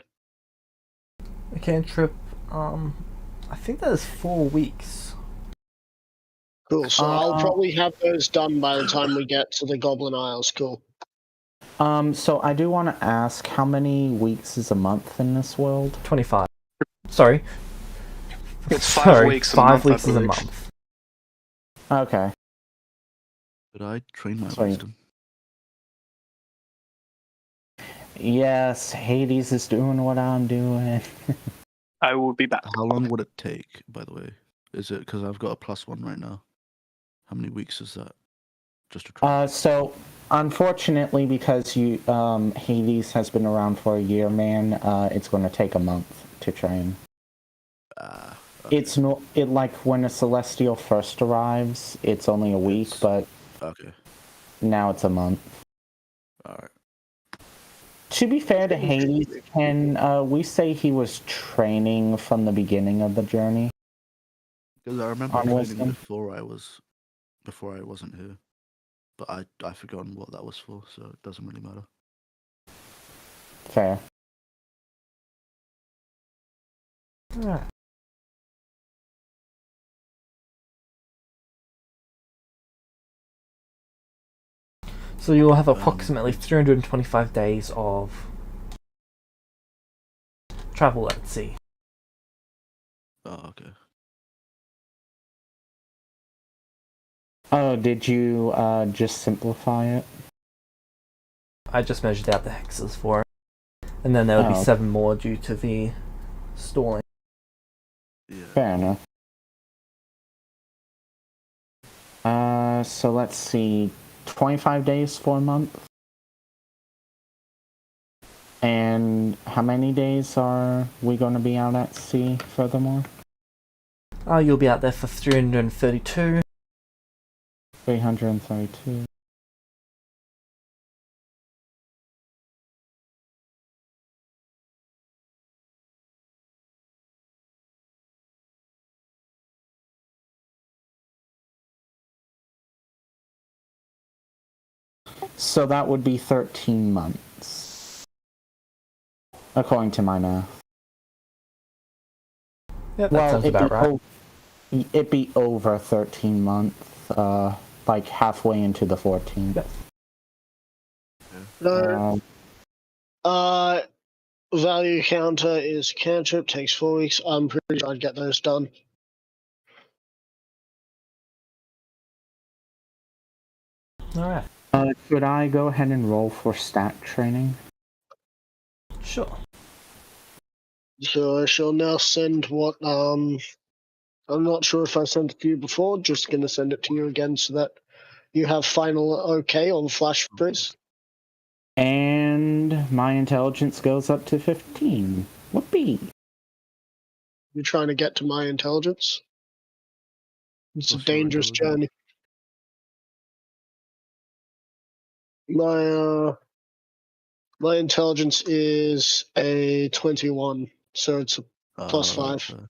A cantrip, I think that is 4 weeks. Cool. So I'll probably have those done by the time we get to the Goblin Isles. Cool. So I do want to ask, how many weeks is a month in this world? 25. Sorry. It's 5 Sorry, weeks. 5 a month, weeks I is a believe. month. Okay. Did I train my Sorry. wisdom? Yes, Hades is doing what I'm doing. I will be back. How long would it take, by the way? Is it because I've got a +1 right now? How many weeks is that? Just to try. So unfortunately, because you Hades has been around for a year, man, it's going to take a month to train. Okay. It's not like when a Celestial first arrives, it's only a week, but Okay. now it's a month. Alright. To be fair to Hades, can we say he was training from the beginning of the journey? Because I remember On training wisdom? before I wasn't here. But I forgotten what that was for, so it doesn't really matter. Fair. Alright. So you'll have approximately 325 days of travel at sea. Oh, okay. Oh, did you just simplify it? I just measured out the hexes for it. And then there would be Oh. 7 more due to the stalling. Yeah. Fair enough. So let's see, 25 days for a month. And how many days are we going to be out at sea furthermore? You'll be out there for 332. 332. So that would be 13 months. According to my math. Yep, that sounds about right. It'd be over 13 months, like halfway into the 14th. Yep. No. Value counter is cantrip, takes 4 weeks. I'm pretty sure I'd get those done. Alright. Could I go ahead and roll for stat training? Sure. So I shall now send what, I'm not sure if I sent it to you before, just going to send it to you again so that you have final okay on flash freeze. And my intelligence goes up to 15. Whoopee! You're trying to get to my intelligence? It's a What's your dangerous intelligence? journey. My intelligence is a 21, so it's a plus 5.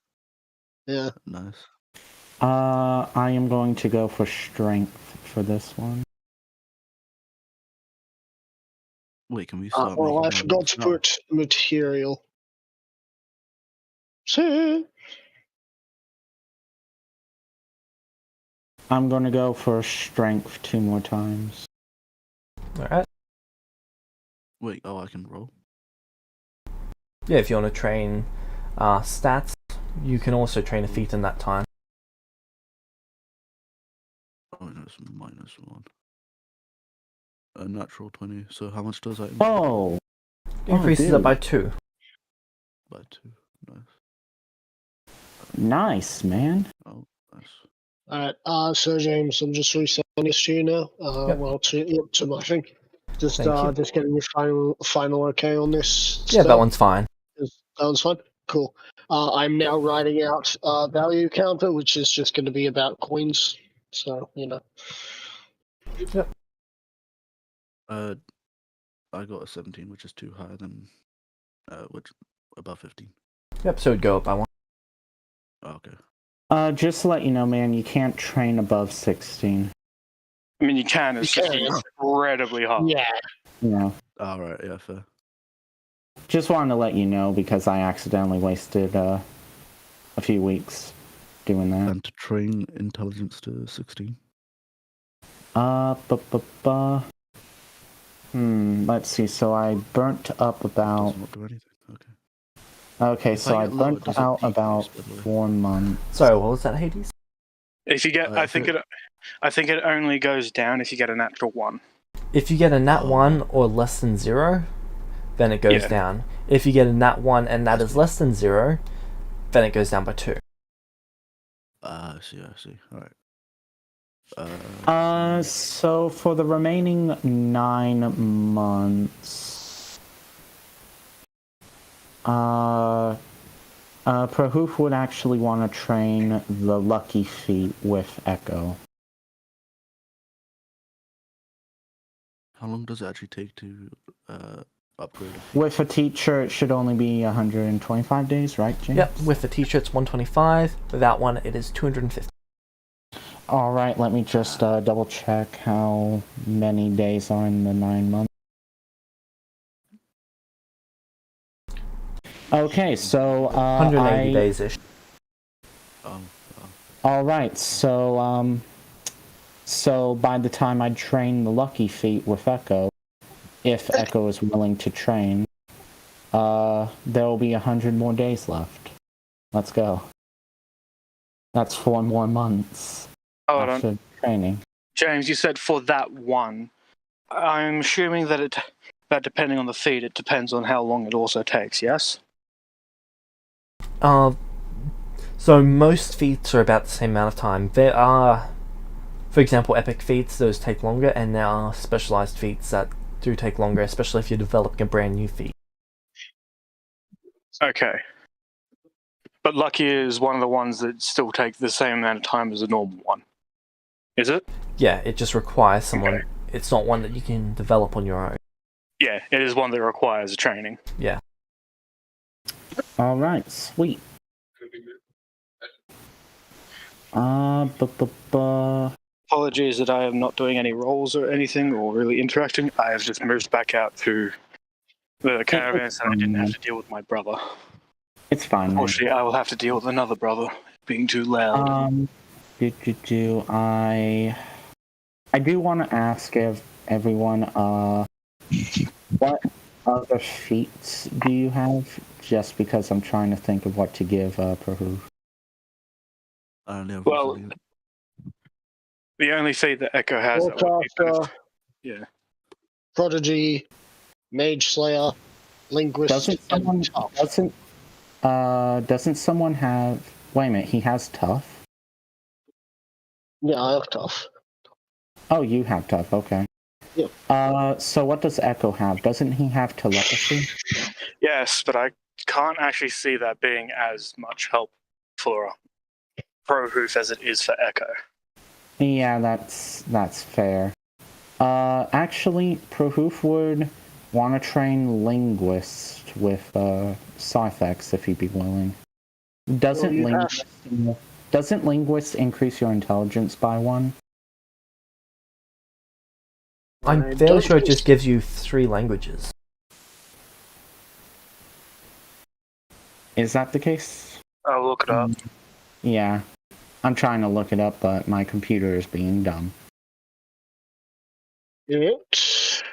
Yeah. Nice. I am going to go for strength for this one. Wait, can we start Well, I making forgot diamonds to now? put material. See? I'm going to go for strength 2 more times. Alright. Wait, oh, I can roll? Yeah, if you want to train stats, you can also train a feat in that time. Oh, no, it's -1. A natural 20. So how much does that Oh! Increases it by 2. By 2. Nice. Nice, man. Oh, nice. Alright, so James, I'm just resending this to you now. Yep. Well, to my thing. Just Thank you. just getting your final okay on this. Yeah, that stuff. one's fine. That one's fine. Cool. I'm now writing out value counter, which is just going to be about coins. So Yep. I got a 17, which is too high than which above 15. Yep, so it'd go up by 1. Oh, okay. Just to let you know, man, you can't train above 16. I mean, you can. It's just incredibly hard. Yeah. Yeah. All right, yeah, fair. Just wanted to let you know because I accidentally wasted a few weeks doing that. And to train intelligence to 16. Let's see. So I burnt up about. Does not do anything. Okay. Okay, If so I I get lower, burnt does it out decrease, about by the way? 4 months. Sorry, what was that, Hades? If you get, I think it only goes down if you get a natural 1. If you get a nat Oh. 1 or less than 0, then it goes Yeah. down. If you get a nat 1 and that is less than 0, then it goes down by 2. I see. All right. So for the remaining 9 months, Prahoof would actually want to train the Lucky Feet with Echo. How long does it actually take to upgrade a feat? With a teacher, it should only be 125 days, right, James? Yep, with the t-shirts 125, without one it is 250. Alright, let me just double check how many days are in the 9 months. Okay, so 180 days-ish. Alright, so by the time I train the Lucky Feet with Echo, if Echo is willing to train, there will be 100 more days left. Let's go. That's 4 more months Hold after on. training. James, you said for that one. I'm assuming that depending on the feed, it depends on how long it also takes, yes? So most feats are about the same amount of time. There are For example, epic feats, those take longer, and there are specialized feats that do take longer, especially if you're developing a brand new feat. Okay. But Lucky is one of the ones that still take the same amount of time as a normal one. Is it? Yeah, it just requires someone. It's not one that you can develop on your own. Yeah, it is one that requires training. Yeah. Alright, sweet. Apologies that I am not doing any rolls or anything or really interacting. I have just moved back out to the caravans and I didn't have to deal with my brother. It's fine. Unfortunately, I will have to deal with another brother being too loud. I do want to ask everyone, what other feats do you have? Just because I'm trying to think of what to give Prahu. I don't know. Well, the only feat that Echo has that would be Warcaster, yeah. Prodigy, Mage Slayer, Linguist, Doesn't someone have? Wait a minute, he has tough. Yeah, I have tough. Oh, you have tough. Okay. Yep. So what does Echo have? Doesn't he have telepathy? Yes, but I can't actually see that being as much help for Prohoof as it is for Echo. Yeah, that's fair. Actually, Prohoof would want to train Linguist with Scythex if he'd be willing. Doesn't Linguist increase your intelligence by 1? I'm fairly sure it just gives you 3 languages. Is that the case? I'll look it up. Yeah. I'm trying to look it up, but my computer is being dumb. It.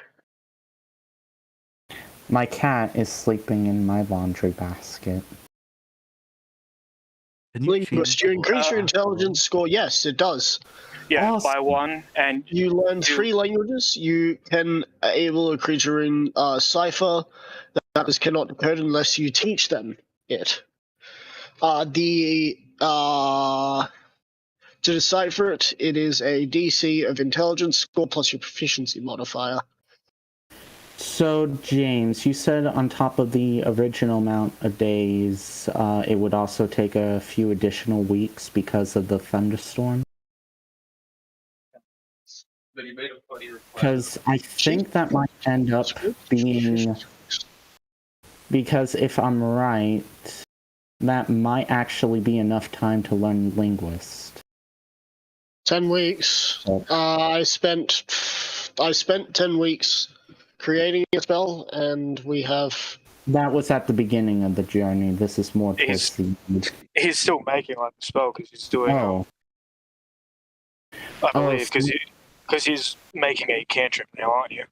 My cat is sleeping in my laundry basket. Linguist, you increase your intelligence score. Yes, it does. Yeah, Awesome. by 1, and You learn 3 languages. You can enable a creature in Cipher that cannot decode unless you teach them it. To decipher it, it is a DC of intelligence score plus your proficiency modifier. So, James, you said on top of the original amount of days, it would also take a few additional weeks because of the thunderstorm? Because I think that might end up being... Because if I'm right, that might actually be enough time to learn Linguist. 10 weeks. I spent 10 weeks creating a spell, and we have... That was at the beginning of the journey. This is more towards the end. he's still making like a spell because he's doing. Oh. I believe because he's making a cantrip now, aren't you?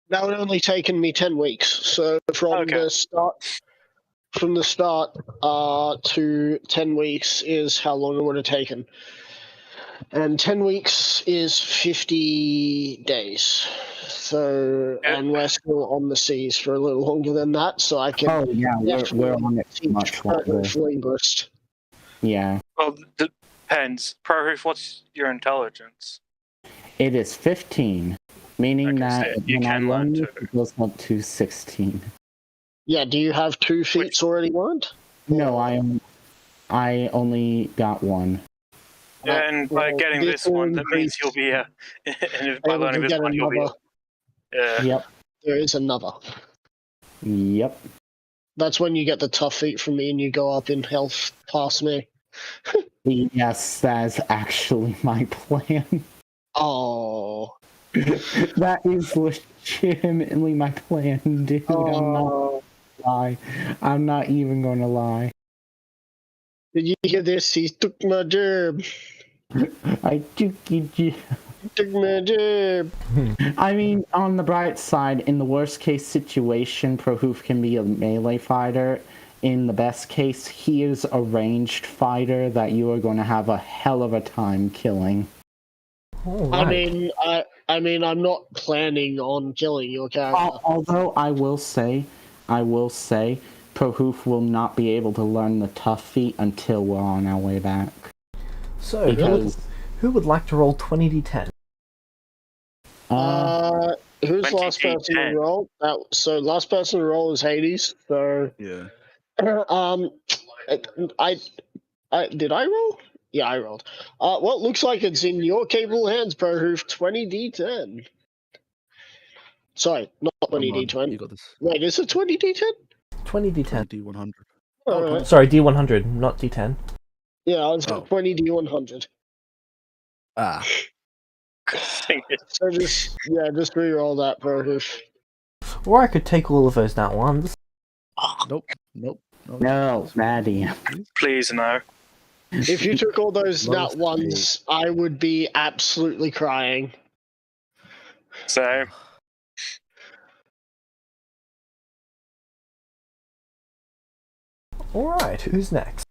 That would only taken me 10 weeks. So from the start to 10 weeks is how long it would have taken. And 10 weeks is 50 days. So, and we're still on the seas for a little longer than that, so I can... Oh, yeah, we're on it much longer. Linguist. Yeah. Well, depends. Prohoof, what's your intelligence? It is 15, meaning that you when I can learn learn it, it goes up to 16. Yeah, do you have 2 feats already learned? No, I only got 1. And by getting this one, that means you'll be and by learning this one, you'll be. Yep. There is another. Yep. That's when you get the tough feat from me and you go up in health past me. Yes, that is actually my plan. Oh. That is legitimately my plan, dude. Oh. I'm not even gonna lie. Did you hear this? He took my job. I took you. He took my job. I mean, on the bright side, in the worst case situation, Prohoof can be a melee fighter. In the best case, he is a ranged fighter that you are going to have a hell of a time killing. Right. I mean, I'm not planning on killing your character. Although I will say, Prohoof will not be able to learn the tough feat until we're on our way back. So, Because who would like to roll 20d10? Who's last person to 20d10. roll? Last person to roll is Hades. So, Yeah. I did I roll? Yeah, I rolled. Well, it looks like it's in your capable hands, Prohoof. 20d10. Sorry, not Come on, 20d20. you got this. Wait, is it 20d10? 20d10. 20D100. Alright. Sorry, d100, not d10. Yeah, I was Oh. at 20d100. Ah. So just re-roll that, Prohoof. Or I could take all of those nat ones. Nope. Nope. no, Maddie. Please no. If you took all those Lowest nat ones, I would be absolutely crying. So Alright, who's next?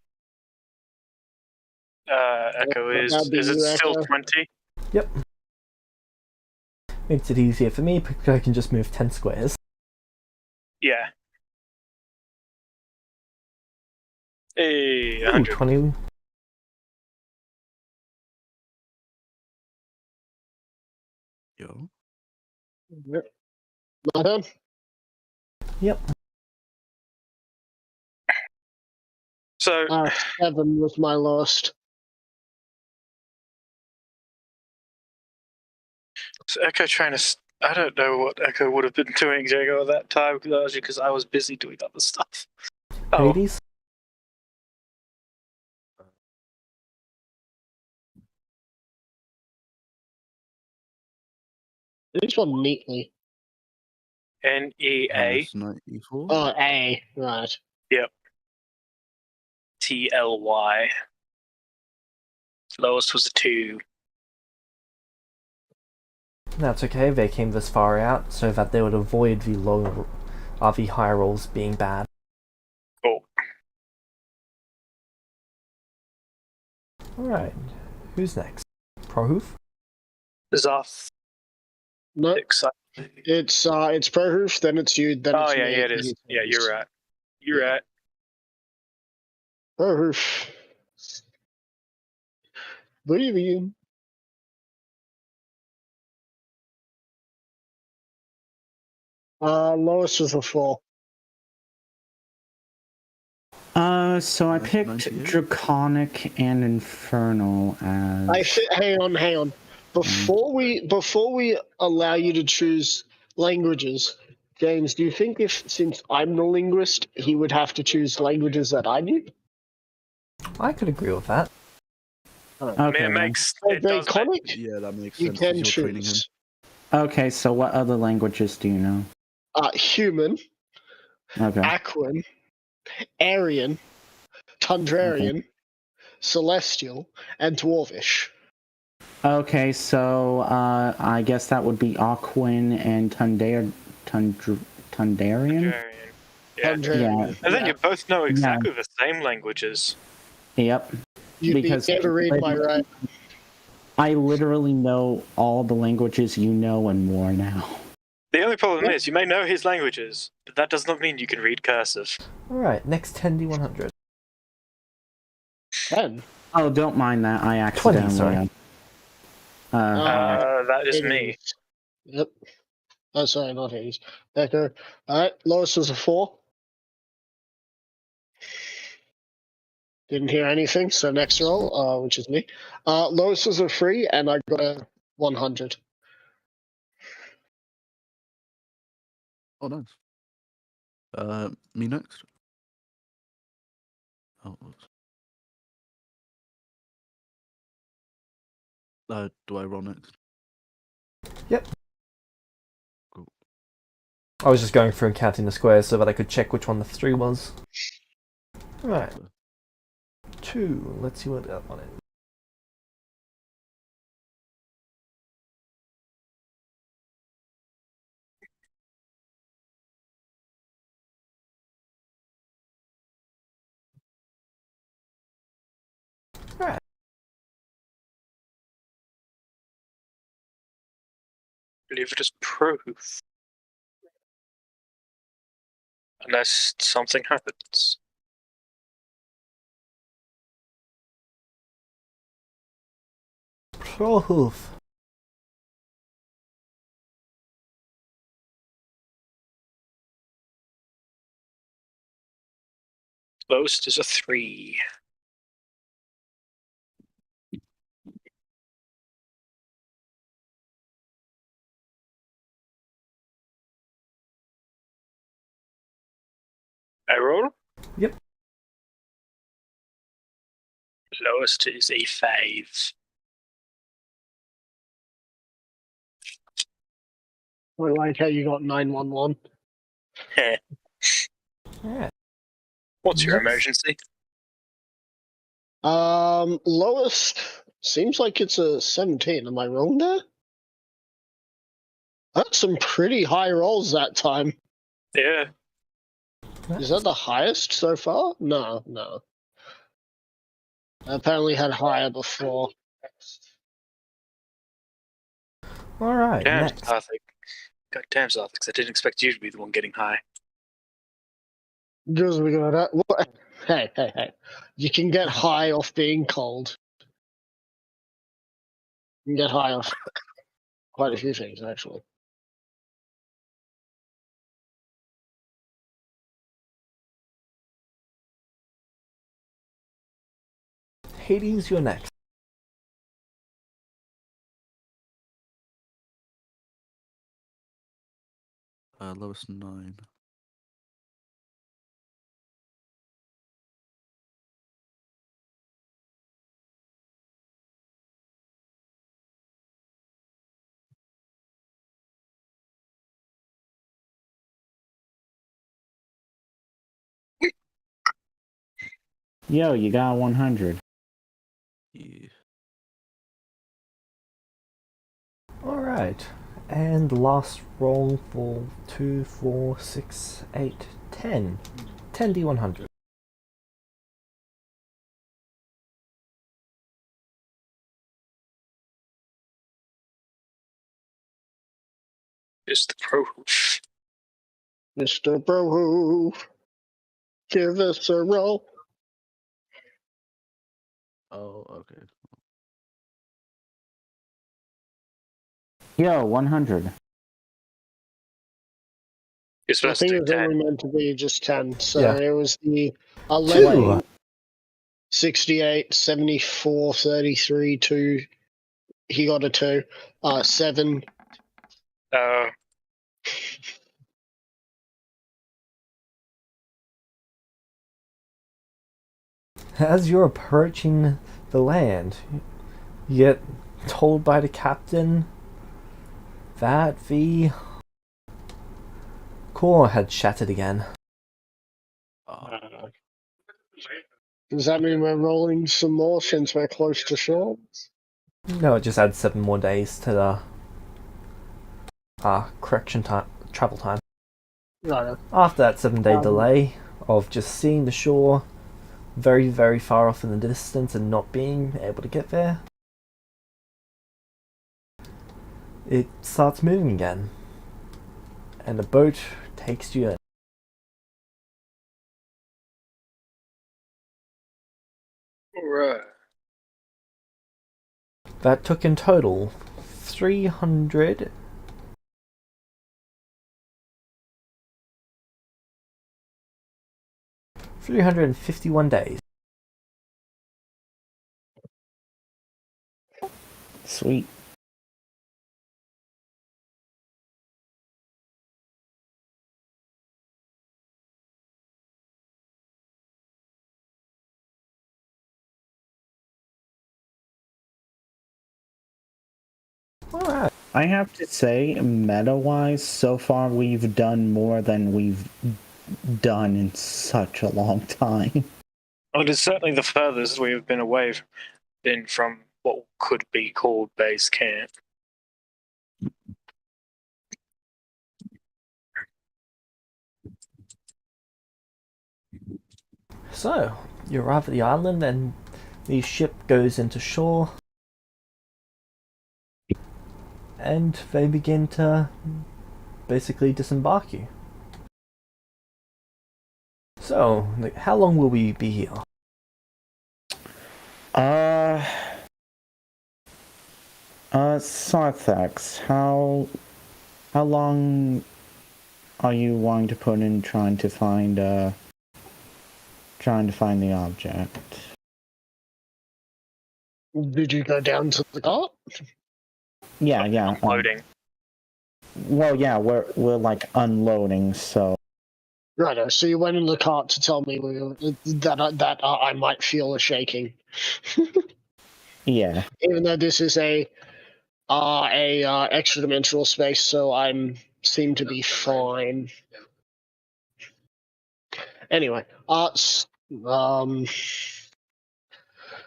Echo That'd be is it you, still Echo. 20? Yep. Makes it easier for me because I can just move 10 squares. Yeah. Hey, Ooh, 100. 20. Yo. Yep. My turn? Yep. So 7 was my lowest. Echo trying to. I don't know what Echo would have been doing, Jago, at that time, because I was busy doing other stuff. Oh, Hades? This one neatly. NEA. Minus 94. Oh, A. Right. Yep. TLY. Lowest was a 2. That's okay, they came this far out so that they would avoid the higher rolls being bad. Cool. Alright, who's next? Prohoof? Zoth. No, Excited. it's Prohoof, then it's you, then Oh, it's yeah, me. yeah, it is. Yeah, you're right. You're right. Prohoof. Believe you. Lowest was a 4. So I picked 98? Draconic and Infernal as. Hang on. Before we allow you to choose languages, James, do you think since I'm the linguist, he would have to choose languages that I knew? I could agree with that. I mean, Okay, it then. makes. It does make, Draconic, Yeah, that makes you sense. can You're training him. choose. Okay, so what other languages do you know? Human, Okay. Aquan, Aryan, Tundrarian, Celestial, and Dwarvish. Okay, so I guess that would be Aquin and Tundarian. Yeah. Tundrarian. And then you both know exactly the same languages. Yep. You'd Because be able to read my right. I literally know all the languages you know and more now. The only problem is, you may know his languages, but that does not mean you can read cursive. Alright, next 10d100. 10. Oh, don't mind that. I 20, accidentally. sorry. That is me. Hades. Yep. Oh, sorry, not Hades. Echo. Alright, lowest was a 4. Didn't hear anything, so next roll, which is me. Lowest was a 3, and I got a 100. Oh, nice. Me next. Oh, whoops. Do I roll next? Yep. Cool. I was just going through and counting the squares so that I could check which one the 3 was. Alright. 2. Let's see what that one is. Alright. Believe it is proof. Unless something happens. Troll hoof. Lowest is a 3. I roll? Yep. Lowest is a 5. I like how you got 911. Alright. What's your Next. emergency? Lowest seems like it's a 17. Am I wrong there? That's some pretty high rolls that time. Yeah. Is that the highest so far? No. I apparently had higher before. Alright, Damn, next. Sarthik. God damn, Sarthik. I didn't expect you to be the one getting high. Just we got that. What? Hey. You can get high off being cold. You can get high off quite a few things, actually. Hades, you're next. Lowest 9. Yo, you got 100. Yeah. Alright. And the last roll for 2, 4, 6, 8, 10. 10d100. It's the pro. Mr. Bro, give us a roll. Oh, okay. Yo, 100. You're I supposed to think do it was 10. only meant to be just 10. So Yeah. it was the 2! 11, 68, 74, 33, 2. He got a 2. 7. As you're approaching the land, you get told by the captain that the core had shattered again. Does that mean we're rolling some more since we're close to shore? No, it just adds 7 more days to the correction time, travel time. No. After that 7-day delay of just seeing the shore very, very far off in the distance and not being able to get there, it starts moving again. And the boat takes you in. Right. That took in total 300... 351 days. Sweet. Alright. I have to say, meta-wise, so far we've done more than we've done in such a long time. Well, it is certainly the furthest we have been away from what could be called base camp. So, you arrive at the island and the ship goes into shore. And they begin to basically disembark you. So, how long will we be here? Sarthax, how long are you wanting to put in trying to find the object? Did you go down to the cart? Yeah. Loading. Well, yeah, we're like unloading, so Right. So you went in the cart to tell me that I might feel a shaking. yeah. Even though this is a extra dimensional space, so I seem to be fine. Anyway,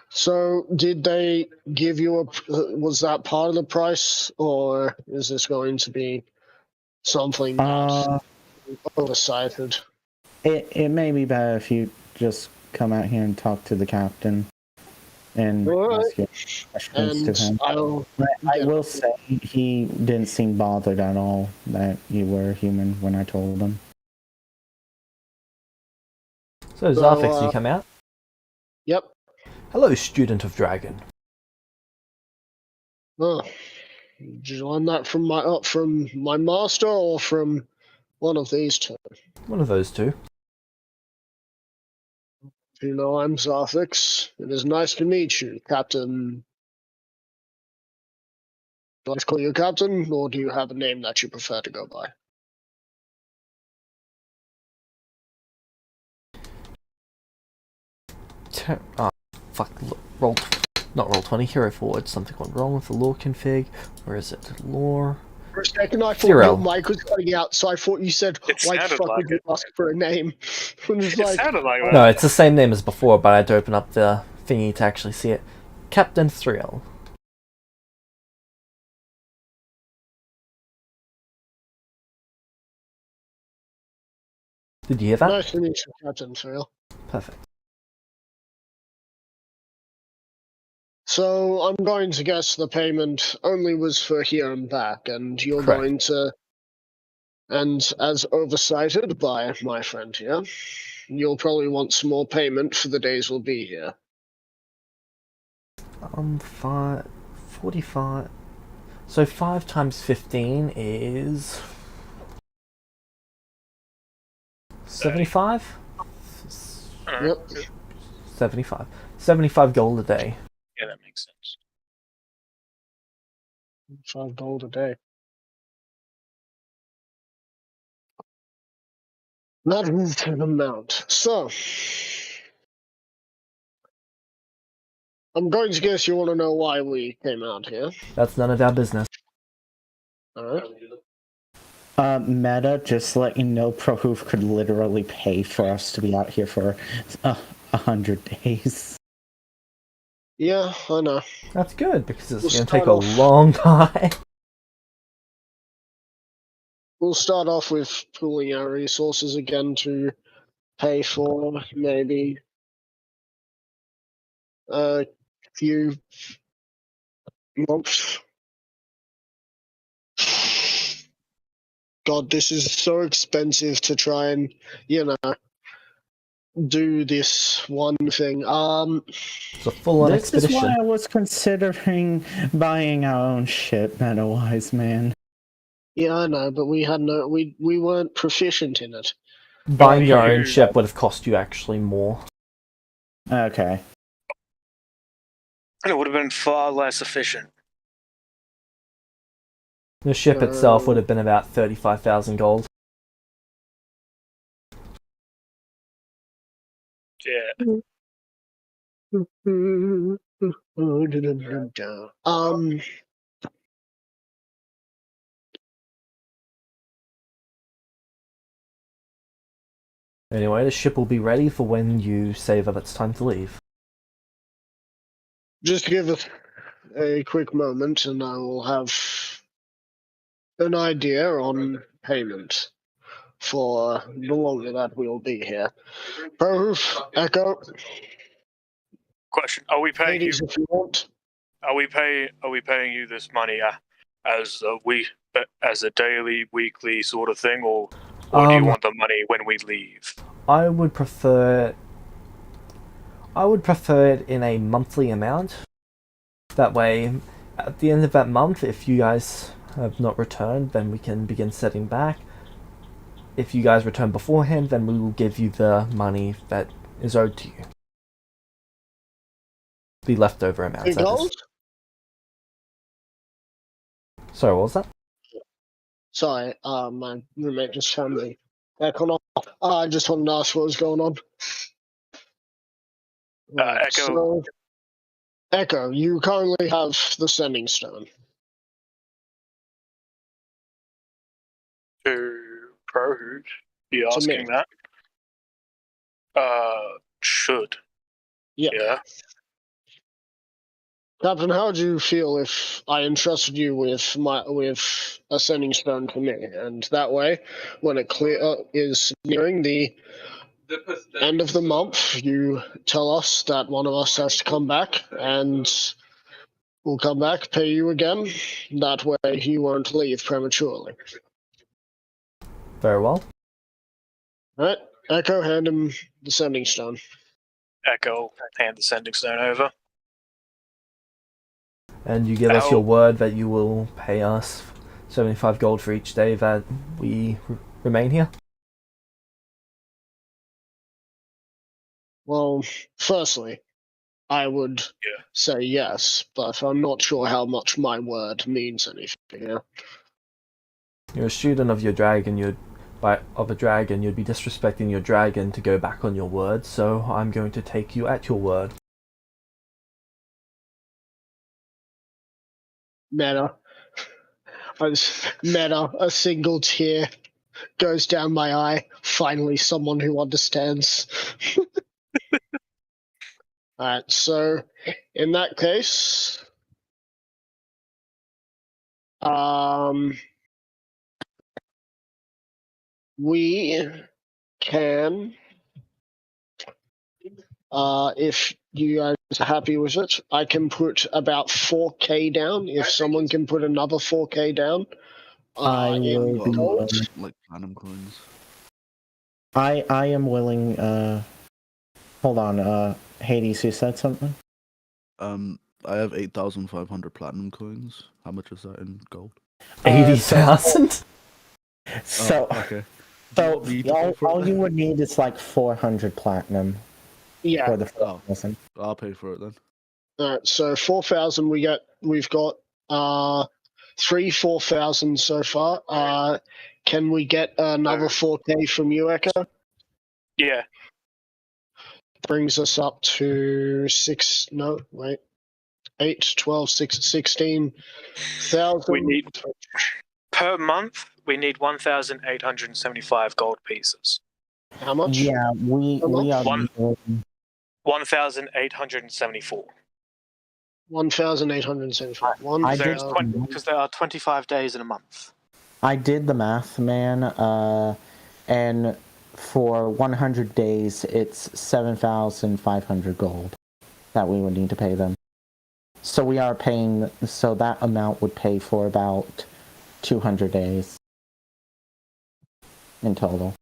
so did they give you was that part of the price, or is this going to be something that's oversighted? It may be better if you just come out here and talk to the captain and ask your questions to him. I will say he didn't seem bothered at all that you were human when I told him. So, Zarfix, you come out? Yep. Hello, student of dragon. Oh, did you learn that from my master or from one of these two? One of those two. You know, I'm Zarfix. It is nice to meet you, Captain. Do I call you Captain, or do you have a name that you prefer to go by? Not roll 20, hero forward. Something went wrong with the lore config. Where is it? Lore. For a second, I thought Zero. your mic was cutting out, so I thought you said, "Why the fuck would you ask for a name?" It sounded like that. No, it's the same name as before, but I had to open up the thingy to actually see it. Captain Thrill. Did you hear that? Nice to meet you, Captain Thrill. Perfect. So I'm going to guess the payment only was for here and back, and you're Correct. going to, and as oversighted by my friend here, you'll probably want some more payment for the days we'll be here. 45. So 5 times 15 is 75? Yep. 75. 75 gold a day. Yeah, that makes sense. $5 a day. That is an amount. So, I'm going to guess you want to know why we came out here. That's none of our business. Alright. Meta, just let you know, Prohoof could literally pay for us to be out here for 100 days. Yeah, I know. That's good, because it's We'll going to take start a off- long time. We'll start off with pooling our resources again to pay for maybe a few months. God, this is so expensive to try and, do this one thing. It's a full-on This is expedition. why I was considering buying our own ship, Meta-wise, man. Yeah, I know, but we weren't proficient in it. Buying your own ship would have cost you actually more. Okay. And it would have been far less efficient. The ship itself would have been about 35,000 gold. Yeah. Anyway, the ship will be ready for when you say that it's time to leave. Just give us a quick moment and I will have an idea on payment for the longer that we'll be here. Proof, Echo, Question: Are we paying you? ladies, if you want. Are we paying you this money as a daily, weekly sort of thing, or do you want the money when we leave? I would prefer it in a monthly amount. That way, at the end of that month, if you guys have not returned, then we can begin setting back. If you guys return beforehand, then we will give you the money that is owed to you. The leftover amount. Two gold? Sorry, what was that? Sorry, my roommate just turned me back on. I just wanted to ask what was going on. Right, Echo. so, Echo, you currently have the sending stone. To Prohoot, you To asking me. that? Should. Yeah. Yeah. Captain, how would you feel if I entrusted you with a sending stone to me, and that way, when it is nearing the end of the month, you tell us that one of us has to come back, and we'll come back, pay you again. That way, you won't leave prematurely. Very well. Alright, Echo, hand him the sending stone. Echo, hand the sending stone over. And you give us your word that you will pay us 75 gold for each day that we remain here? Well, firstly, I would say yes, but I'm not sure how much my word means anything. Yeah? You're a student of your dragon, you'd be disrespecting your dragon to go back on your word, so I'm going to take you at your word. Meta. Meta, a single tear goes down my eye. Finally, someone who understands. Alright, so in that case, we can, if you guys are happy with it, I can put about 4k down. If someone can put another 4k down, I in will be gold. Like platinum coins. I am willing. Hold on. Hades, you said something. I have 8,500 platinum coins. How much is that in gold? 80,000? So, okay. so You need to pay for all it you then? would need is like 400 platinum Yeah. for the 4,000. I'll pay for it then. Alright, so 4,000 we've got 4,000 so far. Can we get another 4k from you, Echo? Yeah. Brings us up to 8, 12, 16,000. We need per month. We need 1,875 gold pieces. How much? Yeah, we are. 1,874. 1,875. Because there are 25 days in a month. I did the math, man, and for 100 days, it's 7,500 gold that we would need to pay them. So we are paying, so that amount would pay for about 200 days in total.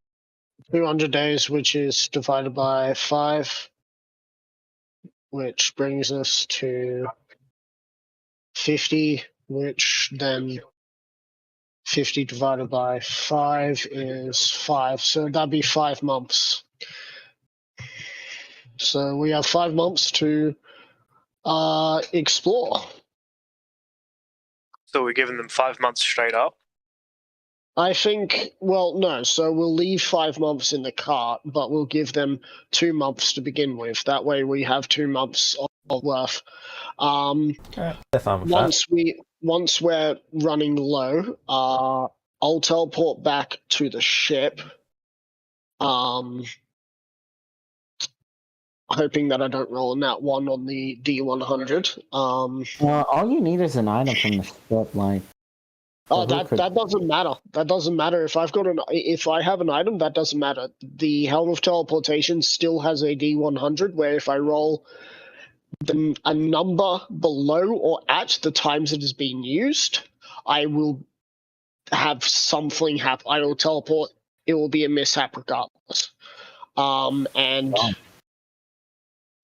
200 days, which is divided by 5, which brings us to 50, which then 50 divided by 5 is 5. So that'd be 5 months. So we have 5 months to explore. So we're giving them 5 months straight up. I think, well, no. So we'll leave 5 months in the cart, but we'll give them 2 months to begin with. That way we have 2 months of worth. Once we're running low, I'll teleport back to the ship. Hoping that I don't roll a nat 1 on the D100. All you need is an item from the ship, like. Oh, that doesn't matter. That doesn't matter. If I have an item, that doesn't matter. The Helm of Teleportation still has a D100, where if I roll a number below or at the times it is being used, I will have something happen. I will teleport. It will be a mishap regardless. And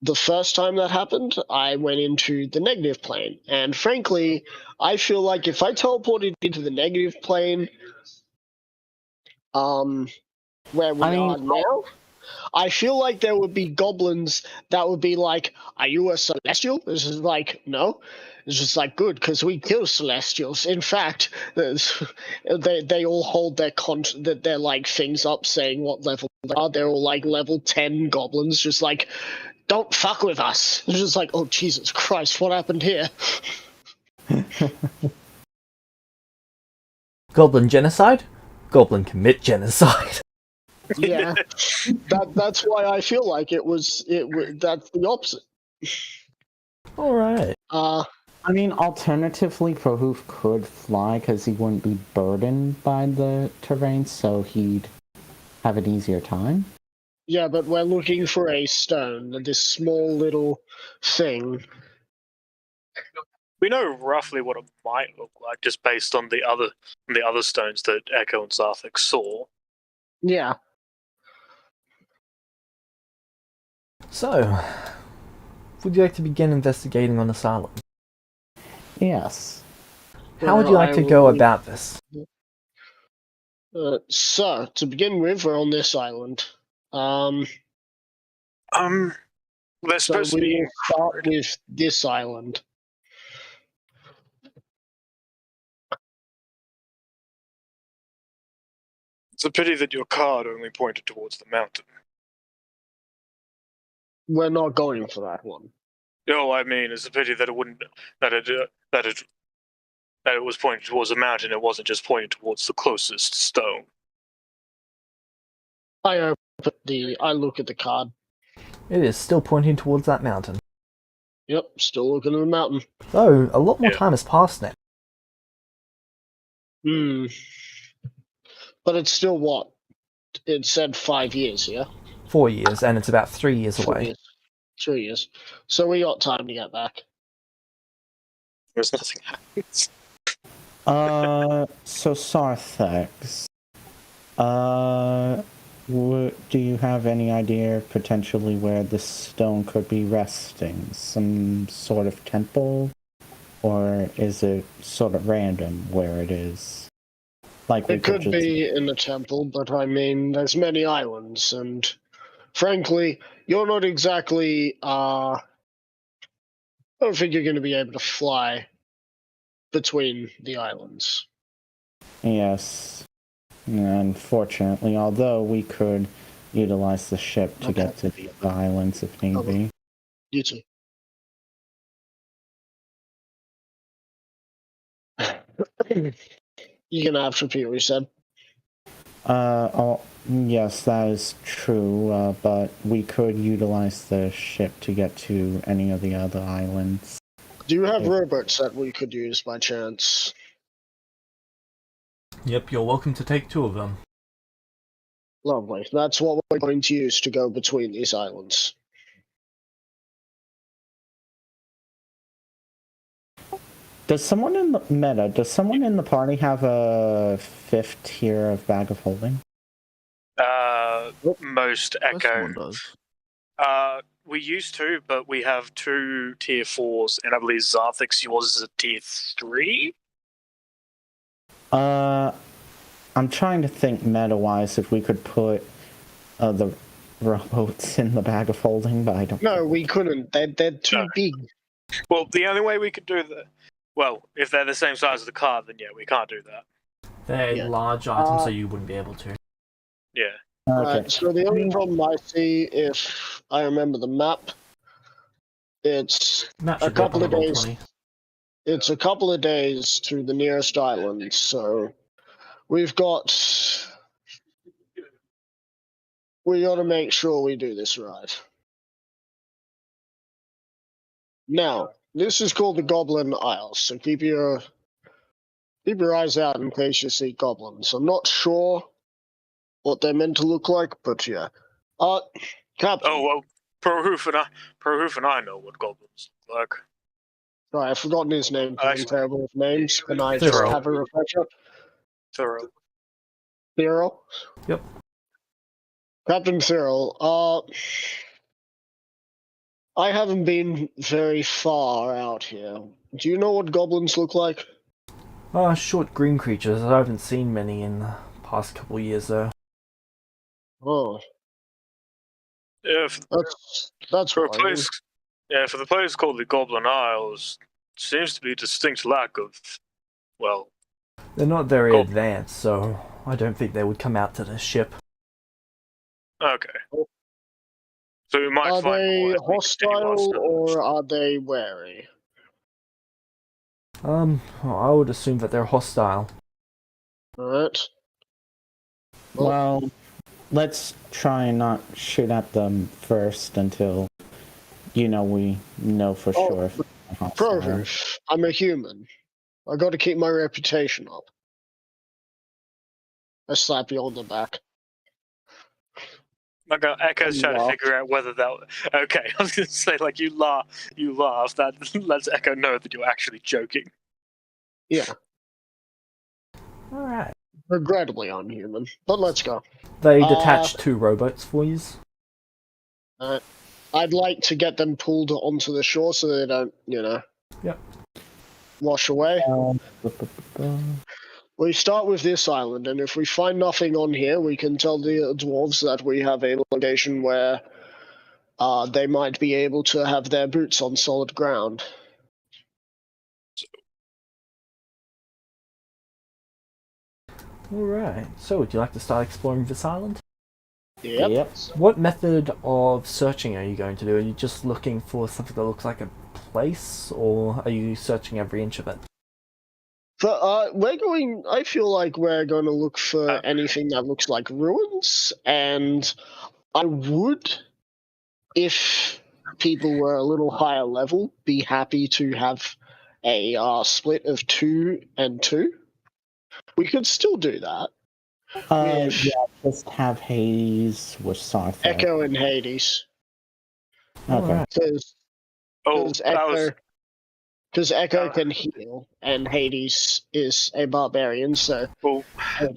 the first time that happened, I went into the negative plane. And frankly, I feel like if I teleported into the negative plane, where we are now, I feel like there would be goblins that would be like, "Are you a celestial?" This is like, no. It's just like, good, because we kill celestials. In fact, they all hold their like things up saying what level they are. They're all like level 10 goblins, just like, don't fuck with us. It's just like, oh Jesus Christ, what happened here? Goblin genocide? Goblin commit genocide. Yeah, that's why I feel like that's the opposite. Alright. I mean, alternatively, Prohoof could fly because he wouldn't be burdened by the terrain, so he'd have an easier time. Yeah, but we're looking for a stone, this small little thing. We know roughly what it might look like, just based on the other stones that Echo and Zarthik saw. Yeah. So, would you like to begin investigating on this island? Yes. How would you like to go about this? So, to begin with, we're on this island. They're So supposed to we be. will start with this island. It's a pity that your card only pointed towards the mountain. We're not going for that one. No, I mean, it's a pity that it wouldn't that it was pointed towards a mountain. It wasn't just pointed towards the closest stone. I look at the card. It is still pointing towards that mountain. Yep, still looking at the mountain. Though, a lot more time has passed now. But it's still what? It said 5 years, yeah? 4 years, and it's about 3 years away. 3 years. So we got time to get back. There's nothing happens. So Sarthex, do you have any idea potentially where this stone could be resting? Some sort of temple? Or is it sort of random where it is? Like It could be in the temple, but I mean, there's many islands, and frankly, you're not exactly, I don't think you're going to be able to fly between the islands. Yes. Unfortunately, although we could utilize the ship to get to the other islands if need be. You too. You're gonna have to repeat what you said. Yes, that is true, but we could utilize the ship to get to any of the other islands. Do you have rowboats that we could use by chance? Yep, you're welcome to take 2 of them. Lovely. That's what we're going to use to go between these islands. Does someone in the party have a 5th tier of bag of holding? Most Echo. Someone does. We used to, but we have 2 tier 4s, and I believe Zarthix yours is a tier 3. I'm trying to think meta-wise if we could put the rowboats in the bag of holding, but I don't. No, we couldn't. They're too big. Well, the only way we could do that. Well, if they're the same size as the card, then yeah, we can't do that. They're large items, so you wouldn't be able to. Yeah. Okay. So the only problem I see, if I remember the map, it's a couple of days. 20. It's a couple of days to the nearest island, so we got to make sure we do this right. Now, this is called the Goblin Isles, so keep your eyes out in case you see goblins. I'm not sure what they're meant to look like, but yeah. Captain. Oh well, Prohoof and I know what goblins look like. Sorry, I've forgotten his name. I'm terrible with names. Can I just Thorough. have a refresher? Thorough. Thorough? Yep. Captain Cyril, I haven't been very far out here. Do you know what goblins look like? Short green creatures. I haven't seen many in the past couple years, though. Oh, If that's for a worrying. place, yeah, for the place called the Goblin Isles, seems to be a distinct lack of, well, They're not very Cool. advanced, so I don't think they would come out to the ship. okay. So we might Are find they more as we continue our hostile search. or are they wary? I would assume that they're hostile. Alright. Well, let's try and not shoot at them first until, we know for Oh, sure if they're hostile. Proof. I'm a human. I gotta keep my reputation up. I slap you on the back. Like Echo's trying to figure out whether that. Okay, I was going to say like you laugh. That lets Echo know that you're actually joking. Yeah. Alright. Regrettably, I'm human. But let's go. They detached 2 rowboats for you. I'd like to get them pulled onto the shore so they don't, Yep. wash away. We start with this island, and if we find nothing on here, we can tell the dwarves that we have a location where they might be able to have their boots on solid ground. Alright. So, would you like to start exploring this island? Yep. What method of searching are you going to do? Are you just looking for something that looks like a place, or are you searching every inch of it? But I feel like we're going to look for anything that looks like ruins, and I would, if people were a little higher level, be happy to have a split of 2 and 2. We could still do that. Yeah, just have Hades with Sartha. Echo and Hades. Okay. Alright. Because Echo can heal, and Hades is a barbarian, so... Well,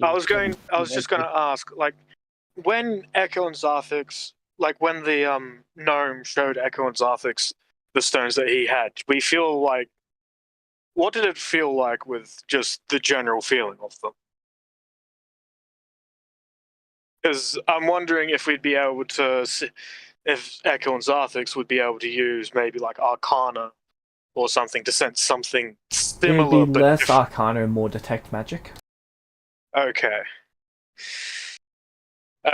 I was just going to ask, like, when Echo and Zarthix, like, when the gnome showed Echo and Zarthix the stones that he had, we feel like, what did it feel like with just the general feeling of them? Because I'm wondering if we'd be able to, if Echo and Zarthix would be able to use maybe like Arcana or something to sense something similar. It'd be less Arcana and more detect magic. Okay.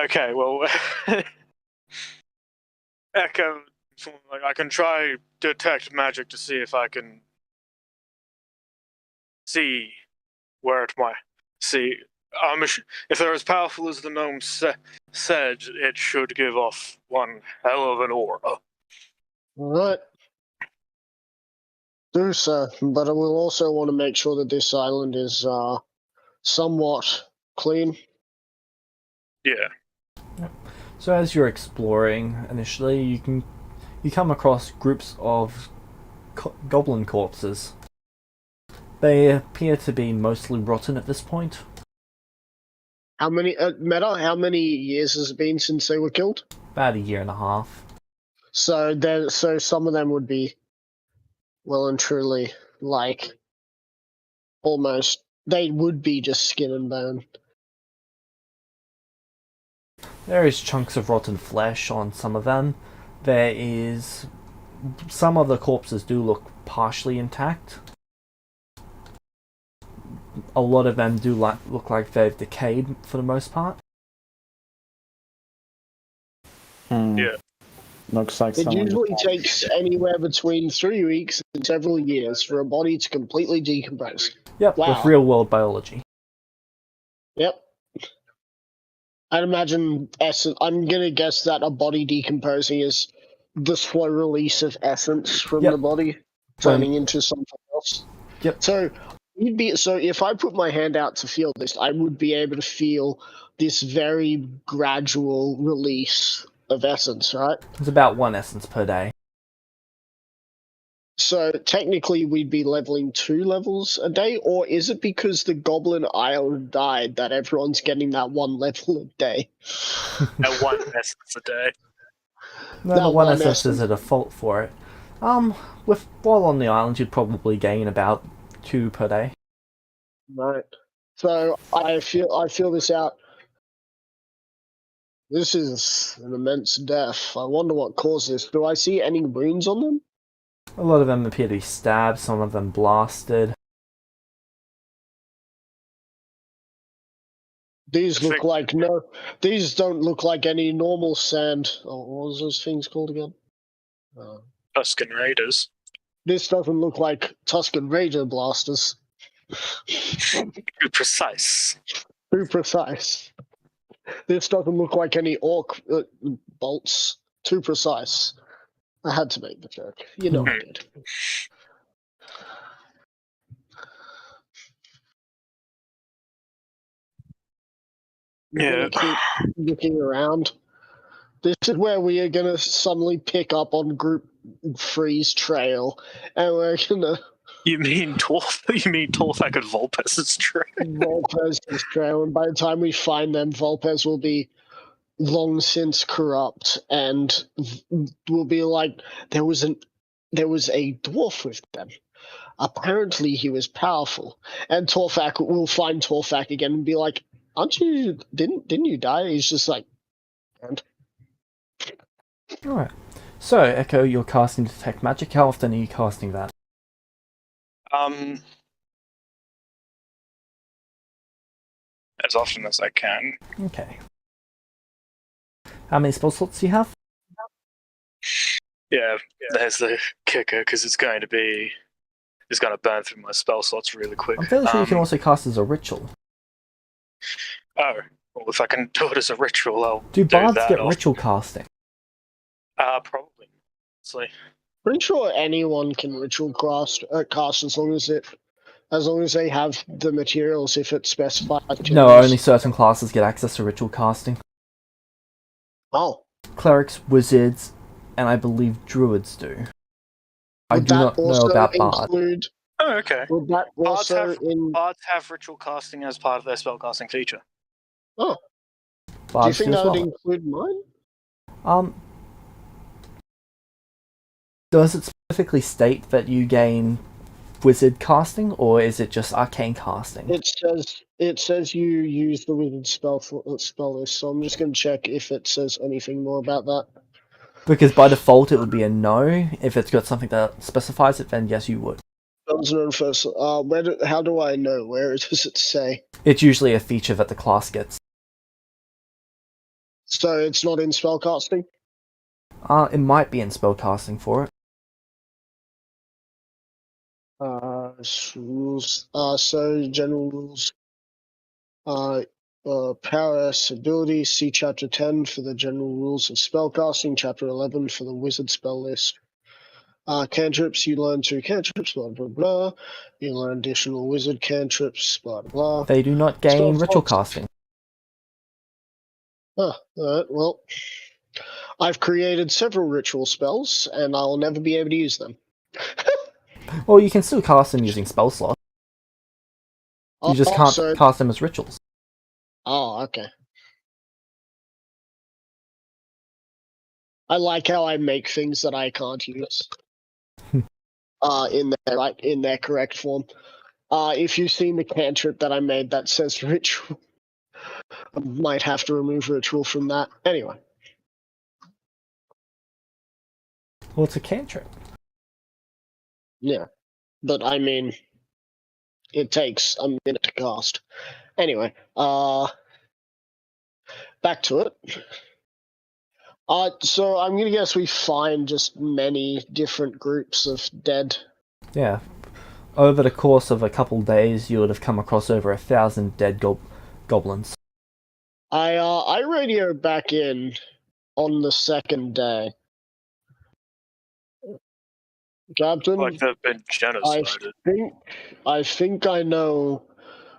Okay, well, Echo, like, I can try detect magic to see if I can see where it might see. If they're as powerful as the gnome said, it should give off one hell of an aura. Alright. Do so, but I will also want to make sure that this island is somewhat clean. Yeah. So as you're exploring initially, you come across groups of goblin corpses. They appear to be mostly rotten at this point. How many how many years has it been since they were killed? About 1.5 years. So some of them would be well and truly like almost they would be just skin and bone. There is chunks of rotten flesh on some of them. There is... Some of the corpses do look partially intact. A lot of them do look like they've decayed for the most part. Yeah. Looks like It usually takes anywhere between 3 weeks and several years for a body to completely decompose. Yep, Wow. with real-world biology. Yep. I'd imagine I'm gonna guess that a body decomposing is the slow release of essence from Yep. the body turning into something else. Yep. So if I put my hand out to feel this, I would be able to feel this very gradual release of essence, right? It's about 1 essence per day. So technically we'd be leveling 2 levels a day, or is it because the Goblin Isle died that everyone's getting that 1 level a day? At 1 essence a day. No, That the one one SS is a default for it. While on the island, you'd probably gain about 2 per day. Right. So I feel this out. This is an immense death. I wonder what caused this. Do I see any wounds on them? A lot of them appear to be stabbed, some of them blasted. These look like no. These don't look like any normal sand. Oh, what was those things called again? Tuscan Raiders. This doesn't look like Tuscan Raider blasters. Too precise. Too precise. This doesn't look like any orc bolts. Too precise. I had to make the joke. You know I did. Yeah. Keep looking around. This is where we are gonna suddenly pick up on Group Free's trail, and we're gonna You mean Torfak and Volpez's trail? Volpez's trail, and by the time we find them, Volpez will be long since corrupt, and will be like, there was a dwarf with them. Apparently, he was powerful, and Torfak will find Torfak again and be like, "Aren't you? Didn't you die?" He's just like, and. Alright. So, Echo, you're casting Detect Magic. How often are you casting that? As often as I can. Okay. How many spell slots do you have? Yeah, there's the kicker, because it's going to burn through my spell slots really quick. I'm fairly sure you can also cast as a ritual. Oh, well, if I can do it as a ritual, I'll Do bards that. get ritual casting? Probably. Honestly. Pretty sure anyone can ritual cast as long as they have the materials. If it's specified. No, only certain classes get access to ritual casting. Oh. Clerics, wizards, and I believe druids do. I do not know about bards. Oh, okay. Would that also Bards have ritual casting as part of their spellcasting feature. Oh. Bards do you think that as would well. include mine? Does it specifically state that you gain wizard casting, or is it just arcane casting? It says you use the wizard spell list, so I'm just going to check if it says anything more about that. Because by default it would be a no. If it's got something that specifies it, then yes, you would. How do I know? Where does it say? It's usually a feature that the class gets. So it's not in spellcasting? It might be in spellcasting for it. Rules. So general rules. Power ability. See Chapter 10 for the general rules of spellcasting. Chapter 11 for the wizard spell list. Cantrips. You learn 2 cantrips. Blah blah blah. You learn additional wizard cantrips. Blah blah blah. They do not gain ritual casting. Alright. Well, I've created several ritual spells, and I'll never be able to use them. Well, you can still cast them using spell slots. You just can't cast them as rituals. Oh, okay. I like how I make things that I can't use. In their correct form. If you've seen the cantrip that I made that says ritual, I might have to remove ritual from that. Anyway. Well, it's a cantrip. Yeah. But I mean, it takes a minute to cast. Anyway, back to it. So I'm gonna guess we find just many different groups of dead. Yeah. Over the course of a couple days, you would have come across over 1,000 dead goblins. I radioed back in on the second day. Captain, Like they've been genocided. I think I know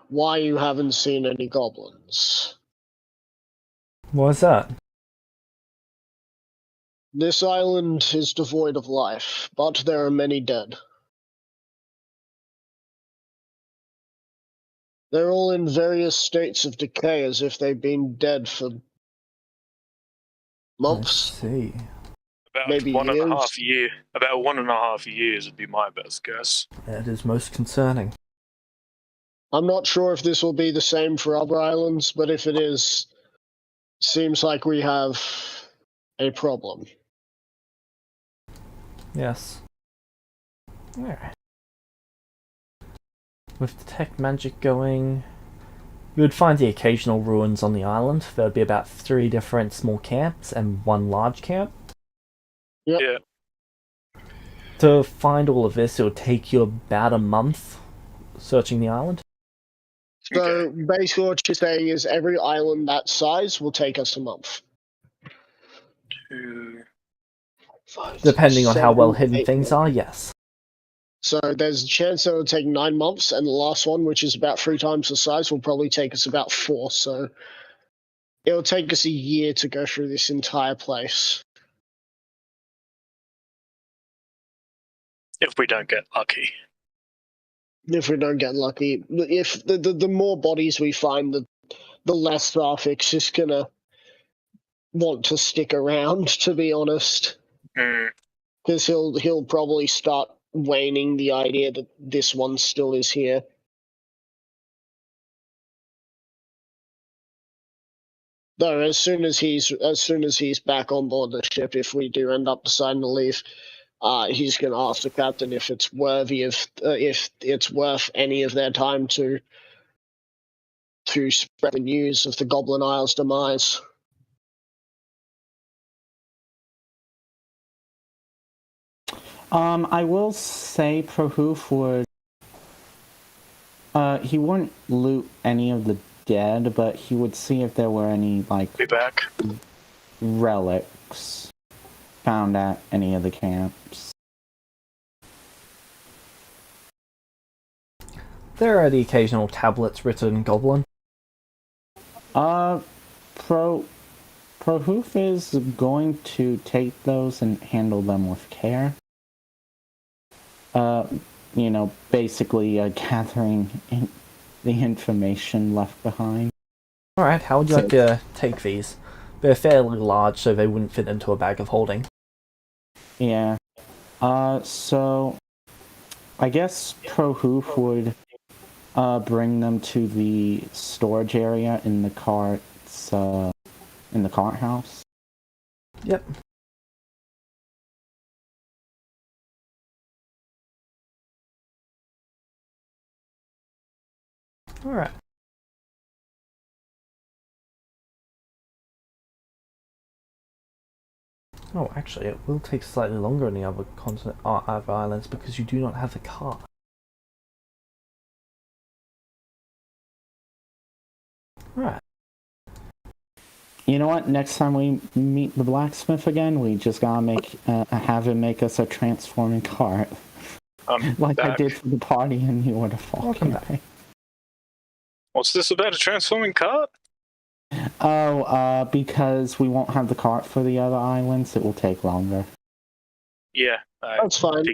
why you haven't seen any goblins. What's that? This island is devoid of life, but there are many dead. They're all in various states of decay as if they've been dead for months. I see. About Maybe one and a years. half year. About 1.5 years would be my best guess. That is most concerning. I'm not sure if this will be the same for other islands, but if it is, seems like we have a problem. Yes. Alright. With detect magic going, you would find the occasional ruins on the island. There would be about 3 different small camps and 1 large camp. Yep. Yeah. To find all of this, it would take you about a month searching the island. So basically what you're saying is every island that size will take us a month. 2, Depending on how 7, well hidden 8 things months. are, yes. So there's a chance that it'll take 9 months, and the last one, which is about 3 times the size, will probably take us about 4. So it'll take us a year to go through this entire place. if we don't get lucky. If we don't get lucky. If the more bodies we find, the less Sarfix is gonna want to stick around, to be honest. Because he'll probably start waning the idea that this one still is here. Though as soon as he's back on board the ship, if we do end up deciding to leave, he's going to ask the captain if it's worthy of if it's worth any of their time to spread the news of the Goblin Isles' demise. I will say Prohoof would. He wouldn't loot any of the dead, but he would see if there were any, like, Be back. relics found at any of the camps. There are the occasional tablets written in Goblin. Prohoof is going to take those and handle them with care. You know, basically gathering the information left behind. Alright, how would you like to take these? They're fairly large, so they wouldn't fit into a bag of holding. Yeah. So I guess Prohoof would bring them to the storage area in the carts, in the cart house. Yep. Alright. Oh, actually, it will take slightly longer in the other continent, other islands, because you do not have the car. Right. You know what? Next time we meet the blacksmith again, we just gotta have him make us a transforming cart, like I did for the party in the Orderfall Welcome campaign. What's this about a transforming cart? Oh, because we won't have the cart for the other islands, it will take longer. Yeah, That's fine.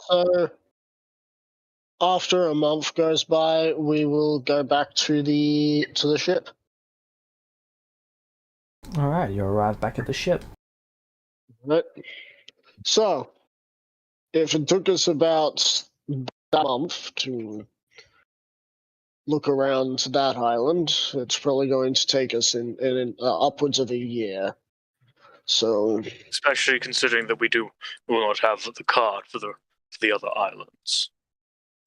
So after a month goes by, we will go back to the ship. Alright, you arrive back at the ship. Right. So, if it took us about a month to look around that island, it's probably going to take us in upwards of a year. So, especially considering that we will not have the cart for the other islands.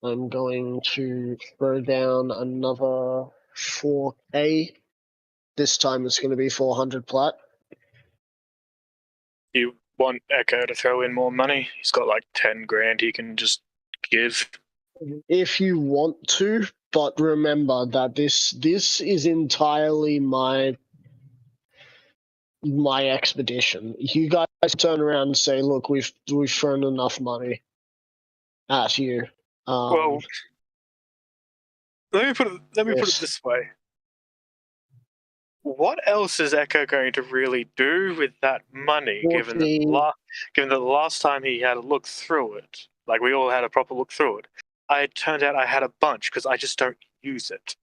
I'm going to throw down another 4K. This time it's going to be 400 plat. You want Echo to throw in more money? He's got like 10 grand he can just give. If you want to, but remember that this is entirely my expedition. You guys turn around and say, "Look, we've thrown enough money at you." Well, let me put it this way. What else is Echo going to really do with that money, given that the last time he had a look through it, like we all had a proper look through it, it turned out I had a bunch because I just don't use it.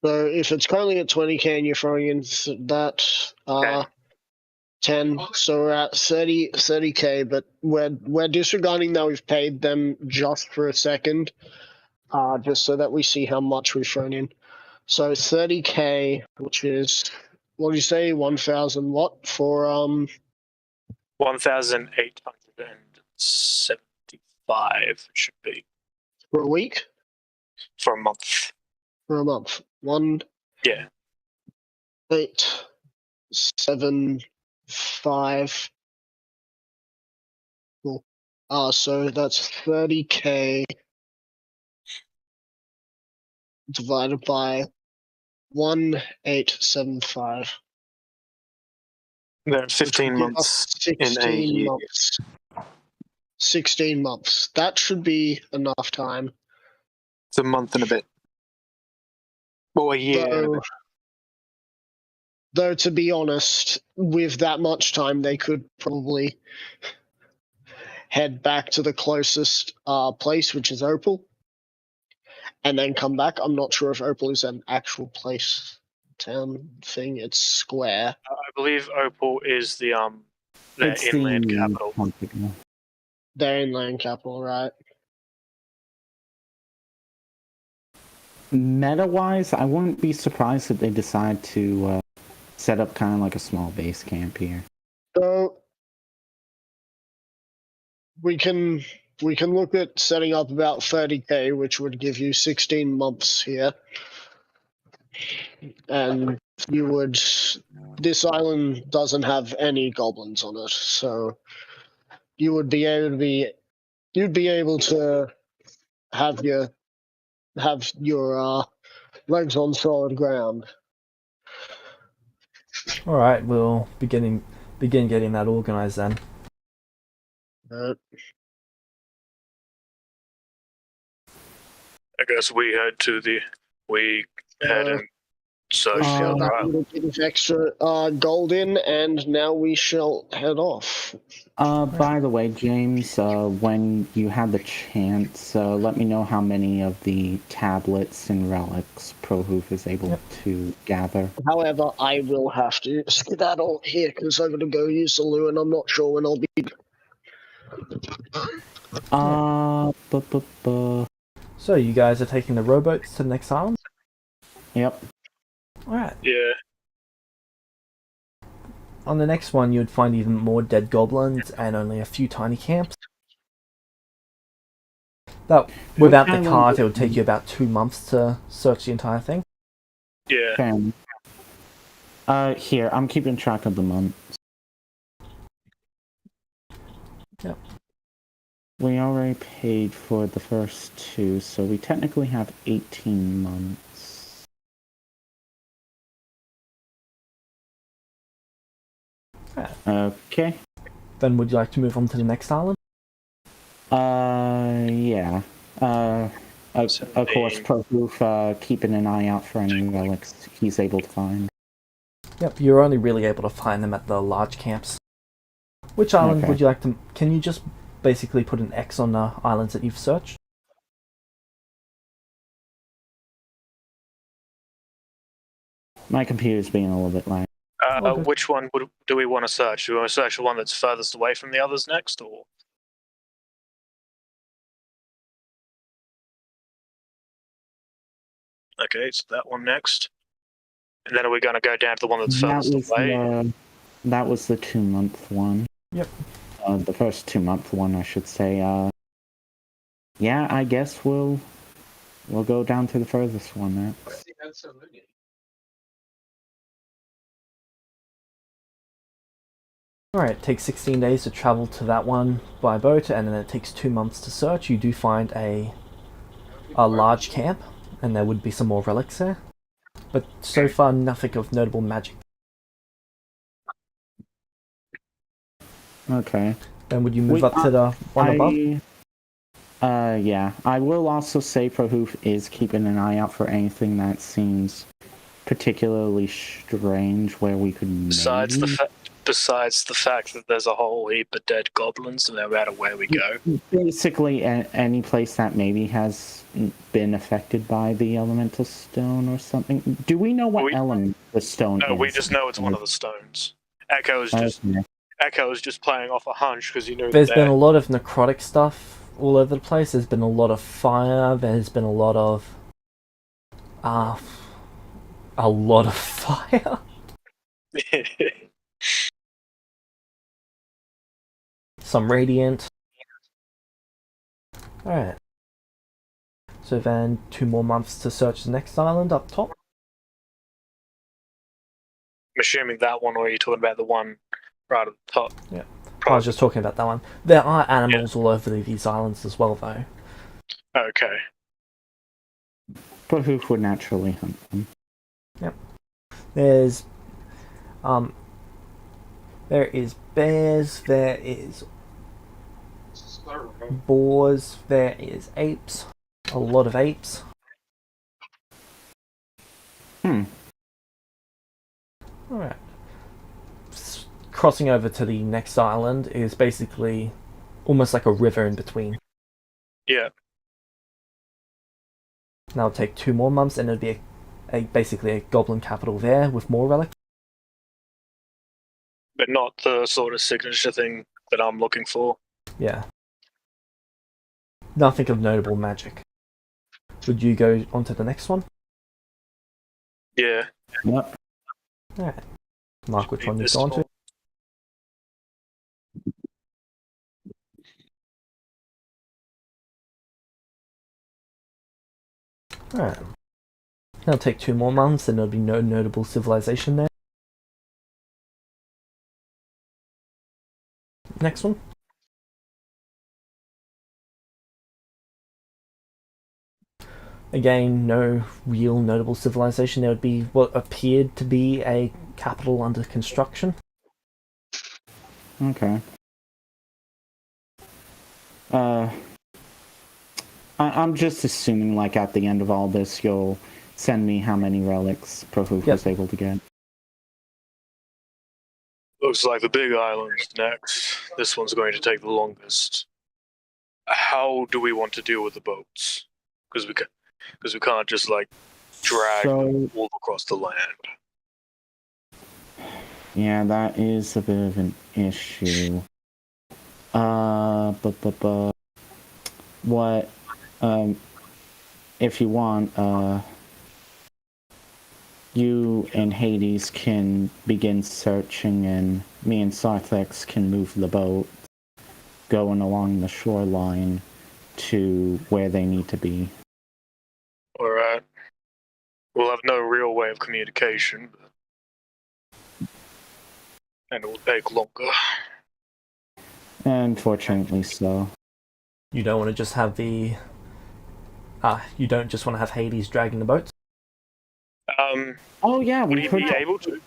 So if it's currently at 20k and you're throwing in that, Okay. 10. So we're at 30k, but we're disregarding that we've paid them just for a second, just so that we see how much we've thrown in. So 30k, which is, what do you say, 1,000 what for 1,875 should be for a week? for a month. For a month. Yeah. 8, 7, 5. Cool. So that's 30k divided by 1,875. Then 15 months in a 16 year. months. 16 months. That should be enough time. It's a month and a bit. Well, a year and a bit. Though, to be honest, with that much time, they could probably head back to the closest place, which is Opal, and then come back. I'm not sure if Opal is an actual place, town thing. It's square. I believe Opal is the their It's inland the capital. Their inland capital, right? Meta-wise, I wouldn't be surprised if they decide to set up kind of like a small base camp here. So we can look at setting up about 30k, which would give you 16 months here, and you would. This island doesn't have any goblins on it, so you would be able to you'd be able to have your legs on solid ground. All right, we'll begin getting that organized then. Uh, I guess we head and search the filled other that island. little bit of extra gold in, and now we shall head off. By the way, James, when you have the chance, let me know how many of the tablets and relics Prohoof is able to gather. However, I will have to skedaddle here because I'm going to go use the loo, and I'm not sure when I'll be. So you guys are taking the rowboats to the next island? Yep. Alright. Yeah. On the next one, you'd find even more dead goblins and only a few tiny camps. That, without the cart, it would take you about 2 months to search the entire thing. Yeah. Here, I'm keeping track of the months. Yep. We already paid for the first 2, so we technically have 18 months. Okay. Then would you like to move on to the next island? Yeah. Of course, Proof, keeping an eye out for any relics he's able to find. Yep, you're only really able to find them at the large camps. Which island would you like to... Can you just basically put an X on the islands that you've searched? My computer's being a little bit laggy. Which one do we want to search? Do we want to search the one that's furthest away from the others next, or? Okay, so that one next. And then are we going to go down to the one that's furthest away? That was the 2-month one. Yep. The first 2-month one, I should say. Yeah, I guess we'll go down to the furthest one next. Alright, it takes 16 days to travel to that one by boat, and then it takes 2 months to search. You do find a large camp, and there would be some more relics there. But so far, nothing of notable magic. Okay. Then would you move up to the one above? Yeah. I will also say Prohoof is keeping an eye out for anything that seems particularly strange where we could Besides the fact that there's a whole heap of dead goblins no matter where we go. Basically, any place that maybe has been affected by the elemental stone or something. Do we know what element the stone is? No, we just know it's one of the stones. Echo is just Okay. Echo is just playing off a hunch because he knew There's that been a lot of necrotic stuff all over the place. There's been a lot of fire. There's been a lot of fire. Some radiant. Alright. So then 2 more months to search the next island up top. I'm assuming that one, or are you talking about the one right at the top? Yeah. I was just talking about that one. There are animals all over these islands as well, though. Okay. But who would naturally hunt them? Yep. There is bears, there is boars, there is apes. A lot of apes. Alright. Crossing over to the next island is basically almost like a river in between. Yeah. That'll take 2 more months and it'll be basically a goblin capital there with more relics. But not the sort of signature thing that I'm looking for. Yeah. Nothing of notable magic. Would you go on to the next one? Yeah. Yep. Alright. Mark which one you've This gone to. one. Alright. That'll take 2 more months and there'll be no notable civilization there. Next one. Again, no real notable civilization. There would be what appeared to be a capital under construction. Okay. I'm just assuming, like, at the end of all this, you'll send me how many relics Prohoof was able to get. Looks like the big island's next. This one's going to take the longest. How do we want to deal with the boats? Because we can't just like drag them all across the land. Yeah, that is a bit of an issue. What, if you want, you and Hades can begin searching, and me and Sarthex can move the boat going along the shoreline to where they need to be. Alright. We'll have no real way of communication, and it will take longer. Unfortunately so. You don't want to just have the... you don't just want to have Hades dragging the boats? Oh yeah, would we he could... be able to?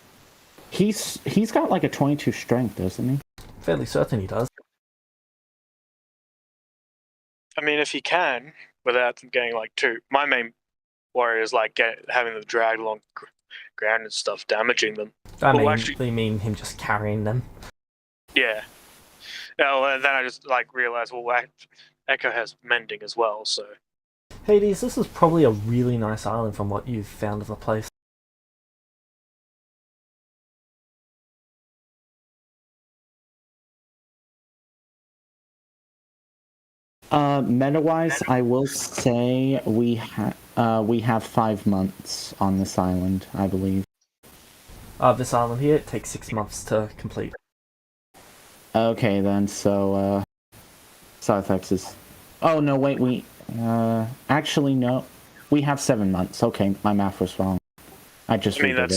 He's got like a 22 strength, doesn't he? Fairly certain he does. I mean, if he can, without them getting like too... My main worry is like having them dragged along ground and stuff, damaging them. They mean him just carrying them. Yeah. Oh, and then I just like realized, well, Echo has mending as well, so... Hades, this is probably a really nice island from what you've found of the place. Meta-wise, I will say we have 5 months on this island, I believe. This island here, it takes 6 months to complete. Okay then, so Sarthex is... Oh no, wait, actually no. We have 7 months. Okay, my math was wrong. I mean, that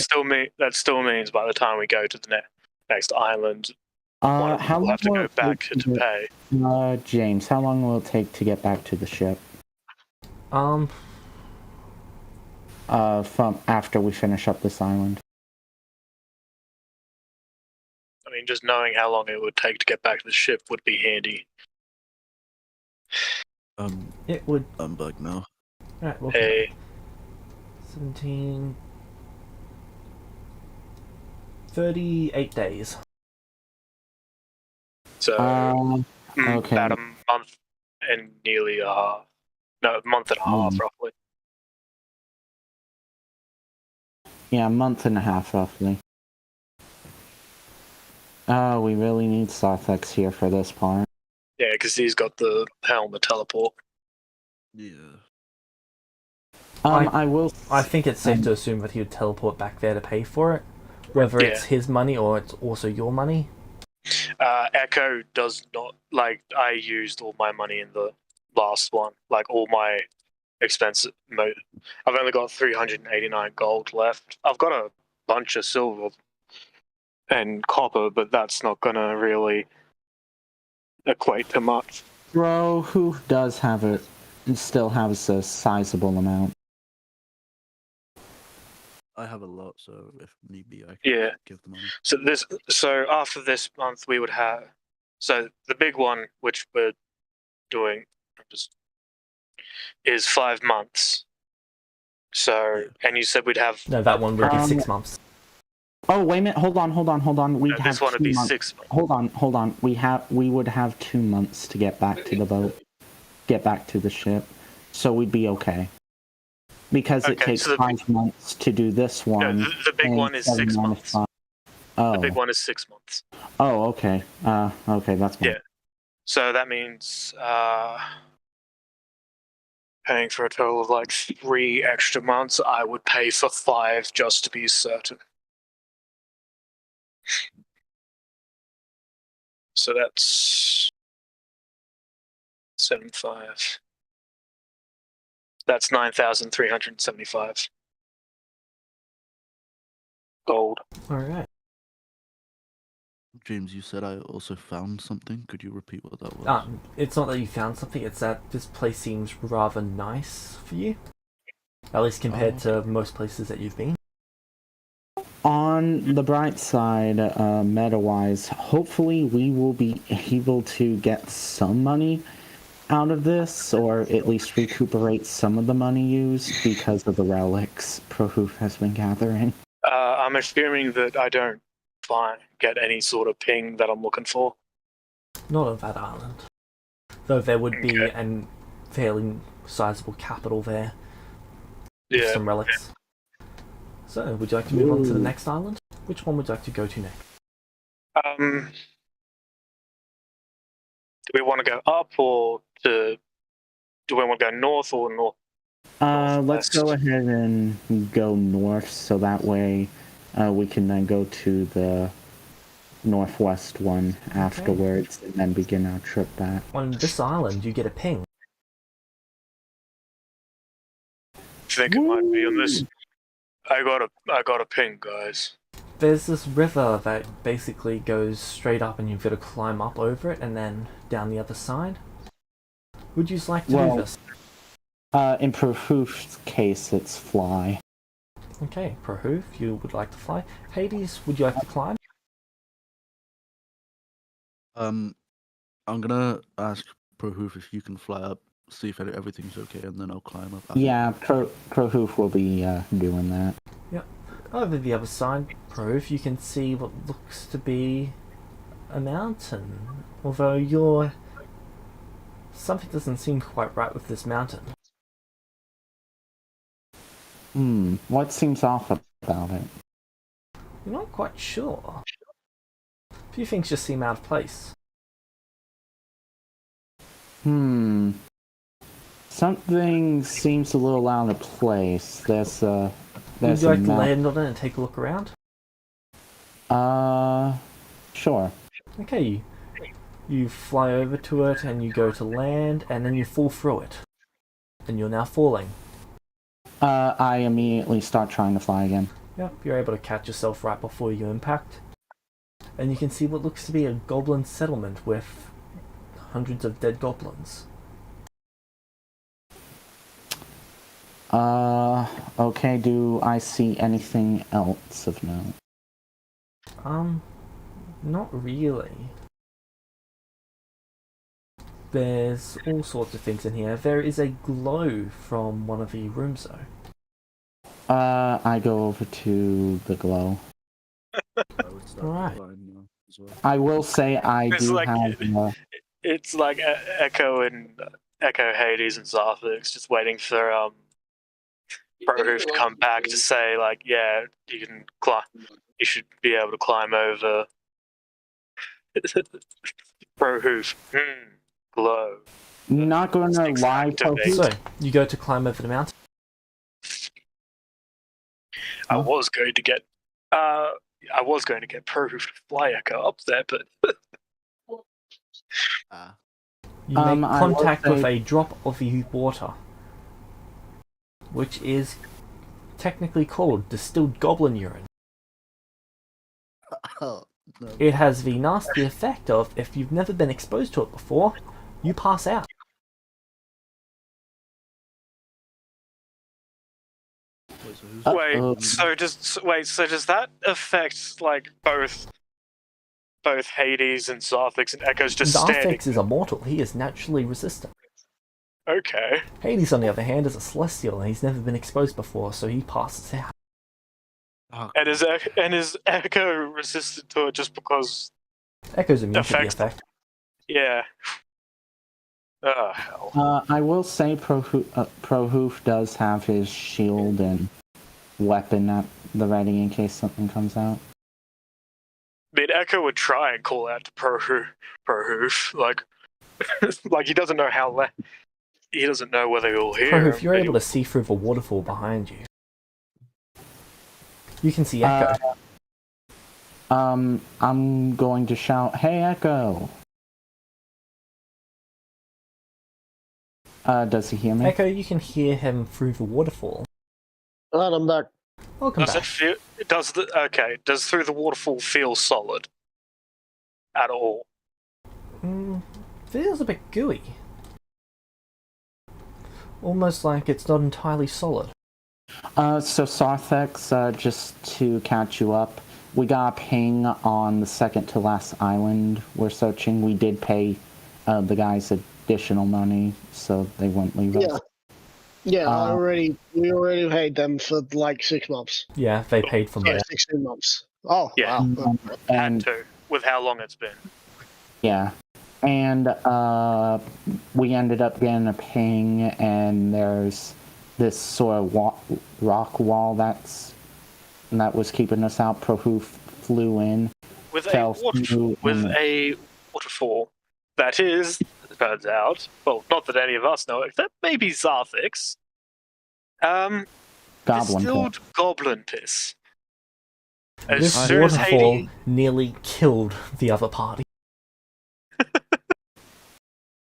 still means by the time we go to the next island, how we'll long have to will go it back take to pay. James, how long will it take to get back to the ship? From after we finish up this island. I mean, just knowing how long it would take to get back to the ship would be handy. It would... I'm back now. Alright, well... Hey. 17... 38 days. So, okay. about a month and nearly a half. No, a month and a half, roughly. Yeah, a month and a half, roughly. Oh, we really need Sarthex here for this part. Yeah, because he's got the helmet teleport. Yeah. I will. I think it's safe to assume that he would teleport back there to pay for it, whether it's his money or it's also your money. Echo does not, like, I used all my money in the last one, like all my expensive. I've only got 389 gold left. I've got a bunch of silver and copper, but that's not gonna really equate to much. Bro, who does have it, still has a sizable amount. I have a lot, so if need be, I can Yeah. give the money. So after this month, we would have. So the big one, which we're doing, is 5 months. So, and you said we'd have. No, that one would be 6 months. Oh, wait a minute. Hold on. We'd have this one would 2 be months. 6 months. Hold on. We would have 2 months to get back to the boat, get back to the ship, so we'd be okay. Because it takes 5 months to do this one. No, the big one is 6 months. Oh. The big one is 6 months. Oh, okay. Okay, that's fine. Yeah. So that means paying for a total of like 3 extra months. I would pay for 5 just to be certain. So that's 75. That's 9,375 gold. All right. James, you said I also found something. Could you repeat what that was? It's not that you found something, it's that this place seems rather nice for you. At least compared to most places that you've been. On the bright side, meta-wise, hopefully we will be able to get some money out of this, or at least recuperate some of the money used because of the relics Prohoof has been gathering. I'm assuming that I don't get any sort of ping that I'm looking for. Not on that island. Though there would be a fairly sizable capital there. With Yeah. some relics. So, would you like to move on to the next island? Which one would you like to go to next? Do we want to go up or do we want to go north or north? Let's go ahead and go north, so that way we can then go to the northwest one afterwards, and then begin our trip back. On this island, you get a ping. I think it might be on this. I got a ping, guys. There's this river that basically goes straight up and you've got to climb up over it and then down the other side. Would you like to do this? In Prohoof's case, it's fly. Okay, Prohoof, you would like to fly. Hades, would you like to climb? I'm gonna ask Prohoof if you can fly up, see if everything's okay, and then I'll climb up. Yeah, Prohoof will be doing that. Yep. Over the other side, Prohoof, you can see what looks to be a mountain. Although something doesn't seem quite right with this mountain. What seems off about it? You're not quite sure. A few things just seem out of place. Something seems a little out of place. Would you like to land on it and take a look around? Sure. Okay, you fly over to it and you go to land and then you fall through it. And you're now falling. I immediately start trying to fly again. Yep, you're able to catch yourself right before you impact. And you can see what looks to be a goblin settlement with hundreds of dead goblins. Okay, do I see anything else of note? Not really. There's all sorts of things in here. There is a glow from one of the rooms though. I go over to the glow. Alright. I will say I It's do like- have... It's like Echo and Echo, Hades, and Zarthix just waiting for Prohoof to come back to say like, yeah, you can climb. You should be able to climb over Pro hoof. Glow. Not going to Sticks lie, activate. Pro-hoof. So, you go to climb over the mountain. I was going to get Pro hoof to fly Echo up there, but You make I will contact with say- a drop of the water, which is technically called distilled goblin urine. Oh, no. It has the nasty effect of, if you've never been exposed to it before, you pass out. Wait, so who's Uh-oh. does that affect like both Hades and Zarthix and Echo's just standing? Zarthix is immortal. He is naturally resistant. Okay. Hades, on the other hand, is a celestial, and he's never been exposed before, so he passes out. Oh, And is Echo resistant to it just because? Echo's immune to the Affects- effect. Yeah. Oh hell. I will say Pro-hoof does have his shield and weapon at the ready in case something comes out. I mean, Echo would try and call out to Pro hoof, like, like he doesn't know he doesn't know whether he'll hear. Prohoof, him, you're but able to see through the waterfall behind you. You can see Echo. I'm going to shout, "Hey, Echo!" Does he hear me? Echo, you can hear him through the waterfall. Alright, I'm back. Welcome Does back. it feel? Does through the waterfall feel solid? At all? Feels a bit gooey. Almost like it's not entirely solid. So Sarthex, just to catch you up, we got a ping on the second to last island we're searching. We did pay the guys additional money, so they wouldn't leave us. Yeah, we already paid them for like 6 months. Yeah, they paid for Sorry, more. 16 months. Oh, Yeah. wow. And Had to, with how long it's been. yeah, and we ended up getting a ping, and there's this sort of rock wall that was keeping us out. Pro-hoof flew in. With Fell through a waterfall that is, it turns out, well, not that any of us know, except maybe Zarthix. Goblin Distilled goblin piss. As This soon as waterfall Hades, nearly killed the other party.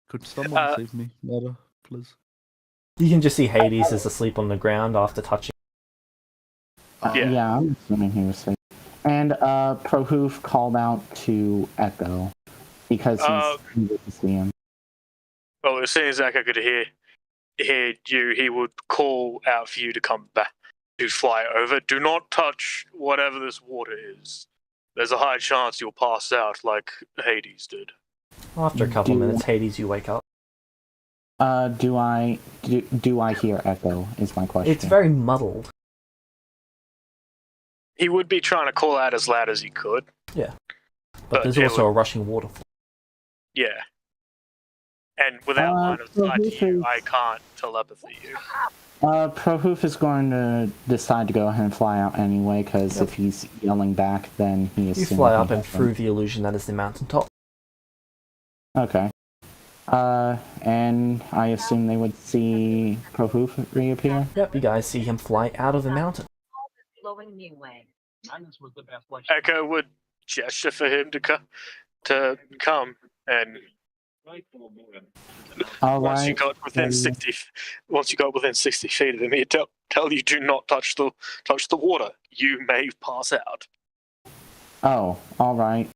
Could someone save me, Meta, please? You can just see Hades is asleep on the ground after touching. Yeah, I'm assuming he was safe. And Pro-hoof called out to Echo because he didn't see him. well, as soon as Echo could hear you, he would call out for you to come back, to fly over. Do not touch whatever this water is. There's a high chance you'll pass out like Hades did. After a couple minutes, Hades, you wake up. Do I hear Echo? Is my question. It's very muddled. He would be trying to call out as loud as he could. Yeah. But there's it also would- a rushing waterfall. Yeah. And without line of sight to you, I can't telepathy you. Pro-hoof is going to decide to go ahead and fly out anyway, because if he's yelling back, then he is. You fly up and through the illusion that is the mountaintop. Okay. And I assume they would see Pro-hoof reappear? Yep, you guys see him fly out of the mountain. Echo would gesture for him to come, and once you got within 60 feet of him, he'd tell you do not touch the water. You may pass out. Oh, alright.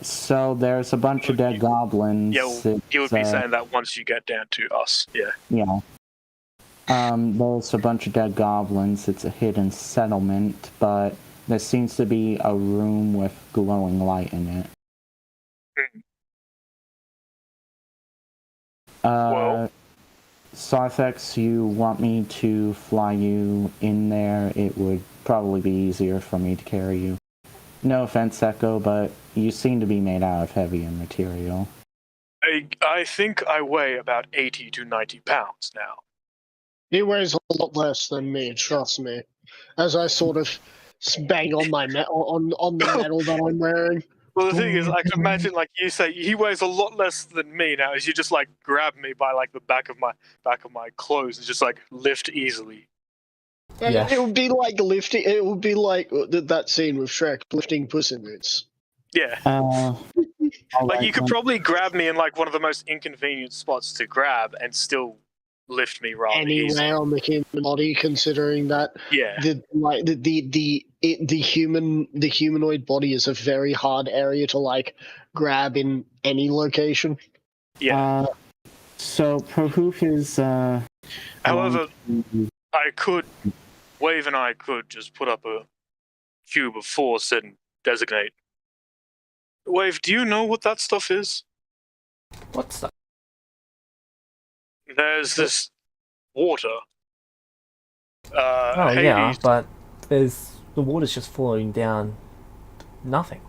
So there's a bunch of dead goblins. Yeah, you would be saying that once you get down to us. Yeah. Yeah. There's a bunch of dead goblins. It's a hidden settlement, but there seems to be a room with glowing light in it. Well, Sarthex, you want me to fly you in there? It would probably be easier for me to carry you. No offense, Echo, but you seem to be made out of heavier material. I think I weigh about 80 to 90 pounds now. He weighs a lot less than me, trust me. As I sort of bang on my on the metal that I'm wearing. Well, the thing is, I can imagine, like you say, he weighs a lot less than me now. As you just like grab me by like the back of my clothes and just like lift easily. Yeah. It would be like lifting. It would be like that scene with Shrek lifting Puss in Boots. Yeah. Like you could probably grab me in like one of the most inconvenient spots to grab and still lift me rather easily. Anywhere on the human body, considering that Yeah. the humanoid body is a very hard area to like grab in any location. Yeah. So Prohoof is However, I could, Wave and I could just put up a cube of force and designate. Wave, do you know what that stuff is? What's that? There's this water. Oh Hades, yeah, but the water's just flowing down. Nothing.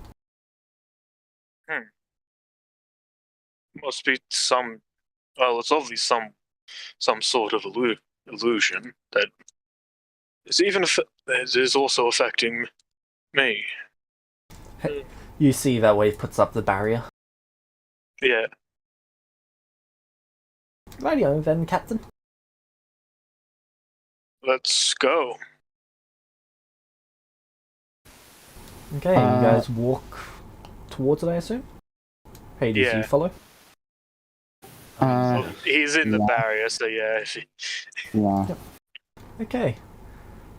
Must be some. Well, it's obviously some sort of illusion that is also affecting me. You see that Wave puts up the barrier. Yeah. Radio then, Captain. Let's go. Okay, you guys walk towards it, I assume? Hades, Yeah. you follow? Well, he's in the barrier, so yeah. Yeah. Yep. Okay.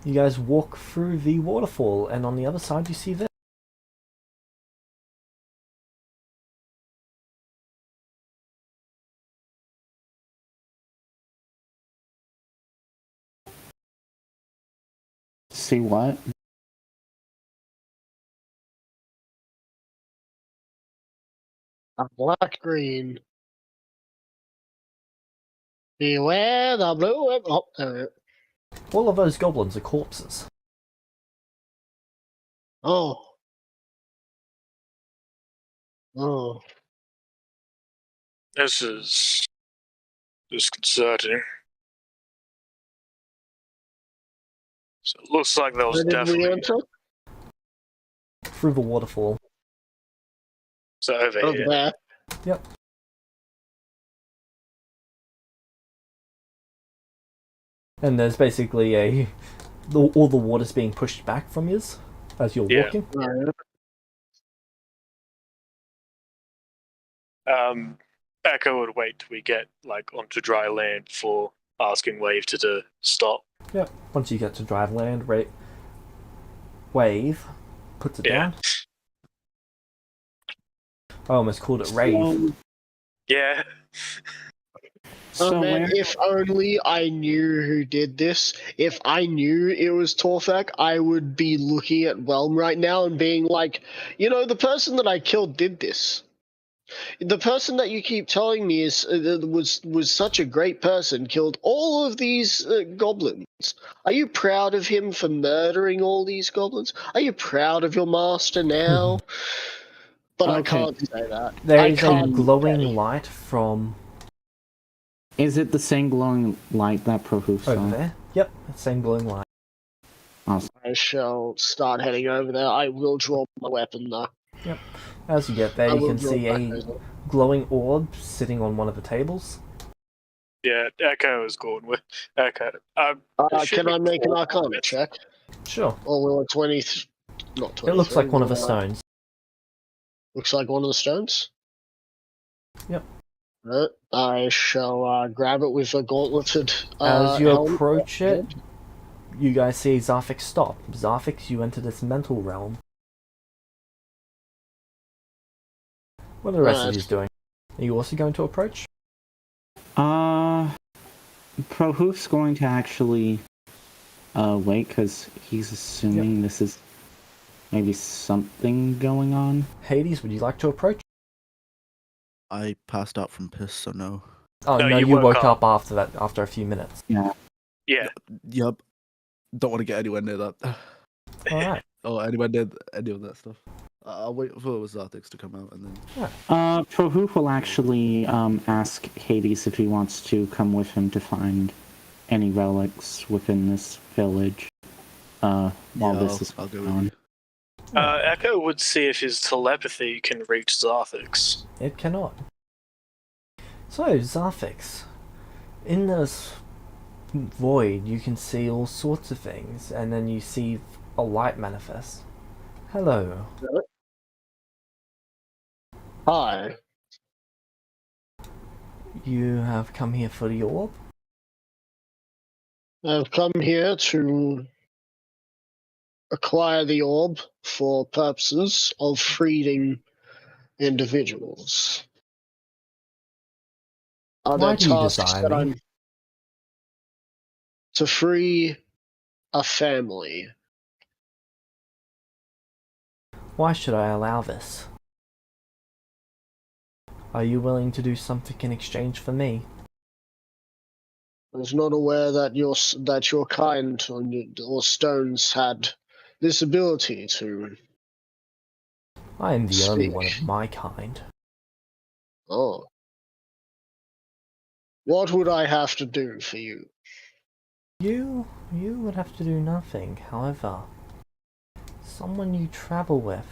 You guys walk through the waterfall, and on the other side you see this. See what? A black green. Beware the blue. Oh, there. All of those goblins are corpses. Oh. Oh. This is disconcerting. So it looks like there was Where did we definitely enter? Through the waterfall. so over Over here. there. Yep. And there's basically all the water's being pushed back from you as you're Yeah. walking. Echo would wait till we get like onto dry land before asking Wave to stop. Yep. Once you get to dry land, Wave puts it Yeah. down. I almost called it Rave. Yeah. So man, where? if only I knew who did this. If I knew it was Torfak, I would be looking at Whelm right now and being like, the person that I killed did this. The person that you keep telling me was such a great person, killed all of these goblins. Are you proud of him for murdering all these goblins? Are you proud of your master now? But I Okay. can't say that. There is a glowing light from Is it the same glowing light that Prohoof saw? over there. Yep, same glowing light. Awesome. I shall start heading over there. I will draw my weapon though. Yep. As you get there, I you will can draw see back a those- glowing orb sitting on one of the tables. Yeah, Echo is going with Echo. Can I make an Arcana check? Sure. Or will a 20? Not 20. It looks like one of the stones. Looks like one of the stones. Yep. I shall grab it with a gauntleted. As you helmet. approach it, you guys see Zarfix stop. Zarfix, you enter this mental realm. What are the rest of you doing? Are you also going to approach? Prohoof's going to actually wait because he's assuming this is maybe something going on. Hades, would you like to approach? I passed out from piss, so no. Oh No, no, you you woke woke up. up after that, after a few minutes. Yeah. Yep. Don't want to get anywhere near that. Alright. Oh, anywhere near any of that stuff. I'll wait for Zarthix to come out and then. Prohoof will actually ask Hades if he wants to come with him to find any relics within this village while this is I'll go going with on. you. Echo would see if his telepathy can reach Zarthix. It cannot. So, Zarthix, in this void you can see all sorts of things, and then you see a light manifest. Hello. Hi. You have come here for the orb? I've come here to acquire the orb for purposes of freeing individuals. Are Why there do you tasks desire that me? I'm to free a family? Why should I allow this? Are you willing to do something in exchange for me? I was not aware that your kind or stones had this ability to I am the only speak. one of my kind. Oh. What would I have to do for you? You would have to do nothing. However, someone you travel with,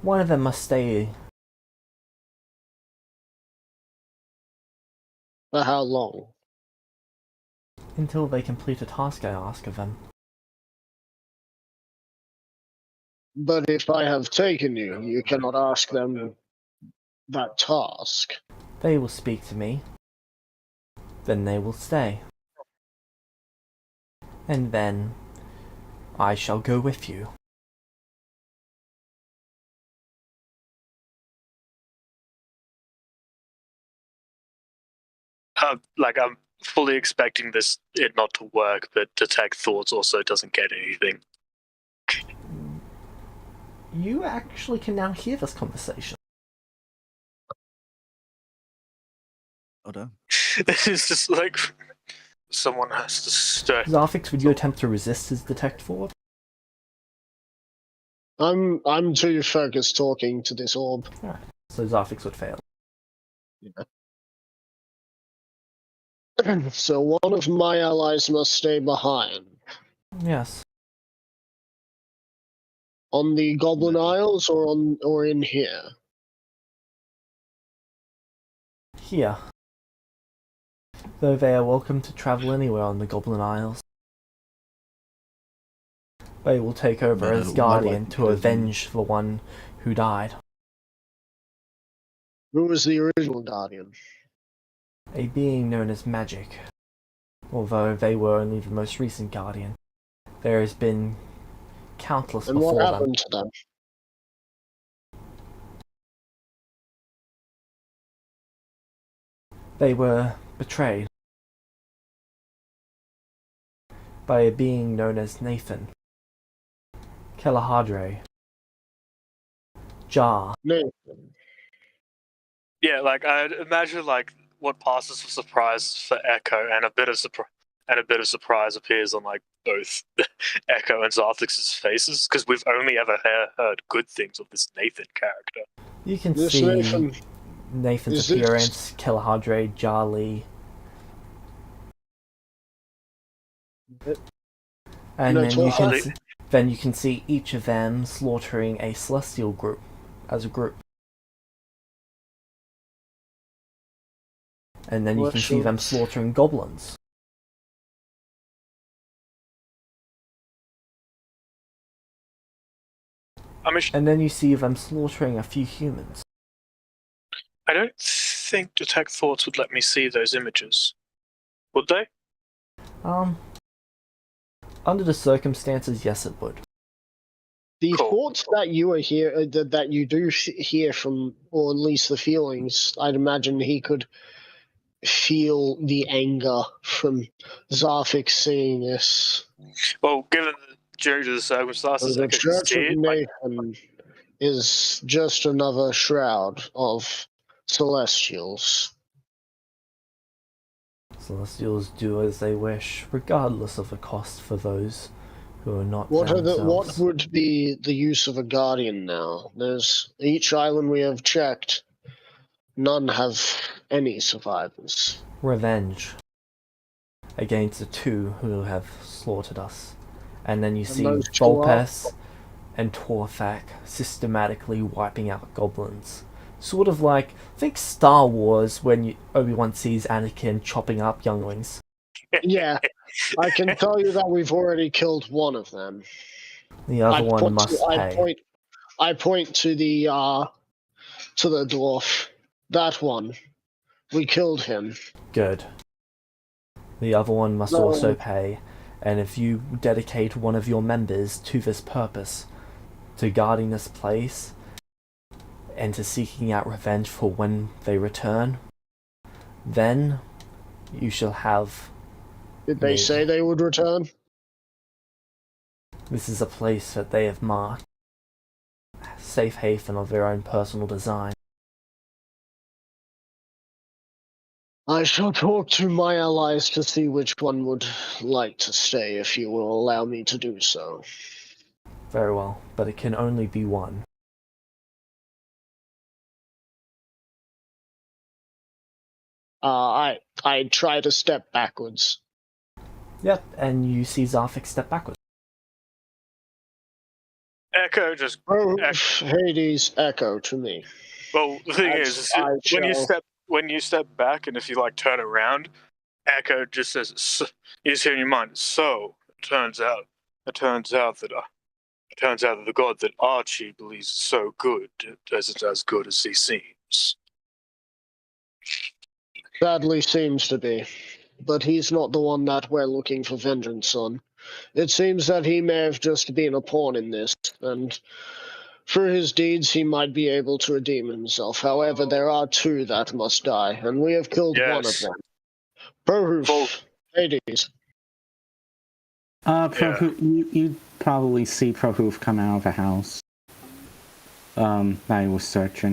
one of them must stay. For how long? Until they complete a task I ask of them. But if I have taken you, you cannot ask them that task. They will speak to me. Then they will stay. And then I shall go with you. I'm fully expecting it not to work, but detect thoughts also doesn't get anything. You actually can now hear this conversation. Oh damn. This is just like someone has to stay. Zarthix, would you attempt to resist his detect thought? I'm too focused talking to this orb. Alright, so Zarthix would fail. So one of my allies must stay behind. Yes. On the Goblin Isles or in here? Here. Though they are welcome to travel anywhere on the Goblin Isles. They will take over But, as why guardian would to you- avenge the one who died. Who was the original guardian? A being known as Magic. Although they were only the most recent guardian. There has been countless And before what them. happened to them? They were betrayed by a being known as Nathan, Kelahadre, Jar. Nathan. Yeah, I'd imagine what passes for surprise for Echo and a bit of surprise appears on both Echo and Zarthix's faces, because we've only ever heard good things of this Nathan character. You can This see Nathan. Nathan's Is this- appearance, Kelahadre, Jarly. And No, then you can see each of them slaughtering a celestial group as a group. And then you can see them slaughtering goblins. And then you see them slaughtering a few humans. I don't think Detect Thoughts would let me see those images. Would they? Under the circumstances, yes it would. The Cool. thoughts that you are here, that you do hear from, or at least the feelings, I'd imagine he could feel the anger from Zarthix seeing this. Well, due to the circumstances, The I could Church see of it. Nathan is just another shroud of Celestials. Celestials do as they wish, regardless of the cost for those who are not What themselves. would be the use of a guardian now? There's each island we have checked, none have any survivors. Revenge against the two who have slaughtered us, and then you see those two are- Volpes and Torthak systematically wiping out goblins. Sort of like, think Star Wars when Obi-Wan sees Anakin chopping up younglings. Yeah, I can tell you that we've already killed one of them. The other one must pay. I point to the dwarf. That one. We killed him. Good. The other one must also pay, and if you dedicate one of your members to this purpose, to guarding this place, and to seeking out revenge for when they return, then you shall have... Did they say they would return? This is a place that they have marked. Safe haven of their own personal design. I shall talk to my allies to see which one would like to stay, if you will allow me to do so. Very well, but it can only be one. I try to step backwards. Yep, and you see Zarthik step backwards. Echo just. Hades, echo to me. Well, the thing is, when you step back, and if you like turn around, Echo just says, "You just hear in your mind." So it turns out that the god that Archie believes is so good isn't as good as he seems. Sadly seems to be. But he's not the one that we're looking for vengeance on. It seems that he may have just been a pawn in this, and through his deeds he might be able to redeem himself. However, there are two that must die, and we have killed one of them. Prohoof, Hades. Prohoof, you probably see Prohoof come out of a house. I was searching.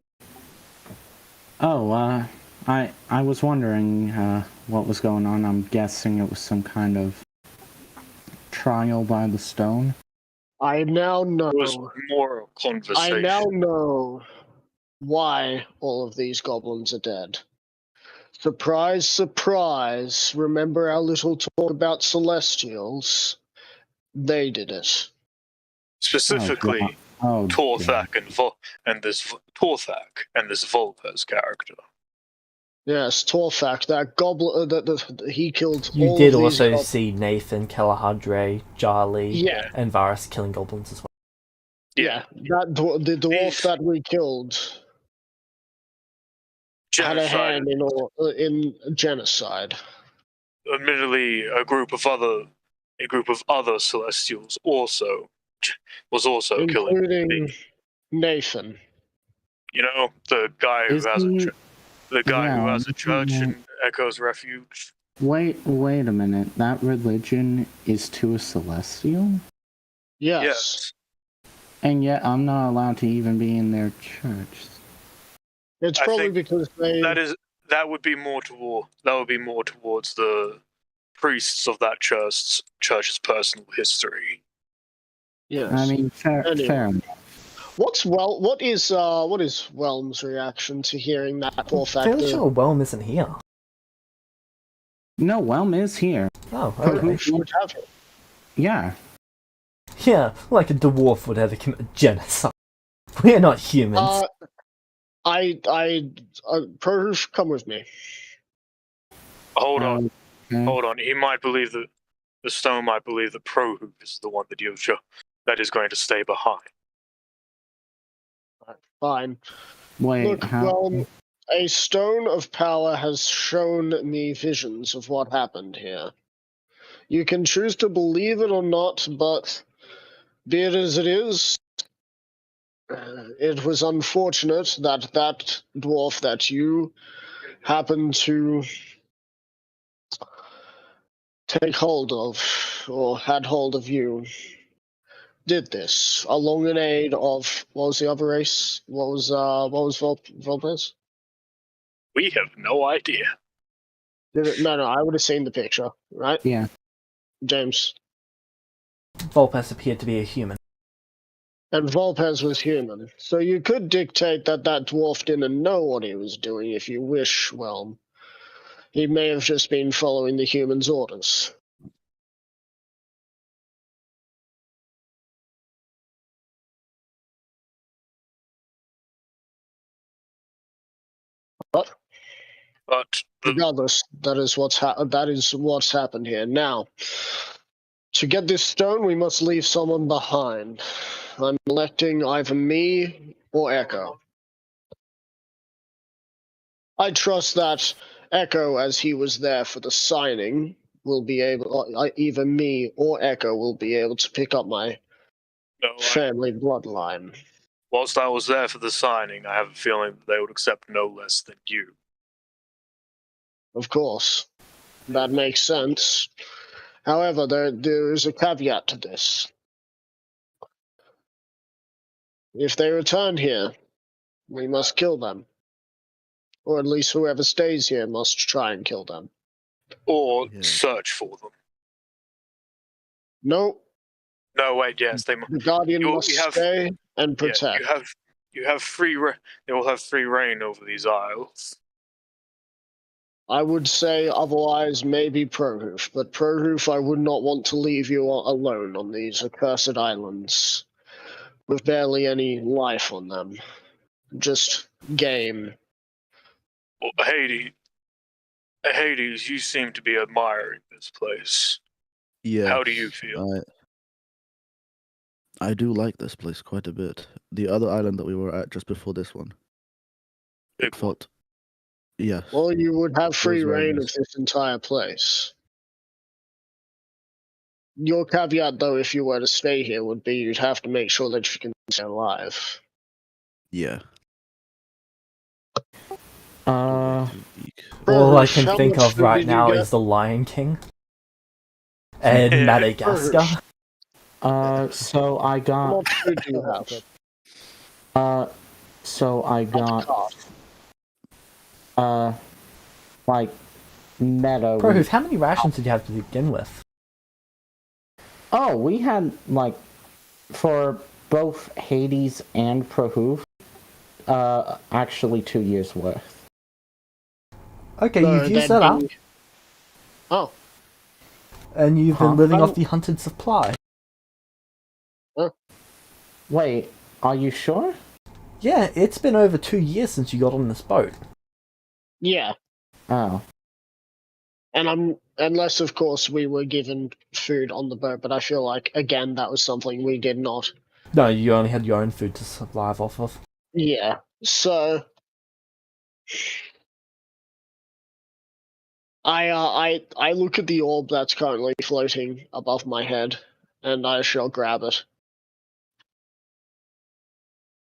Oh, I was wondering what was going on. I'm guessing it was some kind of trial by the stone. I now know. It was more conversation. I now know why all of these goblins are dead. Surprise, surprise. Remember our little talk about Celestials? They did it. Specifically, Torthak and this Volpes character. Yes, Torthak, that goblin he killed. You all did of these also see Nathan, Kelahadre, Jarly, and Varus killing goblins as well. Yeah, the dwarf that we killed had a hand in genocide. Admittedly, a group of other Celestials was also killing, including Nathan. You know, the guy who has a church in Echo's Refuge. Wait a minute. That religion is to a Celestial? Yes. And yet I'm not allowed to even be in their church. It's probably because that would be more towards the priests of that church's personal history. Yes. I mean, fair enough. What is Whelm's reaction to hearing that Torthak? I'm fairly sure Whelm isn't here. No, Whelm is here. Oh, okay. Yeah. Yeah, like a dwarf would ever commit genocide. We're not humans. Prohoof, come with me. Hold on. He might believe that the stone might believe that Prohoof is the one that is going to stay behind. Fine. Wait, look, a stone of power has shown me visions of what happened here. You can choose to believe it or not, but be it as it is, it was unfortunate that dwarf that you happened to take hold of, or had hold of you, did this along in aid of, what was the other race? What was Volpes? We have no idea. No, I would have seen the picture, right? Yeah. James. Volpes appeared to be a human. And Volpes was human. So you could dictate that dwarf didn't know what he was doing if you wish, well. He may have just been following the human's orders. But Regardless, that is what's happened here. Now, to get this stone, we must leave someone behind. I'm electing either me or Echo. I trust that Echo, as he was there for the signing, will be able. Either me or Echo will be able to pick up my family bloodline. whilst I was there for the signing, I have a feeling that they would accept no less than you. Of course, that makes sense. However, there is a caveat to this. If they return here, we must kill them. Or at least whoever stays here must try and kill them. Or Yeah. search for them. No, No, wait, yes, they the Guardian must stay and protect. Yeah, you have free. They will have free reign over these isles. I would say otherwise maybe Prohoof, but Prohoof I would not want to leave you alone on these accursed islands. With barely any life on them. Just game. Well, Hades, you seem to be admiring this place. Yeah. How do you feel? I do like this place quite a bit. The other island that we were at just before this one. Big felt. Yes. Well, you would have free very reign nice. of this entire place. Your caveat, though, if you were to stay here, would be you'd have to make sure that you can stay alive. Yeah. All Prohoof, I can how think much of food right did you now get? is the Lion King and Madagascar. So I How got. much food do you have? So I Not got. Like meadow. Prohoof, how many rations did you have to begin with? Oh, we had like for both Hades and Prohoof, actually 2 years worth. Okay, So you've used that'd that up, be- Oh, and you've Huh? been living off the hunted supply. Wait, are you sure? Yeah, it's been over 2 years since you got on this boat. yeah. Oh. And unless, of course, we were given food on the boat, but I feel like, again, that was something we did not. No, you only had your own food to survive off of. Yeah, so I look at the orb that's currently floating above my head, and I shall grab it.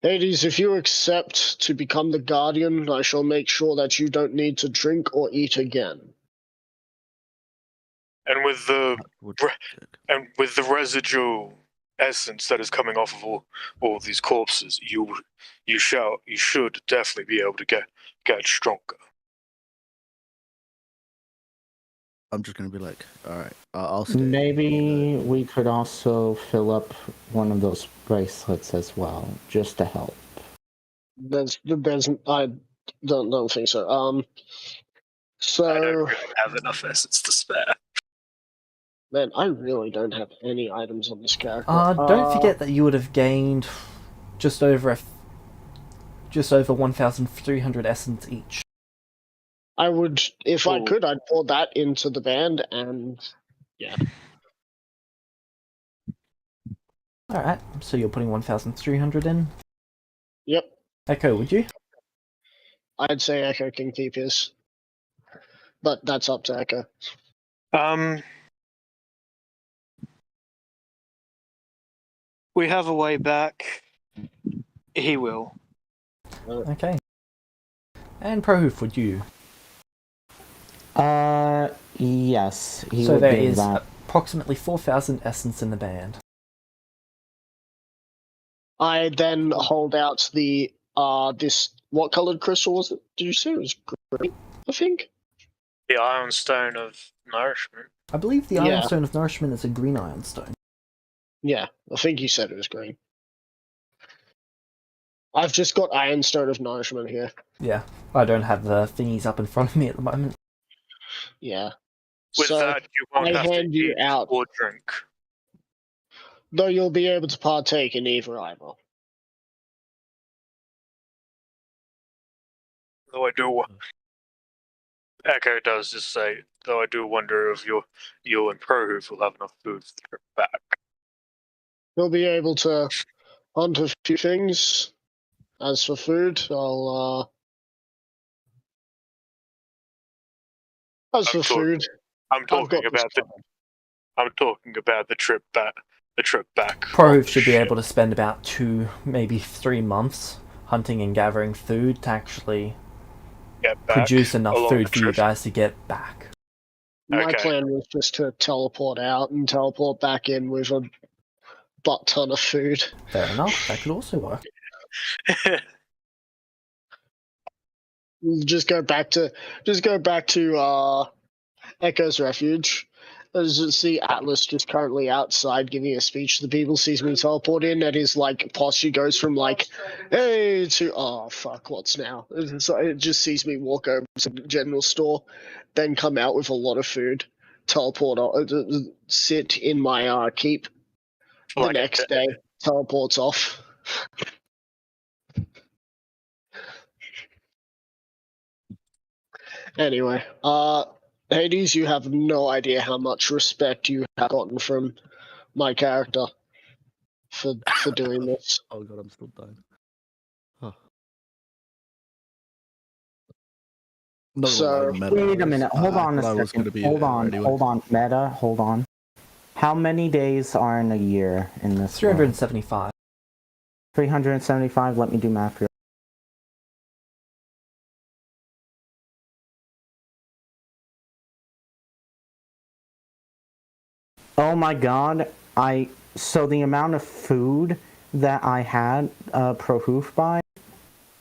Hades, if you accept to become the Guardian, I shall make sure that you don't need to drink or eat again. And with the Would and with the residual essence that is coming off of all these corpses, you should definitely be able to get stronger. I'm just gonna be like, all right, I'll stay. Maybe we could also fill up one of those bracelets as well, just to help. I don't think so. I don't So really have enough essence to spare. man, I really don't have any items on this character. Don't forget that you would have gained just over 1,300 essence each. I would, if I Cool. could, I'd pour that into the band, and yeah. Alright, so you're putting 1,300 in? Yep, Echo, would you? I'd say Echo can keep his, but that's up to Echo. We have a way back. He will. Okay. And Prohoof, would you? Yes. He So would there give is that. approximately 4,000 essence in the band. I then hold out the this, what colored crystal was it? Did you say it was green? I think. The Iron Stone of Nourishment. I believe the Yeah. Iron Stone of Nourishment is a green iron stone. Yeah, I think you said it was green. I've just got Iron Stone of Nourishment here. Yeah, I don't have the thingies up in front of me at the moment. Yeah. With So that, you won't I have to hand you eat out, or drink. though you'll be able to partake in either. Though I do. Echo does just say, though I do wonder if you and Prohoof will have enough food to trip back. We'll be able to hunt a few things. As for food, As for food, I'm talking about the trip back. The trip back. Prohoof should be able to spend about 2, maybe 3 months hunting and gathering food to actually produce enough food for you guys to get back. My plan was just to teleport out and teleport back in with a butt ton of food. Fair enough, that could also work. Just go back to Echo's Refuge. As you see, Atlas just currently outside giving a speech to the people, sees me teleport in, and his posture goes from hey to oh fuck, what's now? So it just sees me walk over to the general store, then come out with a lot of food, teleport, sit in my keep. The next day, teleports off. Anyway, Hades, you have no idea how much respect you have gotten from my character for doing this. Oh god, I'm still dying. Huh. No, So, wait a minute, hold on a second. Hold on, Meta, hold on. How many days are in a year in this 375. 375, let me do math real. Oh my god, so the amount of food that I had Prohoof by,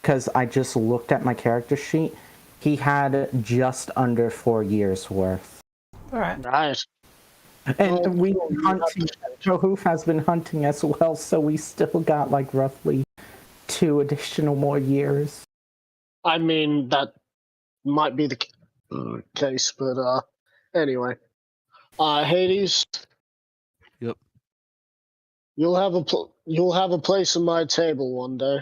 because I just looked at my character sheet, he had just under 4 years worth. Alright. Nice. And we've been hunting, Prohoof has been hunting as well, so we still got roughly 2 additional more years. I mean, that might be the case, but anyway. Hades. Yep. You'll have a place on my table one day.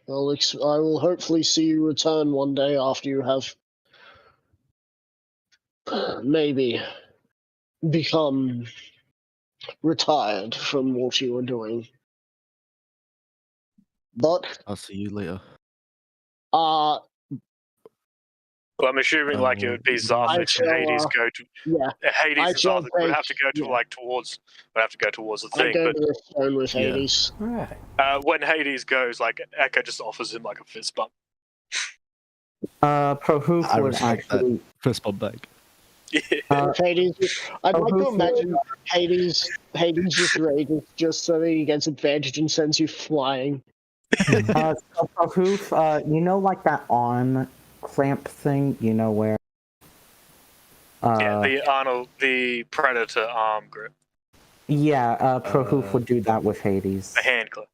I will hopefully see you return one day after you have maybe become retired from what you were doing. But I'll see you later. Well, I'm assuming it would be Zarthix and Hades go to. Yeah. Hades and Zarthix would have to go to towards. Would have to go towards the thing. I go to the stone with Hades. Alright. When Hades goes, Echo just offers him a fist bump. Prohoof would actually fist bump back. Hades. I'd like to imagine Hades just rages just so that he gets advantage and sends you flying. So Prohoof, you know, that arm clamp thing, you know where? The Predator arm grip. Yeah, Prohoof would do that with Hades. The hand clip.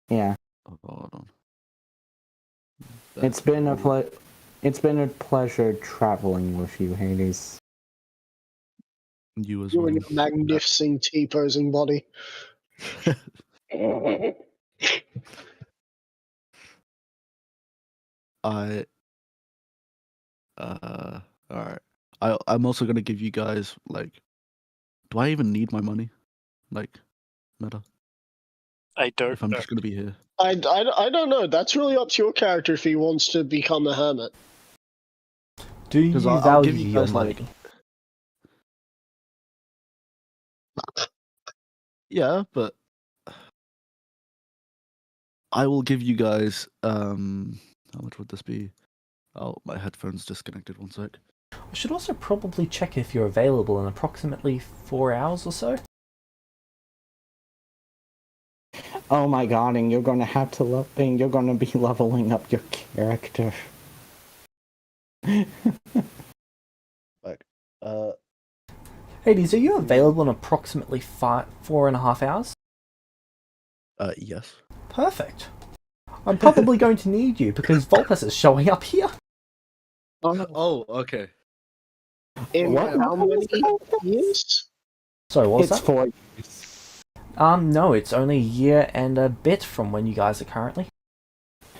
Yeah. Oh, hold on. It's been a pleasure traveling with you, Hades. You as You well. and your magnificent T-posing body. Alright. I'm also gonna give you guys do I even need my money? Meta? I don't if I'm know. just gonna be here. I don't know. That's really up to your character if he wants to become a hermit. Do you I'll value give you your guys, money? Yeah, but I will give you guys how much would this be? Oh, my headphones disconnected, one sec. I should also probably check if you're available in approximately 4 hours or so. Oh my god, and you're gonna have to you're gonna be leveling up your character. Hades, are you available in approximately 4.5 hours? Yes. Perfect. I'm probably going to need you because Volpus is showing up here. Oh, okay. In how many years? Sorry, what was It's that? 4 years. No, it's only a year and a bit from when you guys are currently.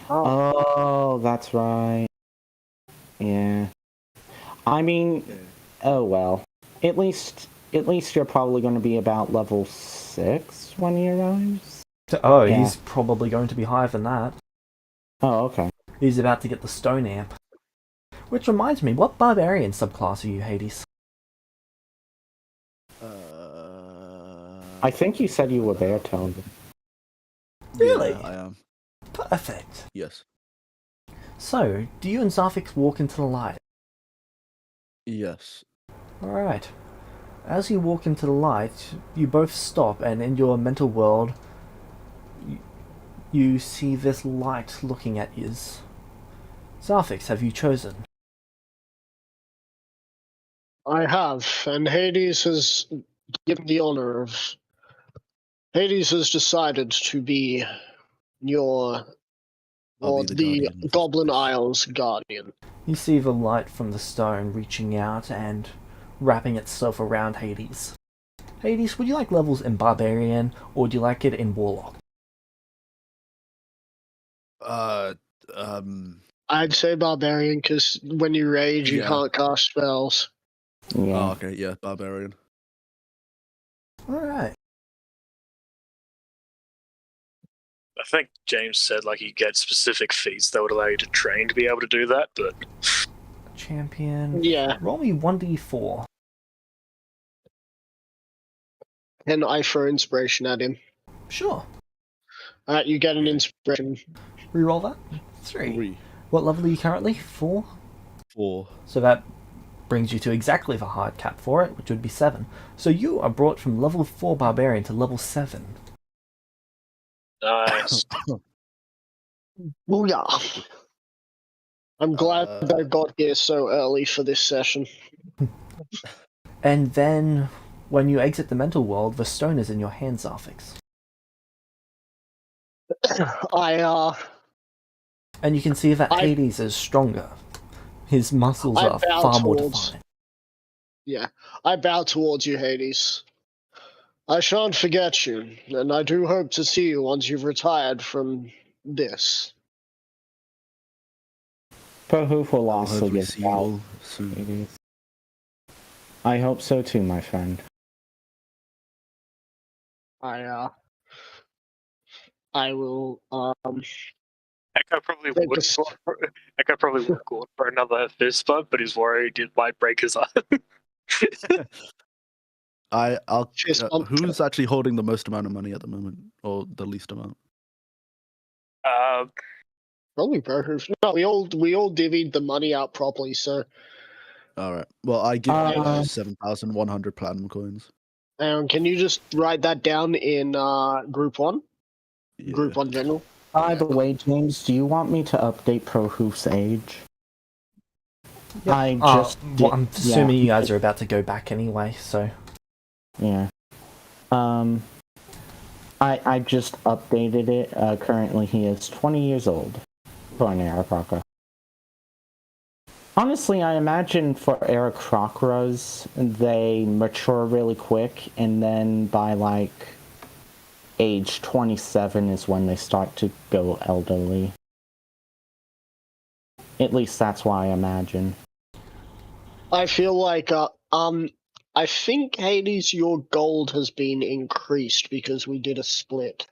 Oh, that's right. Yeah. I mean, oh well. At least you're probably going to be about level 6 when he arrives. Oh, Yeah. he's probably going to be higher than that. Oh, okay. He's about to get the stone amp. Which reminds me, what barbarian subclass are you, Hades? I think you said you were bear toned. Really? Yeah, I am. Perfect. Yes. So, do you and Zafix walk into the light? Yes. Alright. As you walk into the light, you both stop, and in your mental world, you see this light looking at you. Zafix, have you chosen? I have, and Hades has given the honor of. Hades has decided to be your. I'll Or be the the guardian of this Goblin place. Isles guardian. You see the light from the stone reaching out and wrapping itself around Hades. Hades, would you like levels in Barbarian, or do you like it in Warlock? I'd say Barbarian, because when you rage, you Yeah. can't cast spells. Yeah. Oh, okay, yeah, barbarian. Alright. I think James said like you get specific feats that would allow you to train to be able to do that, but Champion. Yeah, Roll me 1d4. and I throw inspiration at him. Sure. Alright, you get an inspiration. Reroll that. 3. 3, What level are you currently? 4? 4. So that brings you to exactly the hard cap for it, which would be 7. So you are brought from level 4 Barbarian to level 7. nice. Booyah! I'm glad I got here so early for this session. And then, when you exit the mental world, the stone is in your hands, Arfix. And you can see that Hades is stronger. His muscles I are bow far more towards- defined. Yeah, I bow towards you, Hades. I shan't forget you, and I do hope to see you once you've retired from this. Pohoof will I'll also hopefully give see you all soon. Hades. I hope so too, my friend. I will, Echo probably They would. just- Echo probably would go for another fist bump, but he's worried it might break his arm. I'll. Fist bump. Who's actually holding the most amount of money at the moment, or the least amount? Probably Pohoof. No, we all divvied the money out properly, so All right. Well, I give you Uh, 7,100 platinum coins. can you just write that down in group 1? Yeah. Group 1 general? By the way, James, do you want me to update Pohoof's age? I just Well, I'm did- assuming yeah. you guys are about to go back anyway, so... Yeah. I just updated it. Currently, he is 20 years old for an Aarakocra. Honestly, I imagine for Aarakocras, they mature really quick, and then by like age 27 is when they start to go elderly. At least that's what I imagine. I feel like, I think, Hades, your gold has been increased because we did a split.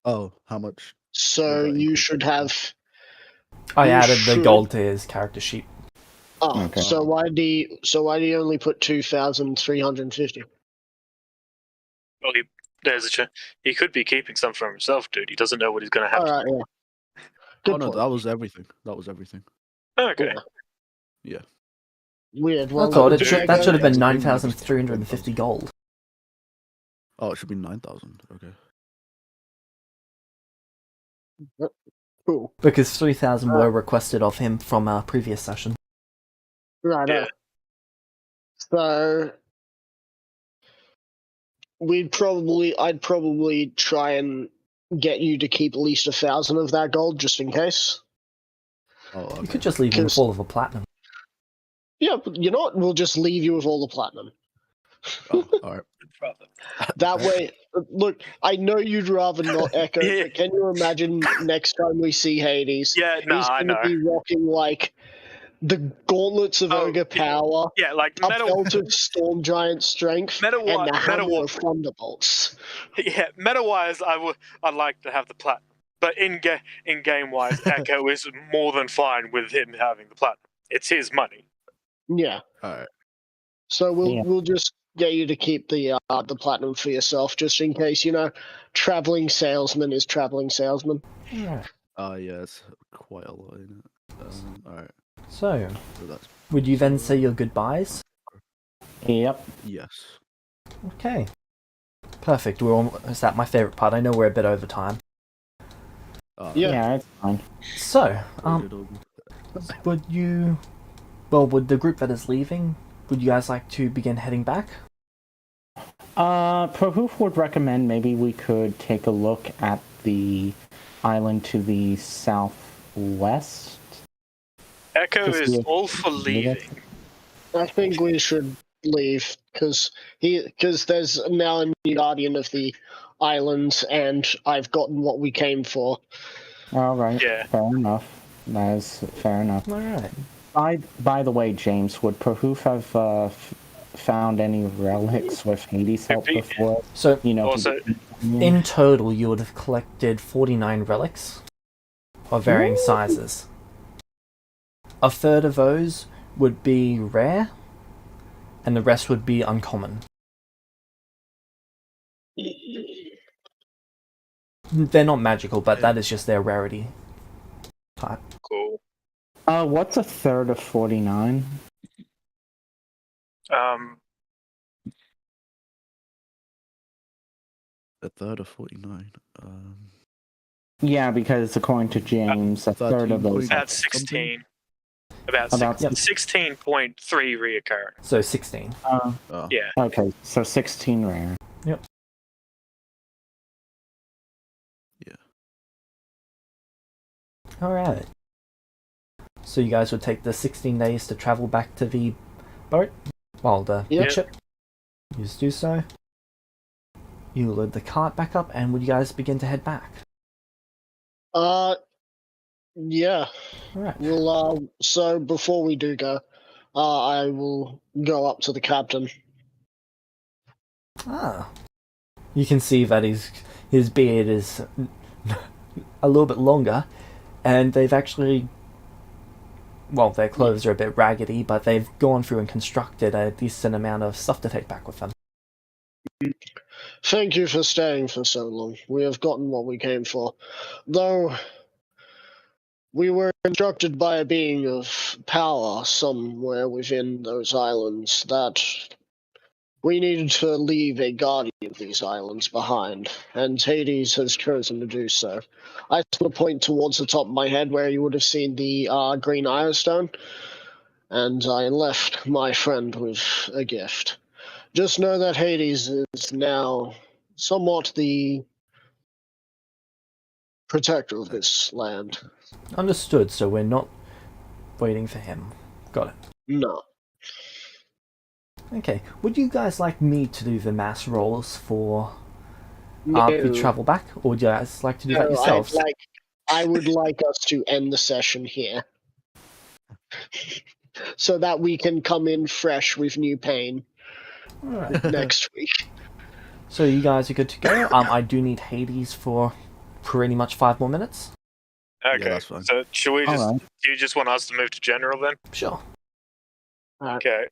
Oh, how much? So that you increase? should have... I You added the should- gold to his character sheet. Oh, Okay. so why do you only put 2,350? Well, he could be keeping some for himself, dude. He doesn't know what he's gonna have. Alright, yeah. Good Oh no, point. that was everything. That was everything. Okay. Yeah. Yeah. Weird. Well, That's odd. dude, That should have been yeah. 9,350 gold. Oh, it should be 9,000. Okay. Cool. Because 3,000 were requested of him from our previous session. Right. Yeah. So I'd probably try and get you to keep at least 1,000 of that gold, just in case. Oh, okay. You could just leave him with all of the platinum. Yeah, but you know what? We'll just leave you with all the platinum. Oh, all right. That way, look, I know you'd rather not Echo, Yeah. but can you imagine next time we see Hades? Yeah, no, he's I going to know. be rocking like the gauntlets of Oh, ogre power, Yeah, like belt of storm giant strength, and the hammer of thunderbolts. Yeah, meta-wise, I'd like to have the platinum, but in-game wise, Echo is more than fine with him having the platinum. It's his money. Yeah. Alright. So we'll just get you to keep the platinum for yourself, just in case, traveling salesman is traveling salesman. Alright. Yeah, it's quite a lot in it. Alright. So, So that's would you then say your goodbyes? Yep. yes. Okay. Perfect. We're almost at my favourite part. I know we're a bit over time. Yeah, it's fine. So, would the group that is leaving, would you guys like to begin heading back? Prahoof would recommend maybe we could take a look at the island to the southwest. Echo Just is leave- all for leaving. I think we should leave, because there's now a new guardian of the islands, and I've gotten what we came for. All right. Yeah. Fair enough. That is fair enough. Alright. By the way, James, would Prahoof have found any relics with Hades' help before? So, Also, in total, you would have collected 49 relics of varying sizes. A third of those would be rare, and the rest would be uncommon. They're not magical, but that is just their rarity type. cool. What's a third of 49? A third of 49. Yeah, because according to James, a third of those. About 16. About About 16.3 reoccurring. So 16. Yeah. Okay, so 16 rare. Yeah. Alright. So you guys would take the 16 days to travel back to the boat? Well, the Yep. ship. You just do so. You load the cart back up, and would you guys begin to head back? Yeah. Alright. Well, so before we do go, I will go up to the captain. Ah. You can see that his beard is a little bit longer, and they've actually... Well, their clothes are a bit raggedy, but they've gone through and constructed a decent amount of stuff to take back with them. Thank you for staying for so long. We have gotten what we came for. Though we were instructed by a being of power somewhere within those islands that we needed to leave a guardian of these islands behind, and Hades has chosen to do so. I put a point towards the top of my head where you would have seen the green Io stone, and I left my friend with a gift. Just know that Hades is now somewhat the protector of this land. Understood, so we're not waiting for him. Got it. No. Okay, would you guys like me to do the mass rolls for the travel back, or would you guys like to do that yourselves? I would like us to end the session here, so that we can come in fresh with new pain Alright. next week. So you guys are good to go. I do need Hades for pretty much 5 more minutes. Okay. that's fine. So should we just? Alright. Do you just want us to move to general then? Sure. Okay.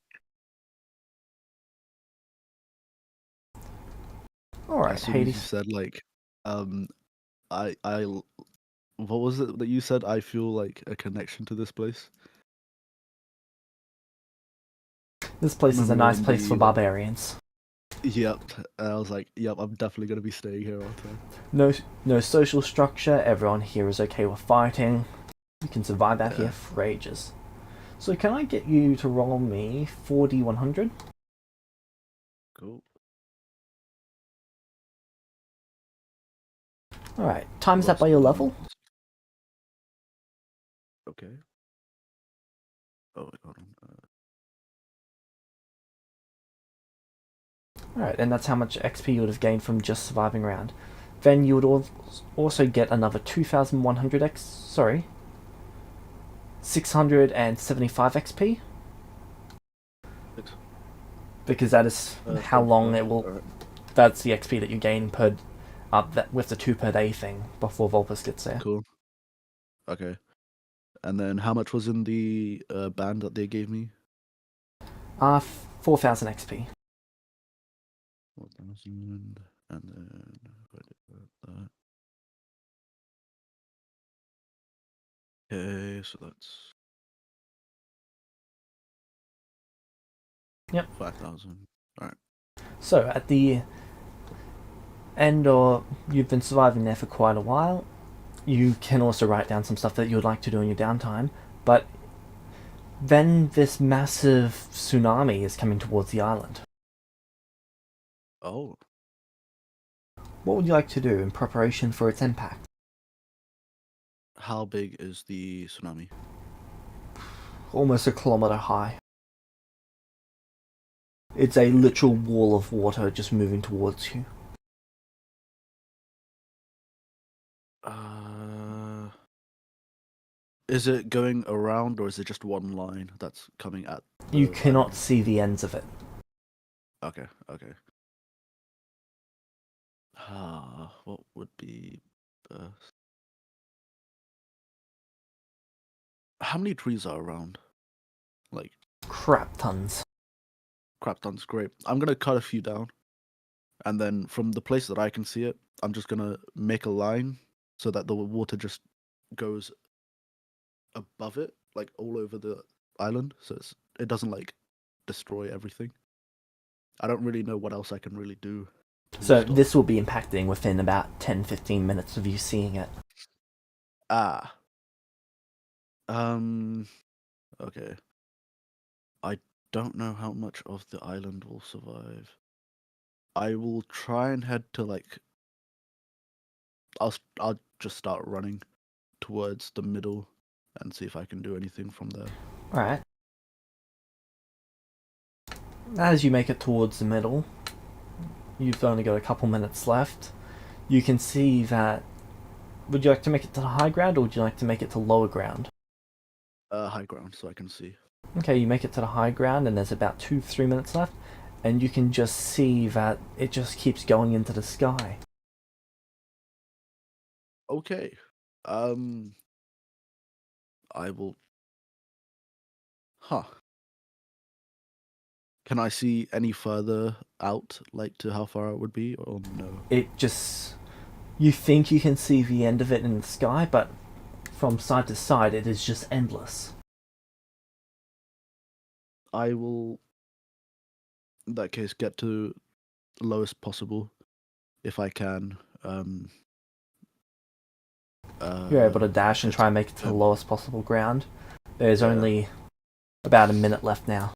Alright, As soon as you Hades. said like, what was it that you said? I feel like a connection to this place. This place is a Remember nice when place for the- barbarians. Yep, and I was like, yep, I'm definitely gonna be staying here all the time. No social structure, everyone here is okay with fighting. You can survive out here for ages. So can I get you to roll me 4d100? Cool. Alright, times that by your level. Okay. Oh, wait, hold on. Alright, and that's how much XP you would have gained from just surviving round. Then you would also get another 2,100 X. Sorry. 675 XP. Six. Because that is how long it will. Alright. That's the XP that you gain per with the 2 per day thing before Volpus gets there. Cool. Okay. And then how much was in the band that they gave me? 4,000 XP. 4,000, and then that. Okay, so that's. Yep. 5,000. Alright. So at the end, or you've been surviving there for quite a while, you can also write down some stuff that you would like to do in your downtime, but then this massive tsunami is coming towards the island. Oh. What would you like to do in preparation for its impact? How big is the tsunami? Almost a kilometer high. It's a literal wall of water just moving towards you. Is it going around, or is it just one line that's coming at? You cannot see the ends of it. Okay. What would be best? How many trees are around? Like, Crap tons. crap tons, great. I'm gonna cut a few down, and then from the place that I can see it, I'm just gonna make a line so that the water just goes above it, like all over the island, so it doesn't like destroy everything. I don't really know what else I can really do. So this will be impacting within about 10-15 minutes of you seeing it. Okay. I don't know how much of the island will survive. I will try and head to like. I'll just start running towards the middle and see if I can do anything from there. Alright. As you make it towards the middle, you've only got a couple minutes left. You can see that. Would you like to make it to the high ground, or would you like to make it to lower ground? High ground, so I can see. Okay, you make it to the high ground, and there's about 2-3 minutes left, and you can just see that it just keeps going into the sky. Okay. I will. Huh. Can I see any further out, like to how far it would be, or no? It just. You think you can see the end of it in the sky, but from side to side, it is just endless. I will, in that case, get to the lowest possible, if I can. You're able to dash and try and make it to the lowest possible ground. There's only about a minute left now.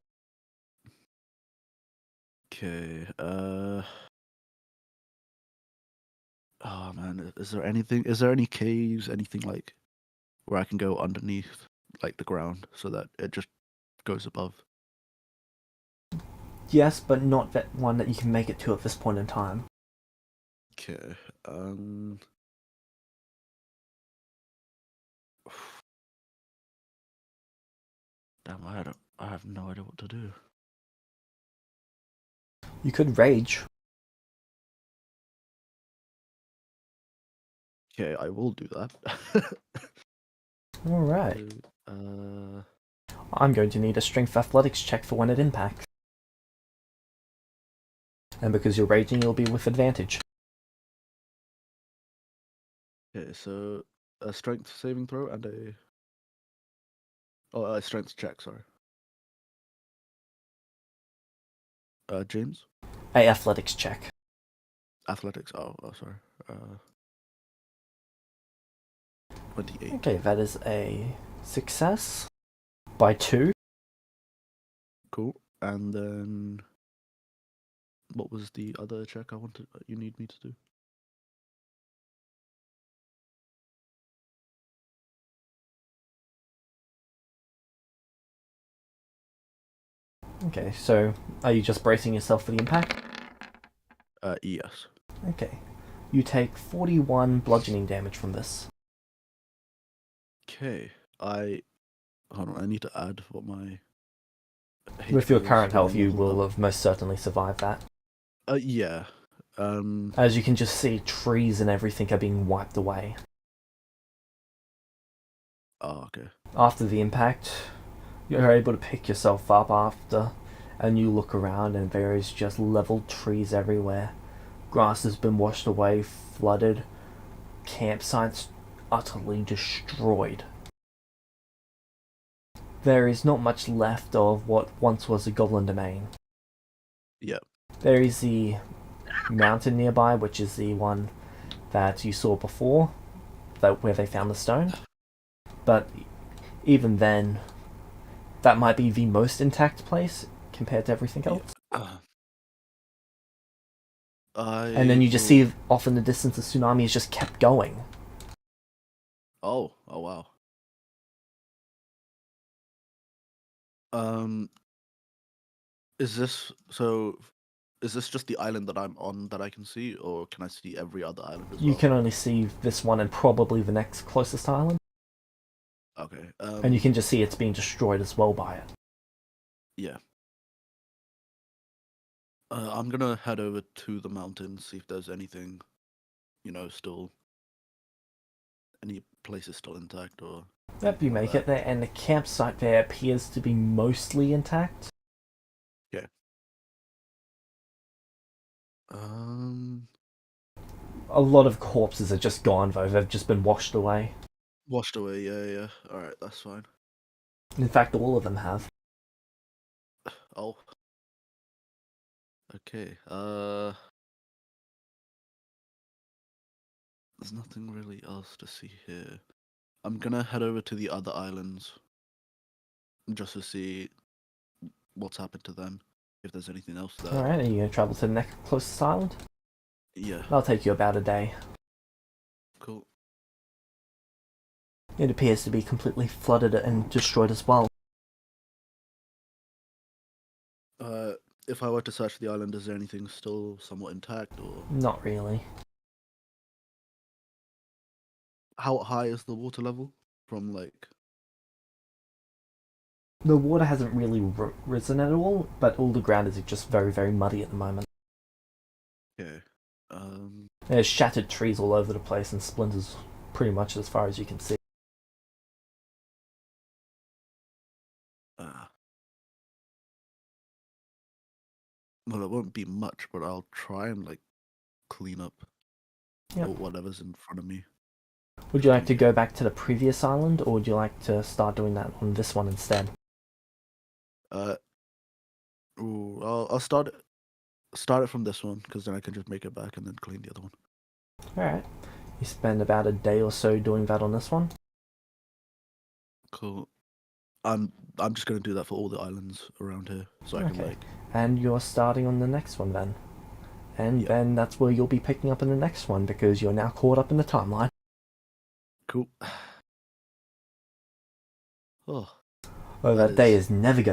Okay. Oh man, is there anything? Is there any caves? Anything like where I can go underneath, like the ground, so that it just goes above? Yes, but not that one that you can make it to at this point in time. Okay. Damn, I have no idea what to do. You could rage. Okay, I will do that. Alright. So, I'm going to need a strength athletics check for when it impacts. And because you're raging, you'll be with advantage. okay, so a strength saving throw and a strength check. Sorry. James. A athletics check. Athletics. Oh, sorry. 28. Okay, that is a success by 2. Cool. And then, what was the other check you need me to do? Okay, so are you just bracing yourself for the impact? Yes. Okay. You take 41 bludgeoning damage from this. Okay. I Hold on, I need to add what my. With your HP current was health, when I you leveled will up. have most certainly survived that. Yeah. As you can just see, trees and everything are being wiped away. Oh, okay. After the impact, you're able to pick yourself up after, and you look around and there is just leveled trees everywhere. Grass has been washed away, flooded, campsites utterly destroyed. There is not much left of what once was a goblin domain. Yep. There is the mountain nearby, which is the one that you saw before, where they found the stone. But even then, that might be the most intact place compared to everything else. And then you just see off in the distance the tsunami has just kept going. Oh wow. Is this so? Is this just the island that I'm on that I can see, or can I see every other island as well? You can only see this one and probably the next closest island. Okay. And you can just see it's being destroyed as well by it. Yeah. I'm gonna head over to the mountain, see if there's anything, still any places still intact or. Yep, you make it there, and the campsite there appears to be mostly intact. Okay. A lot of corpses are just gone, though. They've just been washed away. Washed away, yeah. Alright, that's fine. In fact, all of them have. Oh. Okay, there's nothing really else to see here. I'm gonna head over to the other islands just to see what's happened to them, if there's anything else there. Alright, are you going to travel to the next closest island? Yeah. That'll take you about a day. Cool. It appears to be completely flooded and destroyed as well. If I were to search the island, is there anything still somewhat intact, or Not really. how high is the water level from like? The water hasn't really risen at all, but all the ground is just very, very muddy at the moment. Okay. There's shattered trees all over the place and splinters pretty much as far as you can see. Well, it won't be much, but I'll try and clean up whatever's in front of me. Would you like to go back to the previous island, or would you like to start doing that on this one instead? I'll start it from this one, because then I can just make it back and then clean the other one. Alright. You spend about a day or so doing that on this one. Cool. I'm just gonna do that for all the islands around here, so I can And you're starting on the next one then. And then that's where you'll be picking up in the next one, because you're now caught up in the timeline. Cool. Oh. That day is never going